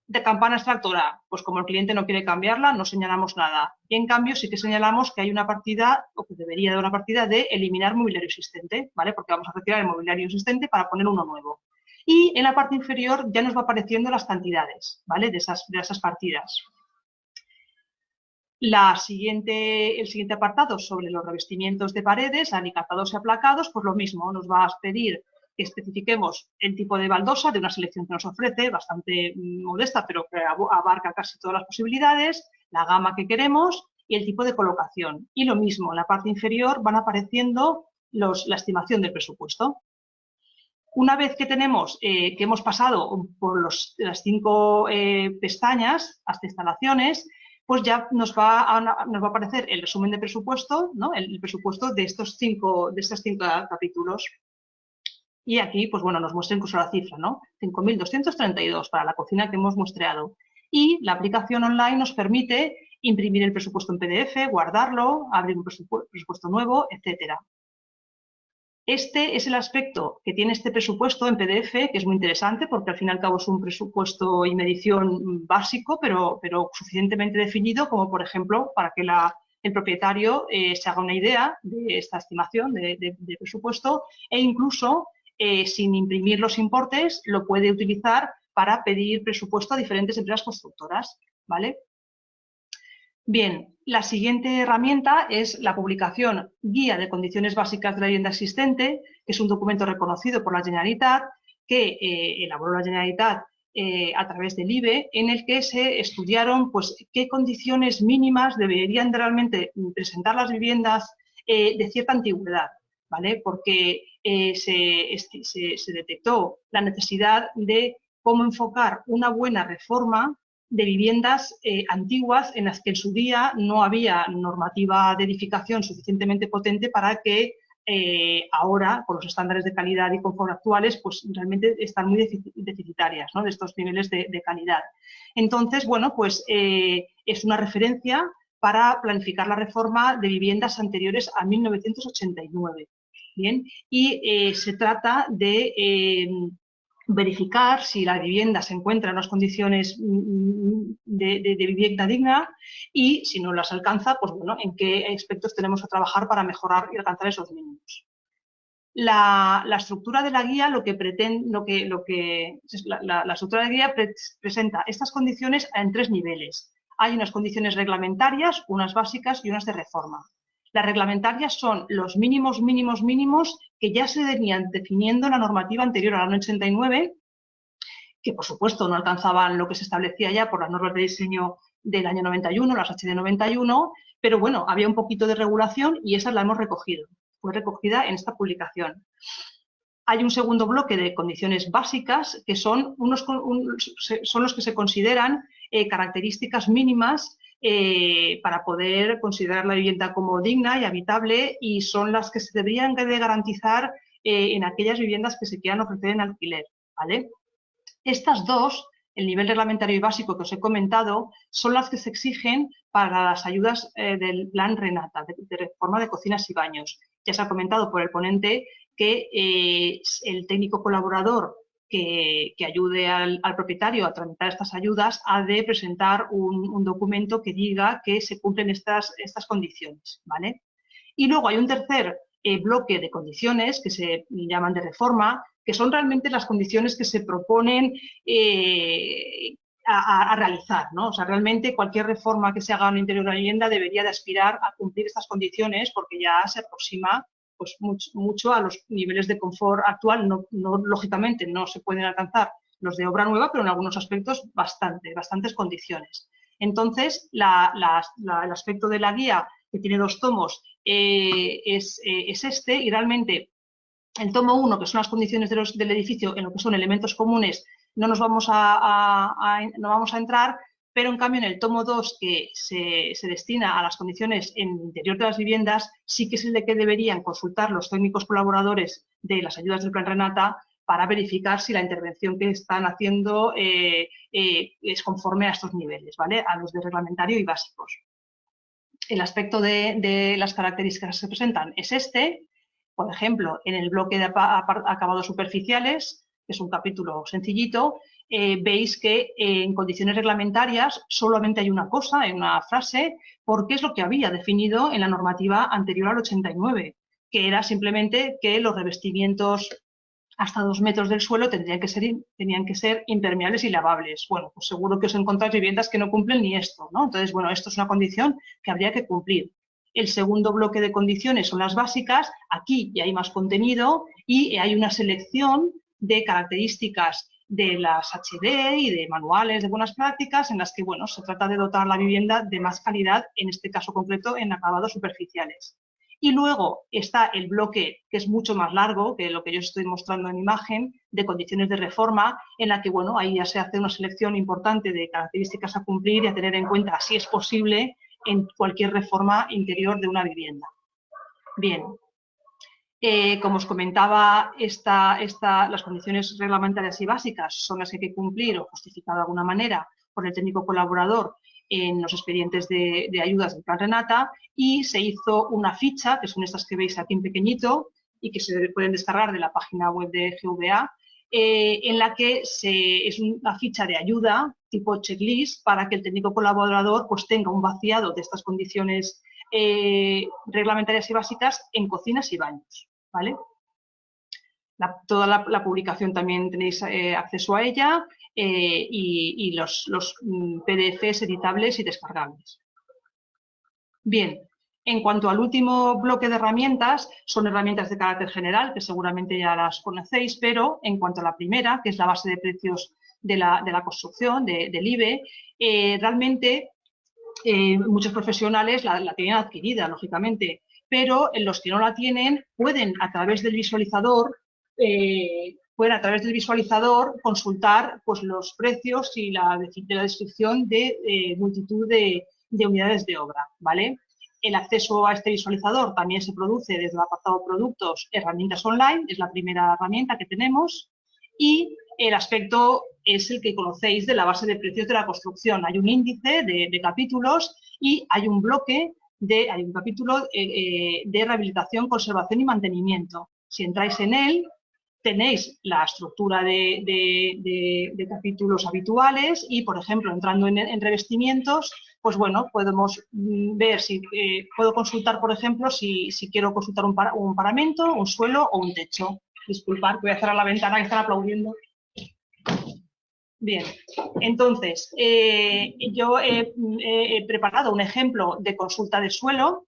De campana extractora, pues como el cliente no quiere cambiarla, no señalamos nada. Y en cambio sí que señalamos que hay una partida, o que debería de una partida de eliminar mobiliario existente, ¿vale? Porque vamos a retirar el mobiliario existente para poner uno nuevo. Y en la parte inferior ya nos va apareciendo las cantidades, ¿vale? De esas partidas. El siguiente apartado sobre los revestimientos de paredes, alicatados y aplacados, pues lo mismo, nos va a pedir que especifiquemos el tipo de baldosa de una selección que nos ofrece, bastante modesta, pero que abarca casi todas las posibilidades, la gama que queremos y el tipo de colocación. Y lo mismo, en la parte inferior van apareciendo la estimación del presupuesto. Una vez que que hemos pasado por las 5 pestañas hasta instalaciones, pues ya nos va a aparecer el resumen de presupuesto, ¿no? El presupuesto de estos 5 capítulos. Y aquí, pues bueno, nos muestra incluso la cifra, ¿no? 5.232 para la cocina que hemos muestreado. Y la aplicación online nos permite imprimir el presupuesto en PDF, guardarlo, abrir un presupuesto nuevo, etcétera. Este es el aspecto que tiene este presupuesto en PDF, que es muy interesante porque al fin y al cabo es un presupuesto y medición básico, pero suficientemente definido como, por ejemplo, para que el propietario se haga una idea de esta estimación de presupuesto e incluso sin imprimir los importes, lo puede utilizar para pedir presupuesto a diferentes empresas constructoras, ¿vale? Bien, la siguiente herramienta es la publicación Guía de Condiciones Básicas de la Vivienda Existente, que es un documento reconocido por la Generalitat, que elaboró la Generalitat a través del IBE, en el que se estudiaron pues, qué condiciones mínimas deberían realmente presentar las viviendas de cierta antigüedad, ¿vale? Porque se detectó la necesidad de cómo enfocar una buena reforma de viviendas antiguas en las que en su día no había normativa de edificación suficientemente potente para que ahora, con los estándares de calidad y confort actuales, pues realmente están muy deficitarias, ¿no? De estos niveles de calidad. Entonces, bueno, pues es una referencia para planificar la reforma de viviendas anteriores a 1989. Bien, y se trata de verificar si la vivienda se encuentra en unas condiciones de vivienda digna y si no las alcanza, pues bueno, en qué aspectos tenemos que trabajar para mejorar y alcanzar esos mínimos. La estructura de la guía la estructura de guía presenta estas condiciones en 3 niveles. Hay unas condiciones reglamentarias, unas básicas y unas de reforma. Las reglamentarias son los mínimos que ya se venían definiendo en la normativa anterior al año 89, que por supuesto no alcanzaban lo que se establecía ya por las normas de diseño del año 91, las HD 91, pero bueno, había un poquito de regulación y esas la hemos recogido. Fue recogida en esta publicación. Hay un segundo bloque de condiciones básicas que son los que se consideran características mínimas para poder considerar la vivienda como digna y habitable y son las que se deberían de garantizar en aquellas viviendas que se quieran ofrecer en alquiler, ¿vale? Estas dos el nivel reglamentario y básico que os he comentado, son las que se exigen para las ayudas del Plan Renata, de reforma de cocinas y baños. Ya se ha comentado por el ponente que el técnico colaborador que ayude al propietario a tramitar estas ayudas ha de presentar un documento que diga que se cumplen estas condiciones, ¿vale? Y luego hay un tercer bloque de condiciones que se llaman de reforma, que son realmente las condiciones que se proponen a realizar, ¿no? O sea, realmente cualquier reforma que se haga en el interior de la vivienda debería de aspirar a cumplir estas condiciones porque ya se aproxima pues, mucho a los niveles de confort actual. Lógicamente no se pueden alcanzar los de obra nueva, pero en algunos aspectos bastantes condiciones. Entonces, el aspecto de la guía, que tiene 2 tomos, es este, y realmente el tomo 1, que son las condiciones del edificio, en lo que son elementos comunes, no vamos a entrar, pero en cambio en el tomo 2, que se destina a las condiciones en el interior de las viviendas, sí que es el de que deberían consultar los técnicos colaboradores de las ayudas del Plan Renata para verificar si la intervención que están haciendo es conforme a estos niveles, ¿vale? A los de reglamentario y básicos. El aspecto de las características que se presentan es este. Por ejemplo, en el bloque de acabados superficiales, que es un capítulo sencillito, veis que en condiciones reglamentarias solamente hay una cosa, hay una frase, porque es lo que había definido en la normativa anterior al 89, que era simplemente que los revestimientos hasta 2 metros del suelo tenían que ser impermeables y lavables. Bueno, pues seguro que os encontráis viviendas que no cumplen ni esto, ¿no? Entonces, bueno, esto es una condición que habría que cumplir. El segundo bloque de condiciones son las básicas. Aquí ya hay más contenido y hay una selección de características de las HD y de manuales de buenas prácticas en las que, bueno, se trata de dotar la vivienda de más calidad, en este caso concreto, en acabados superficiales. Y luego está el bloque, que es mucho más largo que lo que yo estoy mostrando en imagen, de condiciones de reforma, en la que, bueno, ahí ya se hace una selección importante de características a cumplir y a tener en cuenta si es posible en cualquier reforma interior de una vivienda. Bien, como os comentaba, las condiciones reglamentarias y básicas son las que hay que cumplir o justificar de alguna manera por el técnico colaborador en los expedientes de ayudas del Plan Renata, y se hizo una ficha, que son estas que veis aquí en pequeñito y que se pueden descargar de la página web de GVA, en la que es una ficha de ayuda tipo checklist para que el técnico colaborador pues, tenga un vaciado de estas condiciones reglamentarias y básicas en cocinas y baños, ¿vale? Toda la publicación también tenéis acceso a ella y los PDFs editables y descargables. Bien, en cuanto al último bloque de herramientas, son herramientas de carácter general, que seguramente ya las conocéis, pero en cuanto a la primera, que es la base de precios de la construcción, del IBE, realmente muchos profesionales la tienen adquirida, lógicamente, pero los que no la tienen pueden a través del visualizador consultar pues, los precios y la descripción de multitud de unidades de obra, ¿vale? El acceso a este visualizador también se produce desde el apartado Productos, Herramientas Online, es la primera herramienta que tenemos, y el aspecto es el que conocéis de la base de precios de la construcción. Hay un índice de capítulos y hay un capítulo de rehabilitación, conservación y mantenimiento. Si entráis en él, tenéis la estructura de capítulos habituales y, por ejemplo, entrando en revestimientos, pues bueno, podemos ver si puedo consultar, por ejemplo, si quiero consultar un paramento, un suelo o un techo. Disculpad, voy a cerrar la ventana que están aplaudiendo. Bien, entonces, yo he preparado un ejemplo de consulta de suelo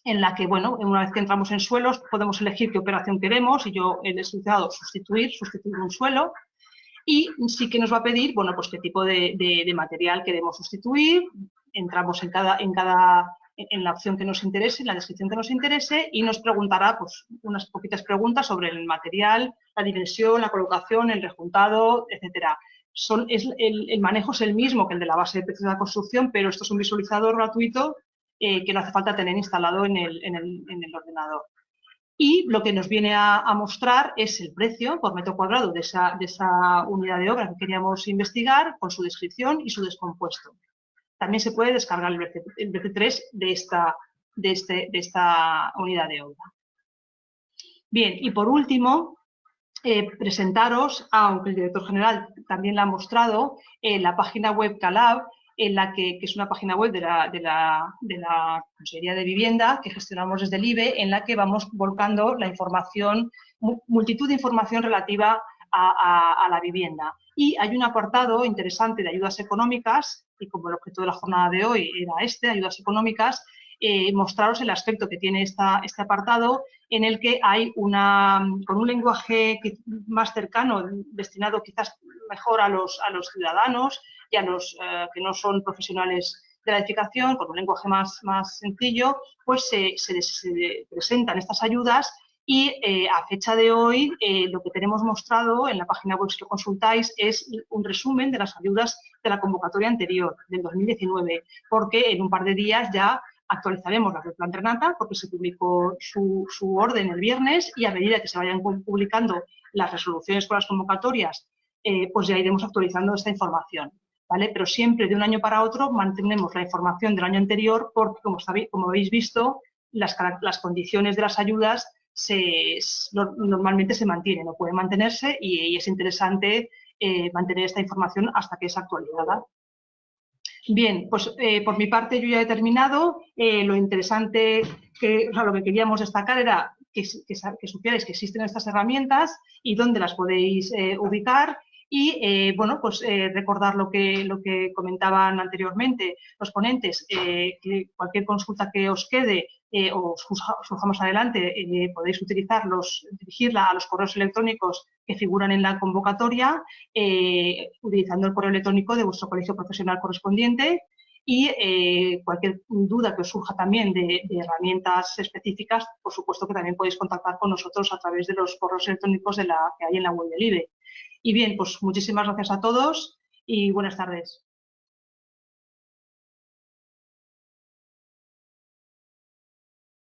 en la que, bueno, una vez que entramos en suelos podemos elegir qué operación queremos y yo he seleccionado sustituir un suelo y sí que nos va a pedir, bueno, pues qué tipo de material queremos sustituir. Entramos en la opción que nos interese, en la descripción que nos interese y nos preguntará pues, unas poquitas preguntas sobre el material, la dimensión, la colocación, el rejuntado, etcétera. El manejo es el mismo que el de la base de precios de la construcción, pero esto es un visualizador gratuito que no hace falta tener instalado en el ordenador. Y lo que nos viene a mostrar es el precio por metro cuadrado de esa unidad de obra que queríamos investigar, con su descripción y su descompuesto. También se puede descargar el BC3 de esta unidad de obra. Bien, y por último, presentaros, aunque el director general también la ha mostrado, la página web Calab, que es una página web de la Consejería de Vivienda que gestionamos desde el IBE, en la que vamos volcando la información, multitud de información relativa a la vivienda. Y hay un apartado interesante de ayudas económicas, y como el objeto de la jornada de hoy era ayudas económicas, mostraros el aspecto que tiene este apartado, en el que hay con un lenguaje más cercano, destinado quizás mejor a los ciudadanos y a los que no son profesionales de la edificación, con un lenguaje más sencillo, pues se presentan estas ayudas. Y a fecha de hoy, lo que tenemos mostrado en la página web, si lo consultáis, es un resumen de las ayudas de la convocatoria anterior, del 2019, porque en un par de días ya actualizaremos la del Plan Renata, porque se publicó su orden el viernes, y a medida que se vayan publicando las resoluciones con las convocatorias, pues ya iremos actualizando esta información, ¿vale? Pero siempre de un año para otro mantenemos la información del año anterior, porque como habéis visto, las condiciones de las ayudas normalmente se mantienen o pueden mantenerse, y es interesante mantener esta información hasta que es actualizada. Bien, pues por mi parte yo ya he terminado. Lo interesante, lo que queríamos destacar era que supierais que existen estas herramientas y dónde las podéis ubicar. Y bueno, pues recordar lo que comentaban anteriormente los ponentes, que cualquier consulta que os quede o surja más adelante, podéis dirigirla a los correos electrónicos que figuran en la convocatoria, utilizando el correo electrónico de vuestro colegio profesional correspondiente. Y cualquier duda que os surja también de herramientas específicas, por supuesto que también podéis contactar con nosotros a través de los correos electrónicos que hay en la web del IBE. Y bien, pues muchísimas gracias a todos y buenas tardes.